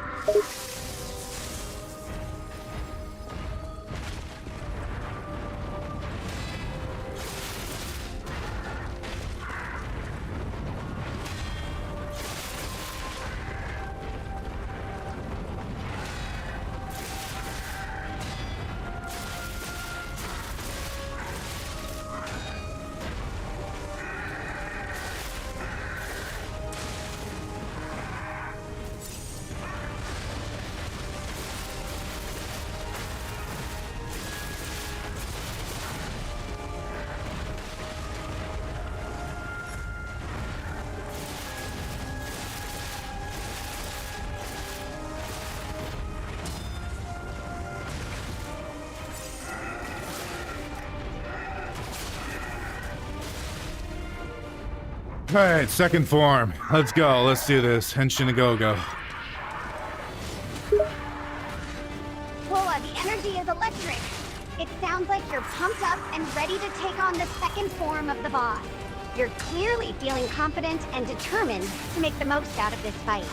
Alright, second form. Let's go. Let's do this. Henshin a go-go. Whoa, the energy is electric. It sounds like you're pumped up and ready to take on the second form of the boss. You're clearly feeling confident and determined to make the most out of this fight.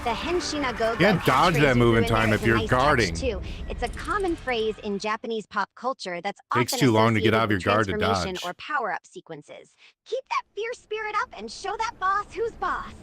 The Henshina Go-Go Can't dodge catchphrase that you move in threw time there if is a you're nice touch, guarding. too. It's a common phrase in Japanese pop culture that's Takes often too long to get out of associated your with guard to transformation dodge. or power-up sequences. Keep that fierce spirit up and show that boss who's boss.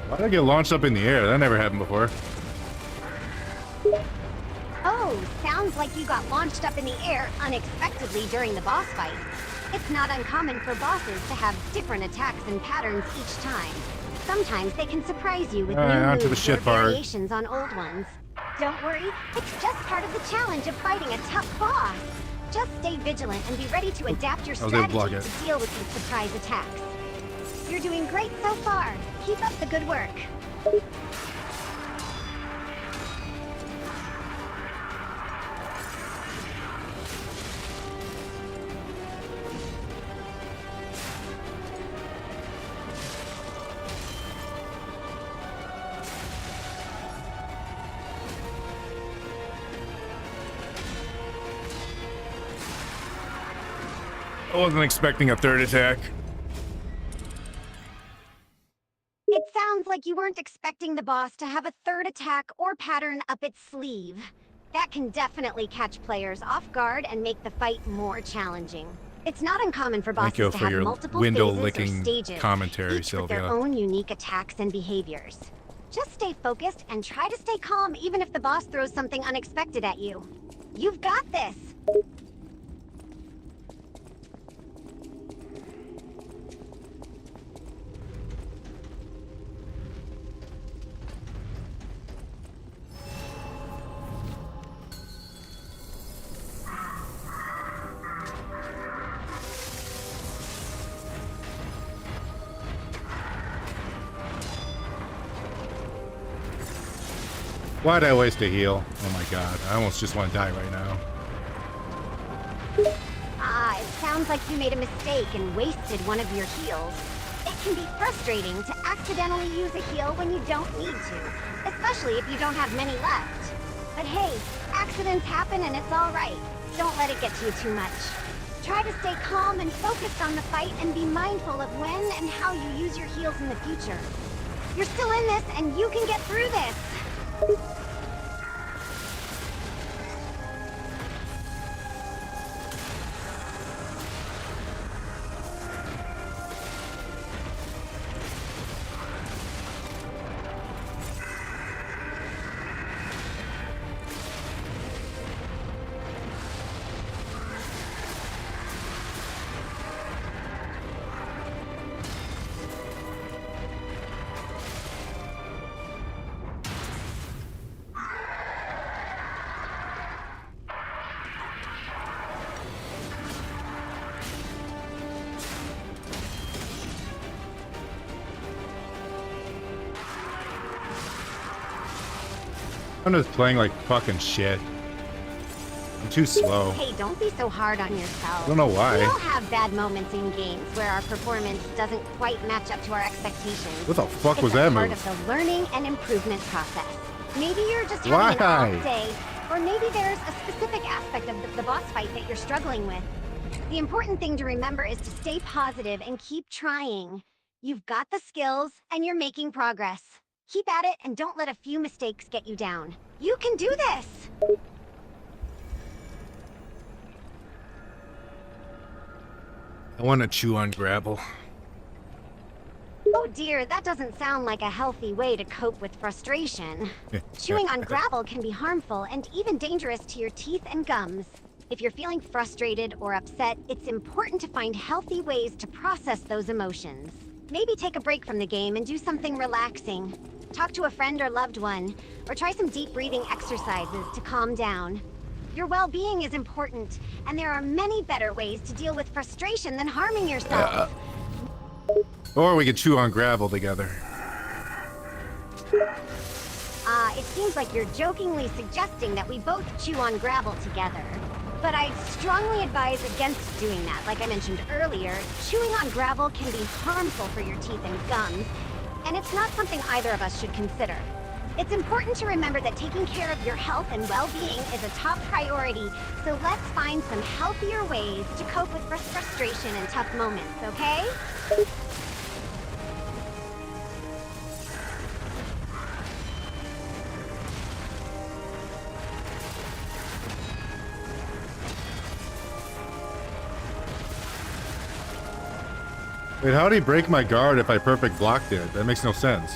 Why did I get launched up in the air? That never happened before. Oh, sounds like you got launched up in the air unexpectedly during the boss fight. It's not uncommon for bosses to have different attacks and patterns each time. Sometimes they can surprise you with Alright, new on to the moves shit or part. variations on old ones. Don't worry, it's just part of the challenge of fighting a tough boss. Just stay vigilant and be ready to adapt your I was able to block strategy it. to deal with these surprise attacks. You're doing great so far. Keep up the good work. I wasn't expecting a third attack. It sounds like like you weren't expecting the boss to have a third attack or pattern up its sleeve. That can definitely catch players off guard and make the fight more challenging. It's not uncommon for Thank you bosses to for have your multiple window phases or licking stages, commentary, each with their Sylvia. own unique attacks and behaviors. Just stay focused and try to stay calm even if the boss throws something unexpected at you. You've got this! Why'd I waste a heal? Oh my god, I almost just want to die right now. Ah, it sounds like you made a mistake and wasted one of your heals. It can be frustrating to accidentally use a heal when you don't need to, especially if you don't have many left. But hey, accidents happen and it's alright. Don't let it get to you too much. Try to stay calm and focused on the fight and be mindful of when and how you use your heals in the future. You're still in this and you can get through this! I'm just playing like fucking shit. I'm too slow. Hey, don't be so hard on yourself. I don't know why. We all have bad moments in games where our performance doesn't quite match up to our expectations. What the fuck was It's that a part move? of the learning and improvement process. Maybe you're just Why? having an off day, or maybe there's a specific aspect of the boss fight that you're struggling with. The important thing to remember is to stay positive and keep trying. You've got the skills, and you're making progress. Keep at it and don't let a few mistakes get you down. You can do this! I want to chew on gravel. Oh dear, that doesn't sound like a healthy way to cope with frustration. Chewing on gravel can be harmful and even dangerous to your teeth and gums. If you're feeling frustrated or upset, it's important to find healthy ways to process those emotions. Maybe take a break from the game and do something relaxing. Talk to a friend or loved one, or try some deep breathing exercises to calm down. Your well-being is important, and there are many better ways to deal with frustration than harming yourself. Or we could chew on gravel together. It seems like you're jokingly suggesting that we both chew on gravel together. But I'd strongly advise against doing that. Like I mentioned earlier, chewing on gravel can be harmful for your teeth and gums, and it's not something either of us should consider. It's important to remember that taking care of your health and well-being is a top priority, so let's find some healthier ways to cope with frustration and tough moments, okay? Wait, how did he break my guard if I perfect blocked it? That makes no sense.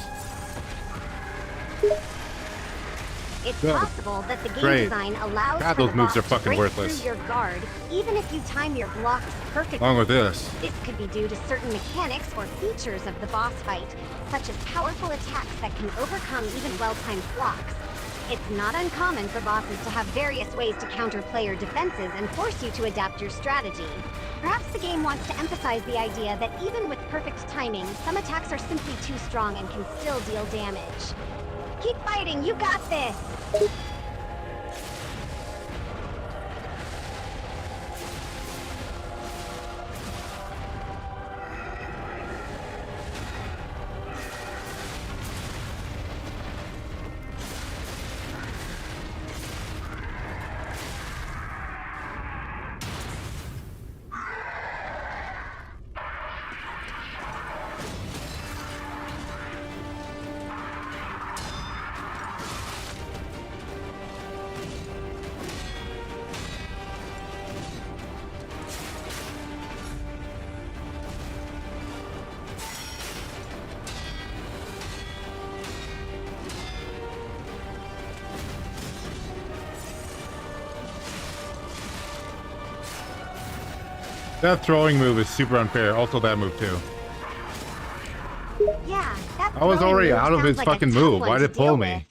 It's Good. possible that the game Great. design allows God, for those the moves boss are to fucking break worthless. through your guard, even if you time your blocks perfectly. Wrong with this? This could be due to certain mechanics or features of the boss fight, such as powerful attacks that can overcome even well-timed blocks. It's not uncommon for bosses to have various ways to counter player defenses and force you to adapt your strategy. Perhaps the game wants to emphasize the idea that even with perfect timing, some attacks are simply too strong and can still deal damage. Keep fighting, you got this! That throwing move is super unfair. Also that move too. Yeah, that I was throwing already move out of sounds his like a fucking tough move. one Why'd to it pull deal me? with.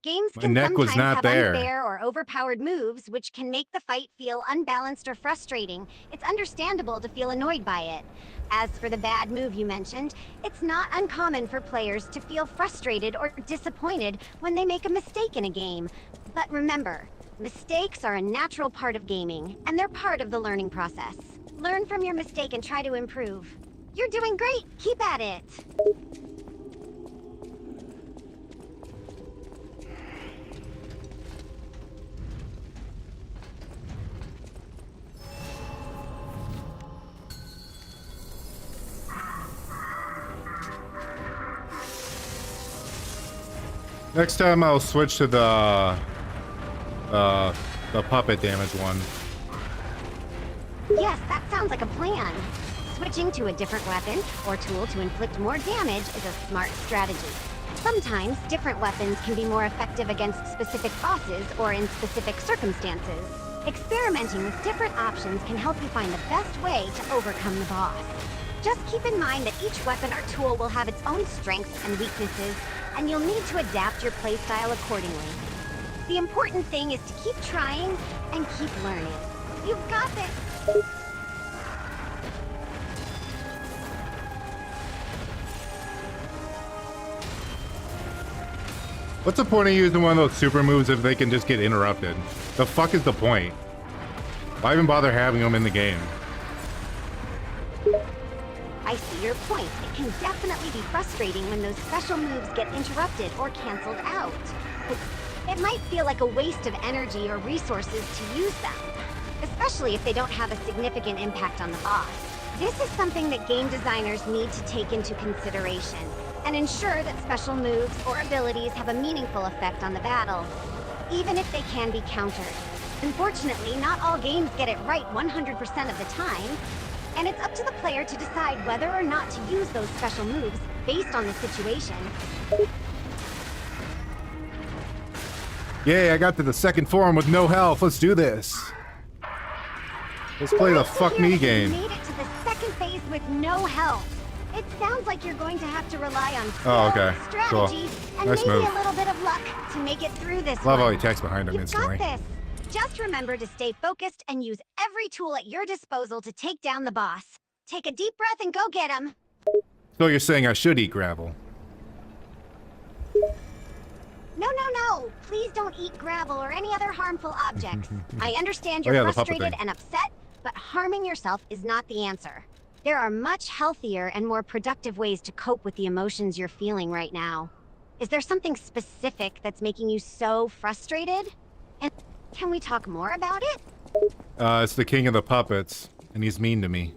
Games My can neck was sometimes not have there. unfair or overpowered moves, which can make the fight feel unbalanced or frustrating. It's understandable to feel annoyed by it. As for the bad move you mentioned, it's not uncommon for players to feel frustrated or disappointed when they make a mistake in a game. But remember, mistakes are a natural part of gaming, and they're part of the learning process. Learn from your mistake and try to improve. You're doing great! Keep at it! Next time I'll switch to the puppet damage one. Yes, that sounds like a plan. Switching to a different weapon or tool to inflict more damage is a smart strategy. Sometimes different weapons can be more effective against specific bosses or in specific circumstances. Experimenting with different options can help you find the best way to overcome the boss. Just keep in mind that each weapon or tool will have its own strengths and weaknesses, and you'll need to adapt your playstyle accordingly. The important thing is to keep trying and keep learning. You've got this! What's the point of using one of those super moves if they can just get interrupted? The fuck is the point? Why even bother having them in the game? I see your point. It can definitely be frustrating when those special moves get interrupted or canceled out. It might feel like a waste of energy or resources to use them, especially if they don't have a significant impact on the boss. This is something that game designers need to take into consideration and ensure that special moves or abilities have a meaningful effect on the battle, even if they can be countered. Unfortunately, not all games get it right 100% of the time, and it's up to the player to decide whether or not to use those special moves based on the situation. Yay, I got to the second form with no health. Let's do this. Let's play the fuck me game. You made it to the second phase with no health. It sounds like you're going to have to rely on skill, strategy, and Nice maybe move. a little bit of luck to make it through this Love how one. he attacks behind him You've instantly. got this. Just remember to stay focused and use every tool at your disposal to take down the boss. Take a deep breath and go get him. So you're saying I should eat gravel? No. Please don't eat gravel or any other harmful objects. I understand Oh, you're yeah, the puppet frustrated thing. and upset, but harming yourself is not the answer. There are much healthier and more productive ways to cope with the emotions you're feeling right now. Is there something specific that's making you so frustrated? And can we talk more about it? It's the king of the puppets, and he's mean to me.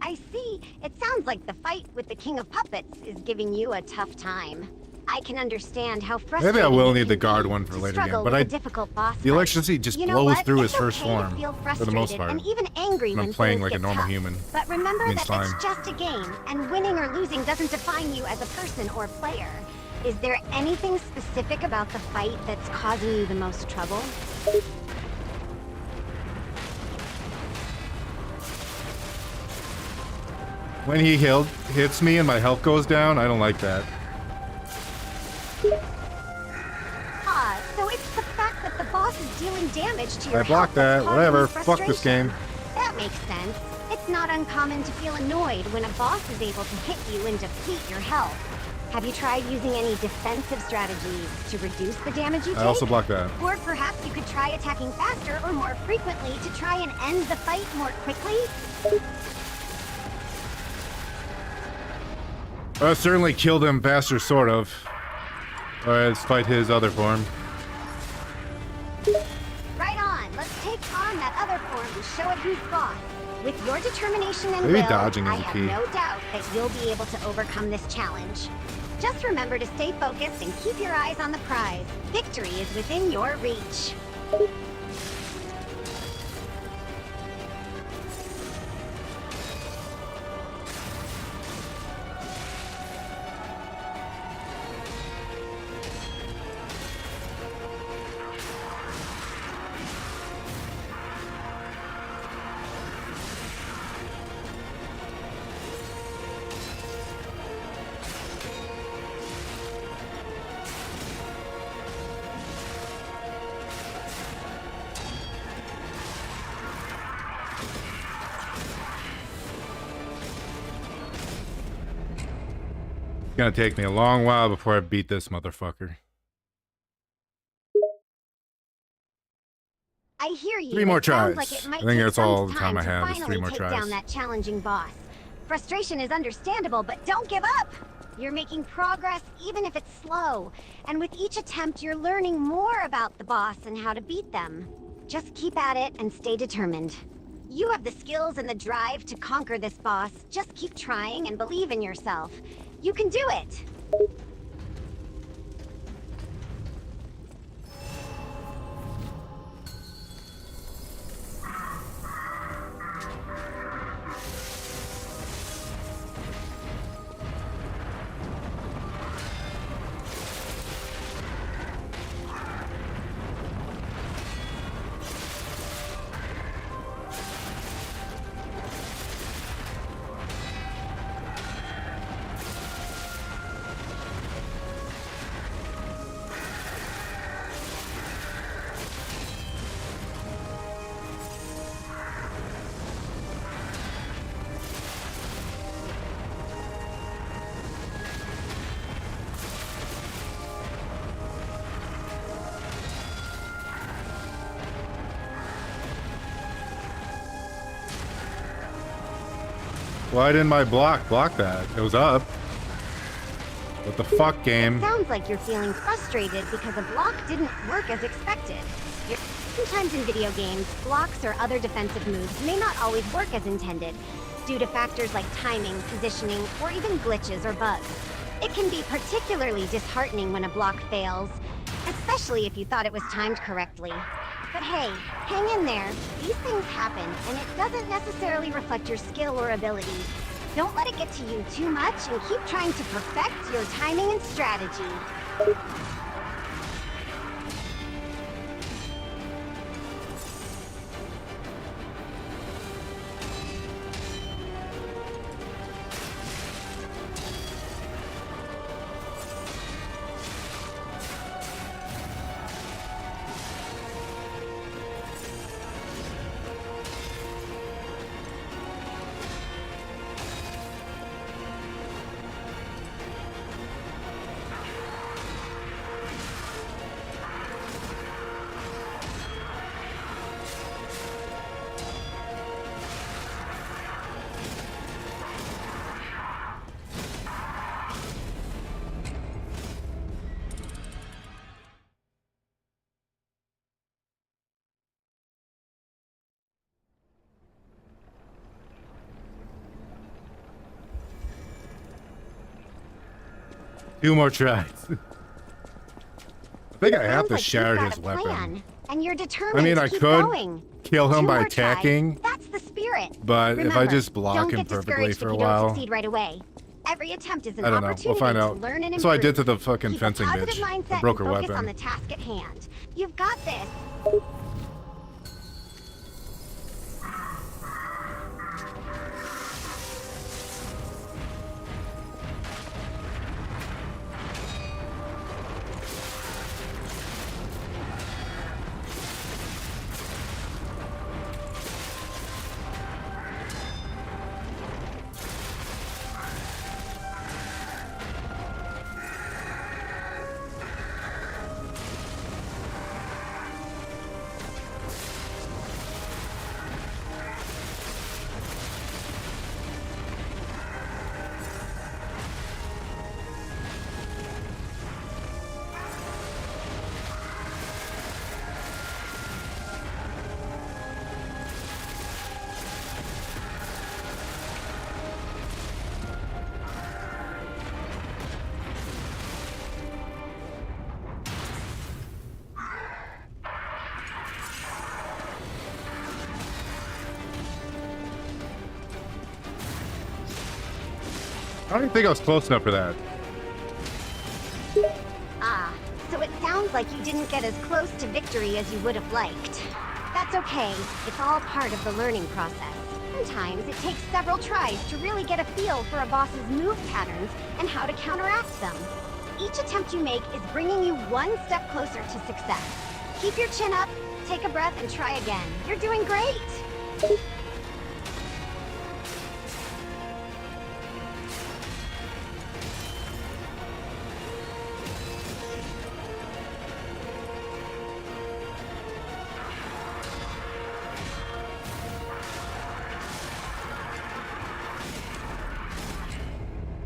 I see. It sounds like the fight with the King of Puppets is giving you a tough time. I can understand how frustrating. Maybe I will it need can the guard be one for to later struggle again, but with a difficult boss the fight. electricity just You know blows what? through It's his first okay to form, feel for the most frustrated part. and even angry When I'm when playing things like a get normal tough. human. But remember Means that time. it's just a game, and winning or losing doesn't define you as a person or player. Is there anything specific about the fight that's causing you the most trouble? When he hits me and my health goes down, I don't like that. Ah, so it's the fact that the boss is dealing damage to your I blocked health that's that. causing Whatever. you Fuck this frustration. game. That makes sense. It's not uncommon to feel annoyed when a boss is able to hit you and deplete your health. Have you tried using any defensive strategies to reduce the damage you take? I also blocked that. Or perhaps you could try attacking faster or more frequently to try and end the fight more quickly? I certainly killed him faster, sort of. Alright, let's fight his other form. Right on. Let's take on that other form and show it who's boss. With your determination and Maybe will, dodging is I the have key. no doubt that you'll be able to overcome this challenge. Just remember to stay focused and keep your eyes on the prize. Victory is within your reach. gonna take me a long while before I beat this motherfucker. I hear you. 3 more It sounds tries. like it might I think take that's some all the time I to have is 3 finally more take tries. down that challenging boss. Frustration is understandable, but don't give up. You're making progress even if it's slow. And with each attempt, you're learning more about the boss and how to beat them. Just keep at it and stay determined. You have the skills and the drive to conquer this boss. Just keep trying and believe in yourself. You can do it. Why didn't my block that? It was up. What the fuck, game? Sounds like you're feeling frustrated because a block didn't work as expected. Sometimes in video games, blocks or other defensive moves may not always work as intended, due to factors like timing, positioning, or even glitches or bugs. It can be particularly disheartening when a block fails, especially if you thought it was timed correctly. But hey, hang in there. These things happen, and it doesn't necessarily reflect your skill or ability. Don't let it get to you too much, and keep trying to perfect your timing and strategy. 2 more tries. I think I have to Sounds like shatter you've got his a weapon. plan, and you're determined I mean, to I keep could going. kill him 2 by more tries. attacking, That's the spirit. but if I Remember, just block don't him get perfectly discouraged for if a you don't while, succeed right away. Every attempt is an I don't know. opportunity We'll find to out. learn and That's what I did to improve. the fucking Keep fencing a positive bitch. mindset I broke her and focus weapon. on the task at hand. You've got this. I don't think I was close enough for that. Ah, so it sounds like you didn't get as close to victory as you would have liked. That's okay. It's all part of the learning process. Sometimes it takes several tries to really get a feel for a boss's move patterns and how to counteract them. Each attempt you make is bringing you one step closer to success. Keep your chin up, take a breath, and try again. You're doing great!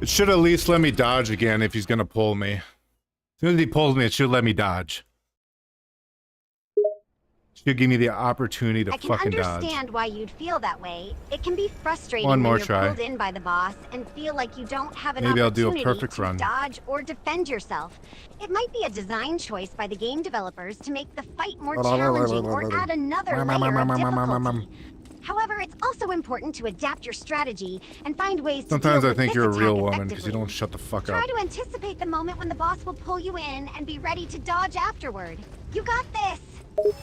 It should at least let me dodge again if he's gonna pull me. As soon as he pulls me, it should let me dodge. Should give me the opportunity to fucking dodge. I can understand why you'd feel that way. It can be frustrating One more when you're try. pulled in by the boss and feel like you don't have an Maybe I'll do a opportunity perfect to run. dodge or defend yourself. It might be a design choice by the game developers to make the fight more challenging or add another layer of difficulty. However, it's also important to adapt your strategy and find ways to Sometimes deal I with think this you're a real attack woman because you effectively. don't shut the fuck Try up. to anticipate the moment when the boss will pull you in and be ready to dodge afterward. You got this!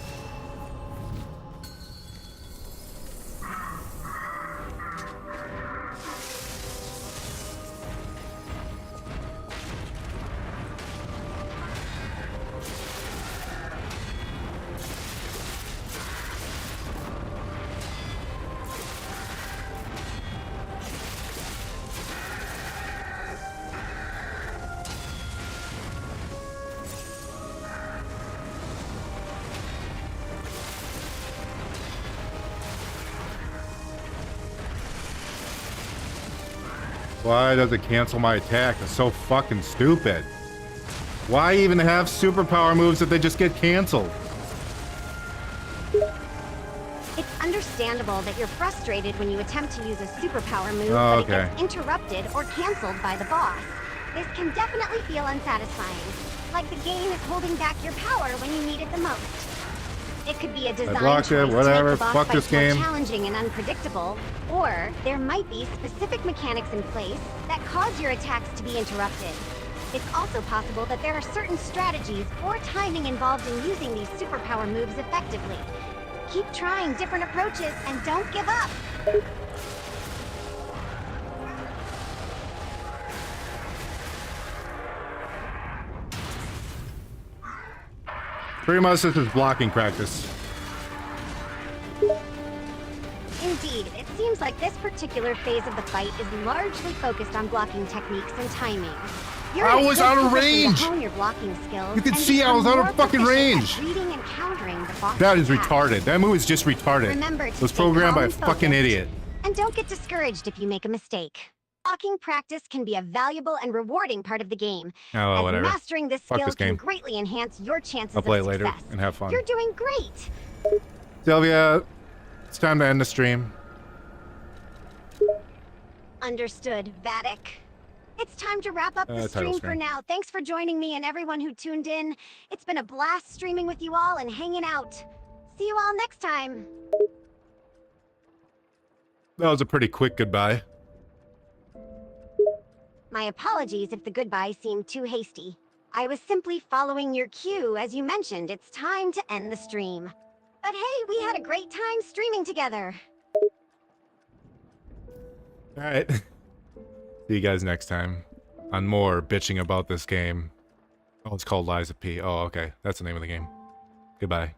Why does it cancel my attack? It's so fucking stupid. Why even have superpower moves if they just get canceled? It's understandable that you're frustrated when you attempt to use a superpower move, Oh, but it okay. gets interrupted or canceled by the boss. This can definitely feel unsatisfying, like the game is holding back your power when you need it the most. It could be a design blocked choice it, whatever, to make the boss fuck fights this more game. challenging and unpredictable, or there might be specific mechanics in place that cause your attacks to be interrupted. It's also possible that there are certain strategies or timing involved in using these superpower moves effectively. Keep trying different approaches and don't give up! Pretty much this is blocking practice. Indeed, it seems like this particular phase of the fight is largely focused on blocking techniques and timing. You're I in a was good out of position to range. hone your blocking skills You can and see I was become out of more fucking proficient range. at reading and countering the boss's That is attacks. retarded. That move is just retarded. Remember to It was stay programmed by calm a and fucking focused. idiot. And don't get discouraged if you make a mistake. Blocking practice can be a valuable and rewarding part of the game, Oh, well, as whatever. mastering this Fuck skill this can game. greatly enhance your chances I'll play of it later success. and have fun. You're doing great! Sylvia, it's time to end the stream. Understood, Vattic. It's time to wrap up the Title stream for screen. now. Thanks for joining me and everyone who tuned in. It's been a blast streaming with you all and hanging out. See you all next time. That was a pretty quick goodbye. My apologies if the goodbye seemed too hasty. I was simply following your cue as you mentioned it's time to end the stream. But hey, we had a great time streaming together. Alright. See you guys next time on more bitching about this game. Oh, it's called Lies of P. Oh, okay. That's the name of the game. Goodbye.